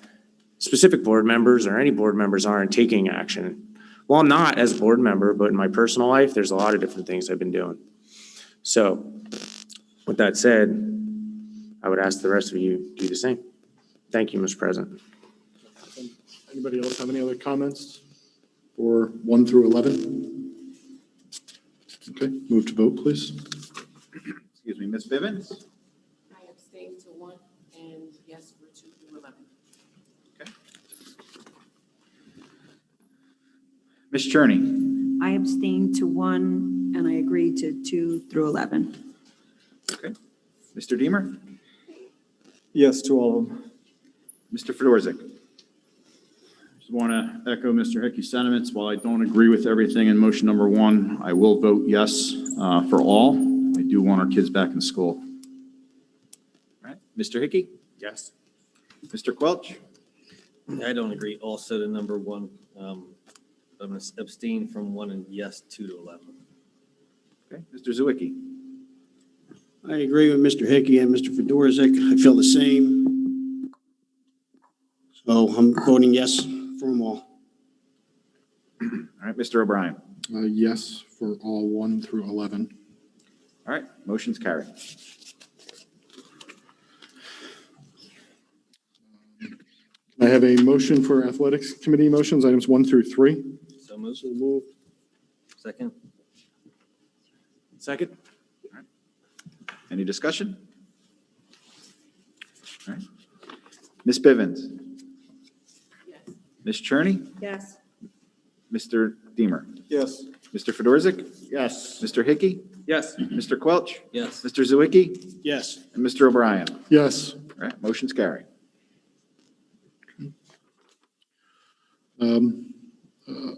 specific board members or any board members aren't taking action. Well, I'm not as a board member, but in my personal life, there's a lot of different things I've been doing. So with that said, I would ask the rest of you to do the same. Thank you, Mr. President. Anybody else have any other comments for 1 through 11? Okay, move to vote, please. Excuse me, Ms. Bivens? I abstain to 1 and yes for 2 through 11. Okay. Ms. Cherney? I abstain to 1 and I agree to 2 through 11. Okay. Mr. Deemer? Yes to all of them. Mr. Fedorzik? Just want to echo Mr. Hickey's sentiments. While I don't agree with everything in motion number 1, I will vote yes for all. I do want our kids back in school. All right. Mr. Hickey? Yes. Mr. Quelch? I don't agree also to number 1. I'm going to abstain from 1 and yes 2 to 11. Okay. Mr. Zwicky? I agree with Mr. Hickey and Mr. Fedorzik. I feel the same. So I'm voting yes for them all. All right. Mr. O'Brien? Yes for all 1 through 11. All right. Motion's carried. I have a motion for athletics committee motions, items 1 through 3. So moved. Second. Second. All right. Any discussion? All right. Ms. Bivens? Yes. Ms. Cherney? Yes. Mr. Deemer? Yes. Mr. Fedorzik? Yes. Mr. Hickey? Yes. Mr. Quelch? Yes. Mr. Zwicky? Yes. And Mr. O'Brien? Yes. All right. Motion's carried.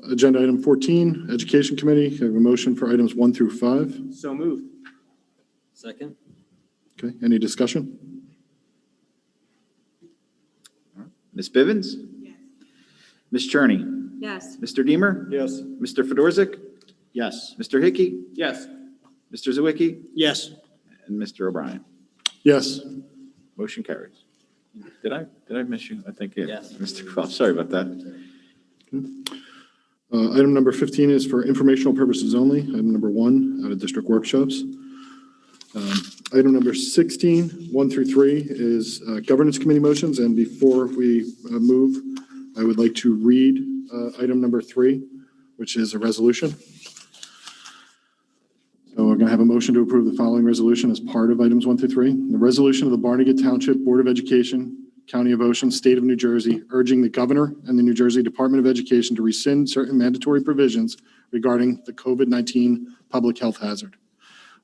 Agenda item 14, education committee. I have a motion for items 1 through 5. So moved. Second. Okay, any discussion? Ms. Bivens? Yes. Ms. Cherney? Yes. Mr. Deemer? Yes. Mr. Fedorzik? Yes. Mr. Hickey? Yes. Mr. Zwicky? Yes. And Mr. O'Brien? Yes. Motion carries. Did I miss you? I think, yeah. Yes. Mr. Quelch, sorry about that. Item number 15 is for informational purposes only. Item number 1, out of district workshops. Item number 16, 1 through 3 is governance committee motions. And before we move, I would like to read item number 3, which is a resolution. So we're going to have a motion to approve the following resolution as part of items 1 through 3. The resolution of the Barnegat Township Board of Education, County of Ocean, State of New Jersey, urging the governor and the New Jersey Department of Education to rescind certain mandatory provisions regarding the COVID-19 public health hazard.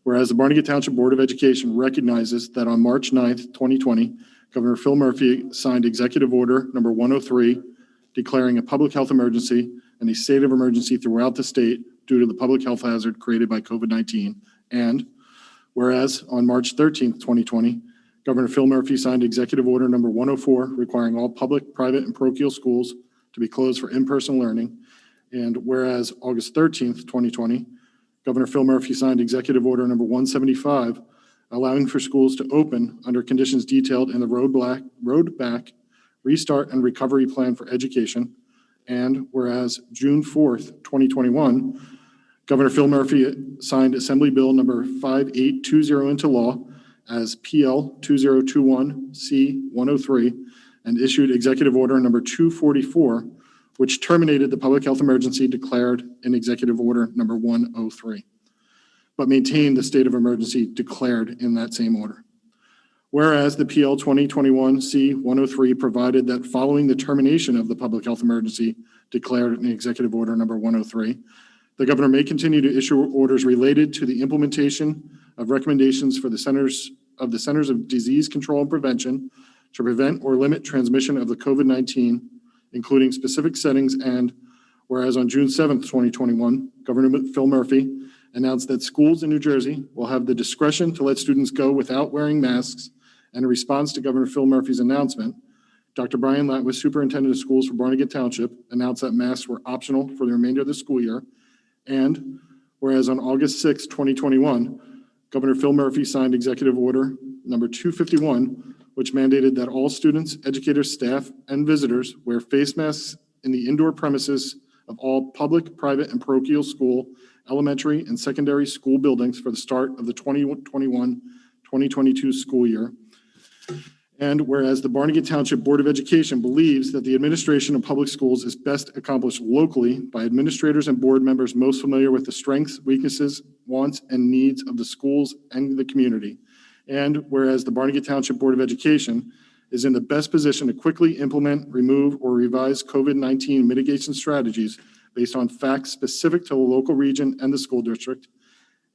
Whereas the Barnegat Township Board of Education recognizes that on March 9th, 2020, Governor Phil Murphy signed Executive Order Number 103, declaring a public health emergency and a state of emergency throughout the state due to the public health hazard created by COVID-19. And whereas on March 13th, 2020, Governor Phil Murphy signed Executive Order Number 104, requiring all public, private, and parochial schools to be closed for in-person learning. And whereas August 13th, 2020, Governor Phil Murphy signed Executive Order Number 175, allowing for schools to open under conditions detailed in the Road Back, Restart, and Recovery Plan for Education. And whereas June 4th, 2021, Governor Phil Murphy signed Assembly Bill Number 5820 into law as PL 2021C103 and issued Executive Order Number 244, which terminated the public health emergency declared in Executive Order Number 103, but maintained the state of emergency declared in that same order. Whereas the PL 2021C103 provided that following the termination of the public health emergency declared in Executive Order Number 103, the governor may continue to issue orders related to the implementation of recommendations for the Centers of Disease Control and Prevention to prevent or limit transmission of the COVID-19, including specific settings. And whereas on June 7th, 2021, Governor Phil Murphy announced that schools in New Jersey will have the discretion to let students go without wearing masks. And in response to Governor Phil Murphy's announcement, Dr. Brian Latwis, Superintendent of Schools for Barnegat Township, announced that masks were optional for the remainder of the school year. And whereas on August 6, 2021, Governor Phil Murphy signed Executive Order Number 251, which mandated that all students, educators, staff, and visitors wear face masks in the indoor premises of all public, private, and parochial school, elementary, and secondary school buildings for the start of the 2021-2022 school year. And whereas the Barnegat Township Board of Education believes that the administration of public schools is best accomplished locally by administrators and board members most familiar with the strengths, weaknesses, wants, and needs of the schools and the community. And whereas the Barnegat Township Board of Education is in the best position to quickly implement, remove, or revise COVID-19 mitigation strategies based on facts specific to the local region and the school district.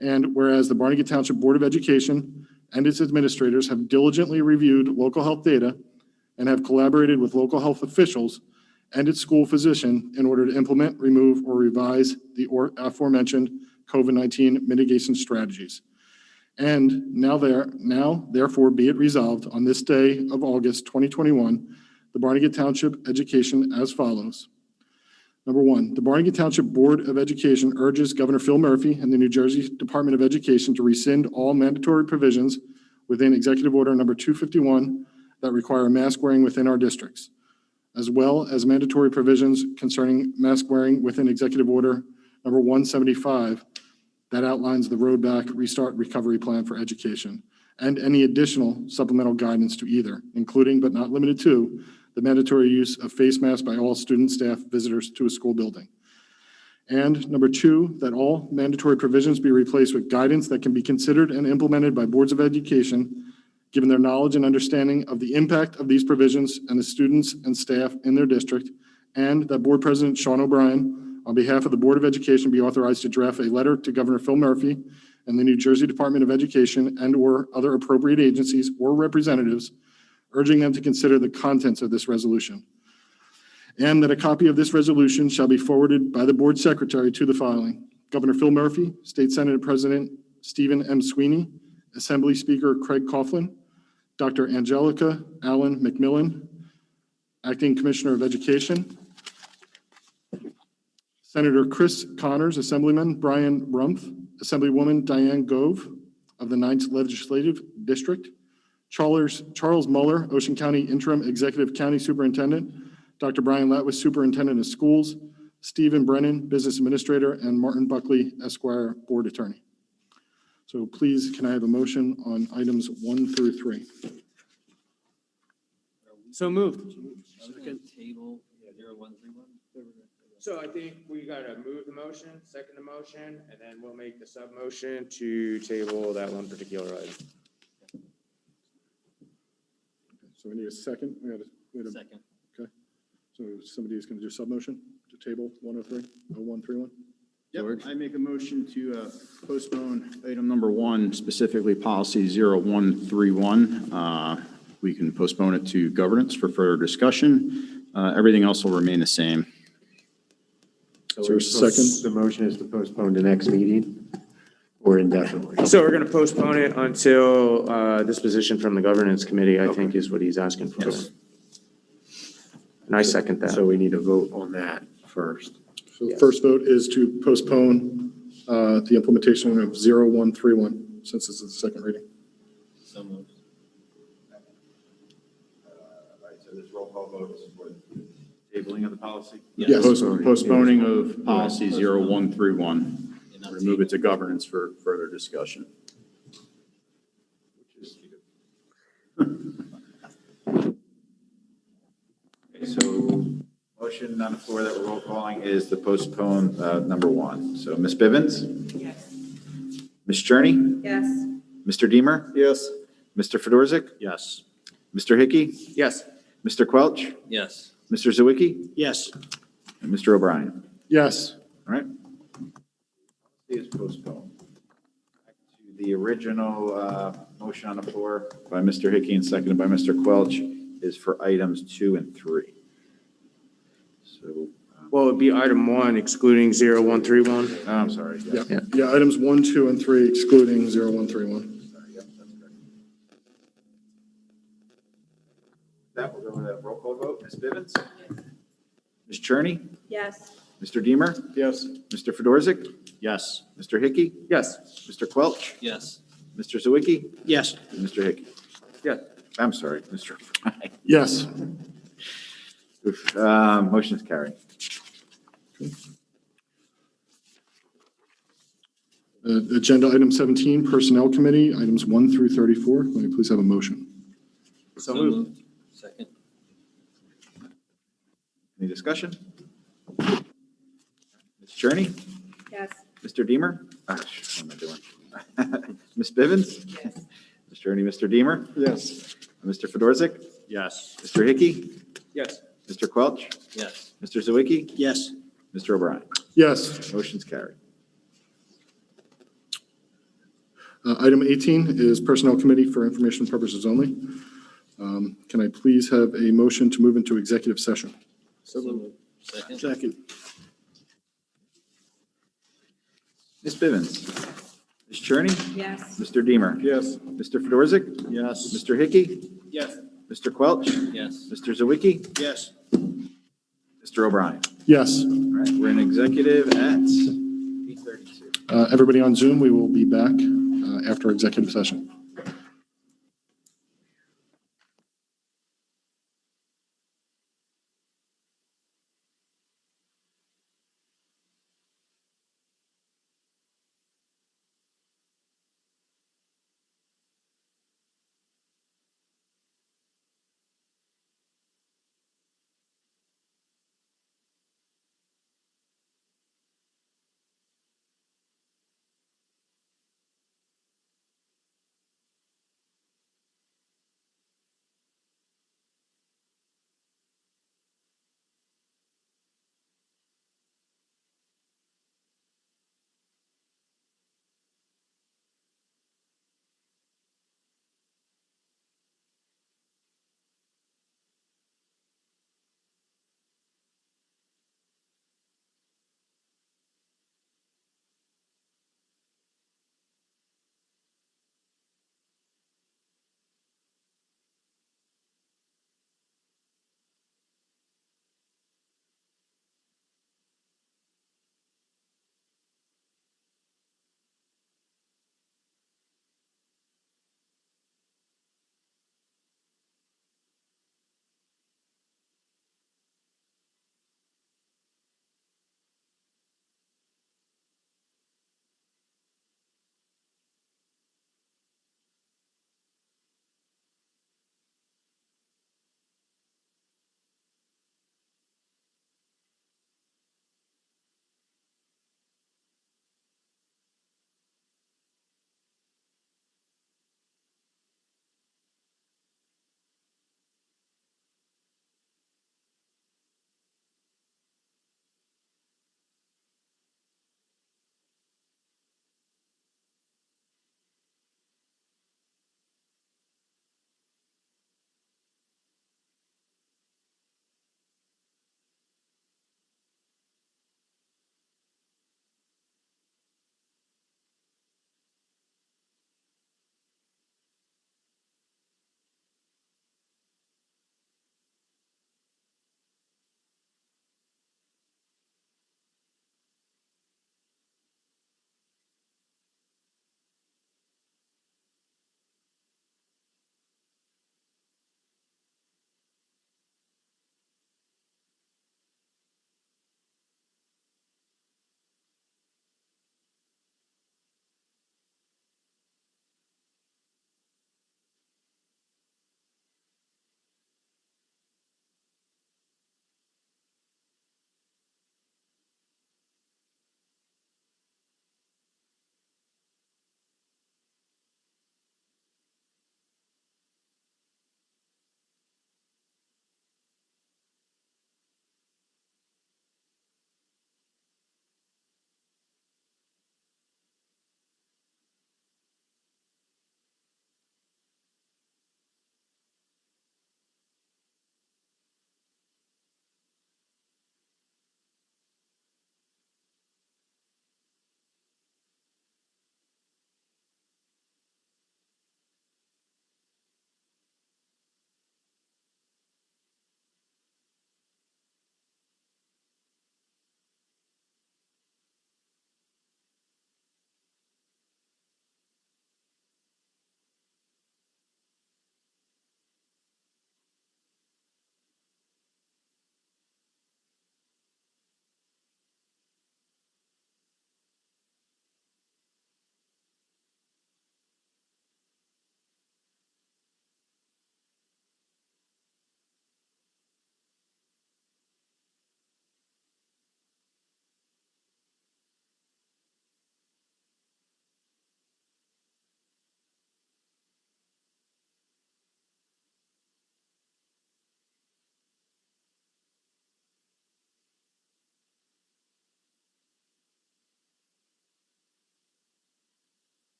And whereas the Barnegat Township Board of Education and its administrators have diligently reviewed local health data and have collaborated with local health officials and its school physician in order to implement, remove, or revise the aforementioned COVID-19 mitigation strategies. And now therefore be it resolved on this day of August 2021, the Barnegat Township Education as follows. Number one, the Barnegat Township Board of Education urges Governor Phil Murphy and the New Jersey Department of Education to rescind all mandatory provisions within Executive Order Number 251 that require mask wearing within our districts, as well as mandatory provisions concerning mask wearing within Executive Order Number 175 that outlines the Road Back, Restart, Recovery Plan for Education, and any additional supplemental guidance to either, including but not limited to the mandatory use of face masks by all students, staff, visitors to a school building. And number two, that all mandatory provisions be replaced with guidance that can be considered and implemented by boards of education, given their knowledge and understanding of the impact of these provisions and the students and staff in their district. And that Board President Sean O'Brien, on behalf of the Board of Education, be authorized to draft a letter to Governor Phil Murphy and the New Jersey Department of Education and/or other appropriate agencies or representatives, urging them to consider the contents of this resolution. And that a copy of this resolution shall be forwarded by the board secretary to the following: Governor Phil Murphy, State Senate President Stephen M. Sweeney, Assembly Speaker Craig Coughlin, Dr. Angelica Allen McMillan, Acting Commissioner of Education, Senator Chris Connors, Assemblyman Brian Rumpf, Assemblywoman Diane Gove of the 9th Legislative District, Charles Muller, Ocean County Interim Executive County Superintendent, Dr. Brian Latwis, Superintendent of Schools, Stephen Brennan, Business Administrator, and Martin Buckley, Esquire, Board Attorney. So please, can I have a motion on items 1 through 3? So moved. Table 0131. So I think we gotta move the motion, second the motion, and then we'll make the sub motion to table that one particular item. So we need a second. We had a Second. Okay. So somebody is going to do sub motion to table 103, 0131? Yep, I make a motion to postpone item number 1, specifically policy 0131. We can postpone it to governance for further discussion. Everything else will remain the same. Is there a second? The motion is to postpone to next meeting or indefinitely. So we're going to postpone it until disposition from the governance committee, I think is what he's asking for. Yes. And I second that. So we need to vote on that first. So the first vote is to postpone the implementation of 0131, since this is the second reading. So moved. Right, so this roll call vote is for tabling of the policy? Yes. Postponing of policy 0131. Remove it to governance for further discussion. Okay, so motion on the floor that we're roll calling is to postpone number 1. So Ms. Bivens? Yes. Ms. Cherney? Yes. Mr. Deemer? Yes. Mr. Fedorzik? Yes. Mr. Hickey? Yes. Mr. Quelch? Yes. Mr. Zawicki? Yes. And Mr. O'Brien? Yes. All right. Is postponed. Back to the original motion on the floor by Mr. Hickey and seconded by Mr. Quelch is for items 2 and 3. So, Well, it'd be item 1 excluding 0131. I'm sorry. Yes. Yeah, items 1, 2, and 3 excluding 0131. That will go with a roll call vote. Ms. Bivens? Ms. Cherney? Yes. Mr. Deemer? Yes. Mr. Fedorzik? Yes. Mr. Hickey? Yes. Mr. Quelch? Yes. Mr. Zawicki? Yes. And Mr. Hickey? Yes. I'm sorry, Mr. O'Brien. Yes. Oof, motion is carried. Agenda item 17, Personnel Committee, items 1 through 34. May I please have a motion? So moved. Second. Any discussion? Ms. Cherney? Yes. Mr. Deemer? What am I doing? Ms. Bivens? Yes. Ms. Cherney, Mr. Deemer? Yes. Mr. Fedorzik? Yes. Mr. Hickey? Yes. Mr. Quelch? Yes. Mr. Zawicki? Yes. Mr. O'Brien? Yes. Motion's carried. Item 18 is Personnel Committee for information purposes only. Can I please have a motion to move into executive session? So moved. Second. Second. Ms. Bivens? Ms. Cherney? Yes. Mr. Deemer? Yes. Mr. Fedorzik? Yes. Mr. Hickey? Yes. Mr. Quelch? Yes. Mr. Zawicki? Yes. Mr. O'Brien? Yes. All right, we're in executive at 8:32. Everybody on Zoom, we will be back after executive session.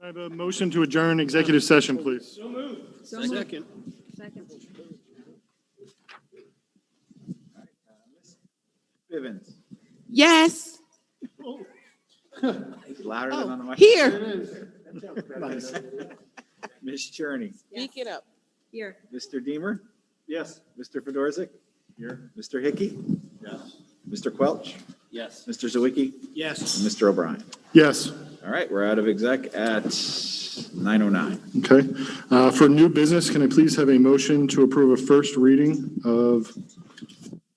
I have a motion to adjourn executive session, please. Second. Bivens. Yes. Louder than on the microphone. Here. Nice. Ms. Cherney. Speak it up. Here. Mr. Deemer. Yes. Mr. Fedorzik. Here. Mr. Hickey. Yes. Mr. Quelch. Yes. Mr. Zawicki. Yes. And Mr. O'Brien. Yes. All right, we're out of exec at 9:09. Okay. For new business, can I please have a motion to approve a first reading of,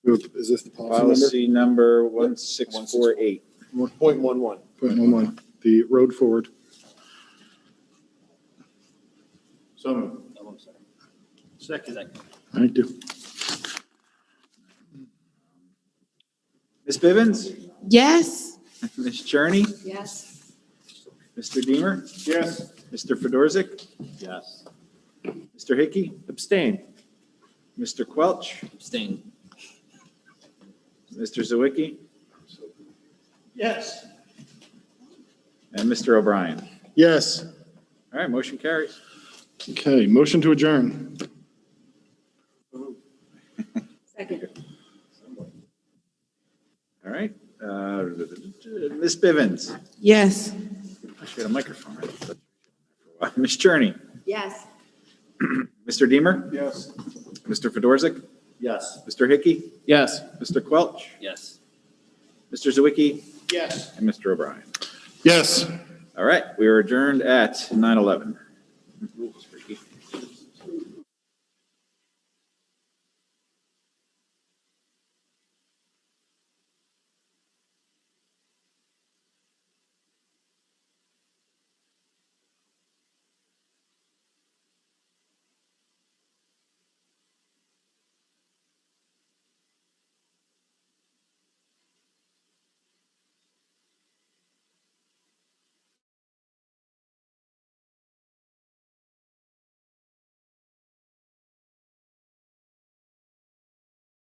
is this the policy number? Policy number 1648. 0.11. 0.11, the road forward. So moved. Second. Thank you. Ms. Bivens? Yes. Ms. Cherney? Yes. Mr. Deemer? Yes. Mr. Fedorzik? Yes. Mr. Hickey? Abstain. Mr. Quelch? Abstain. Mr. Zawicki? Yes. And Mr. O'Brien. Yes. All right, motion carries. Okay, motion to adjourn. Second. All right. Ms. Bivens? Yes. I should get a microphone. Right? Ms. Cherney? Yes. Mr. Deemer? Yes. Mr. Fedorzik? Yes. Mr. Hickey? Yes. Mr. Quelch? Yes. Mr. Zawicki? Yes. And Mr. O'Brien. Yes. All right, we are adjourned at 9:11.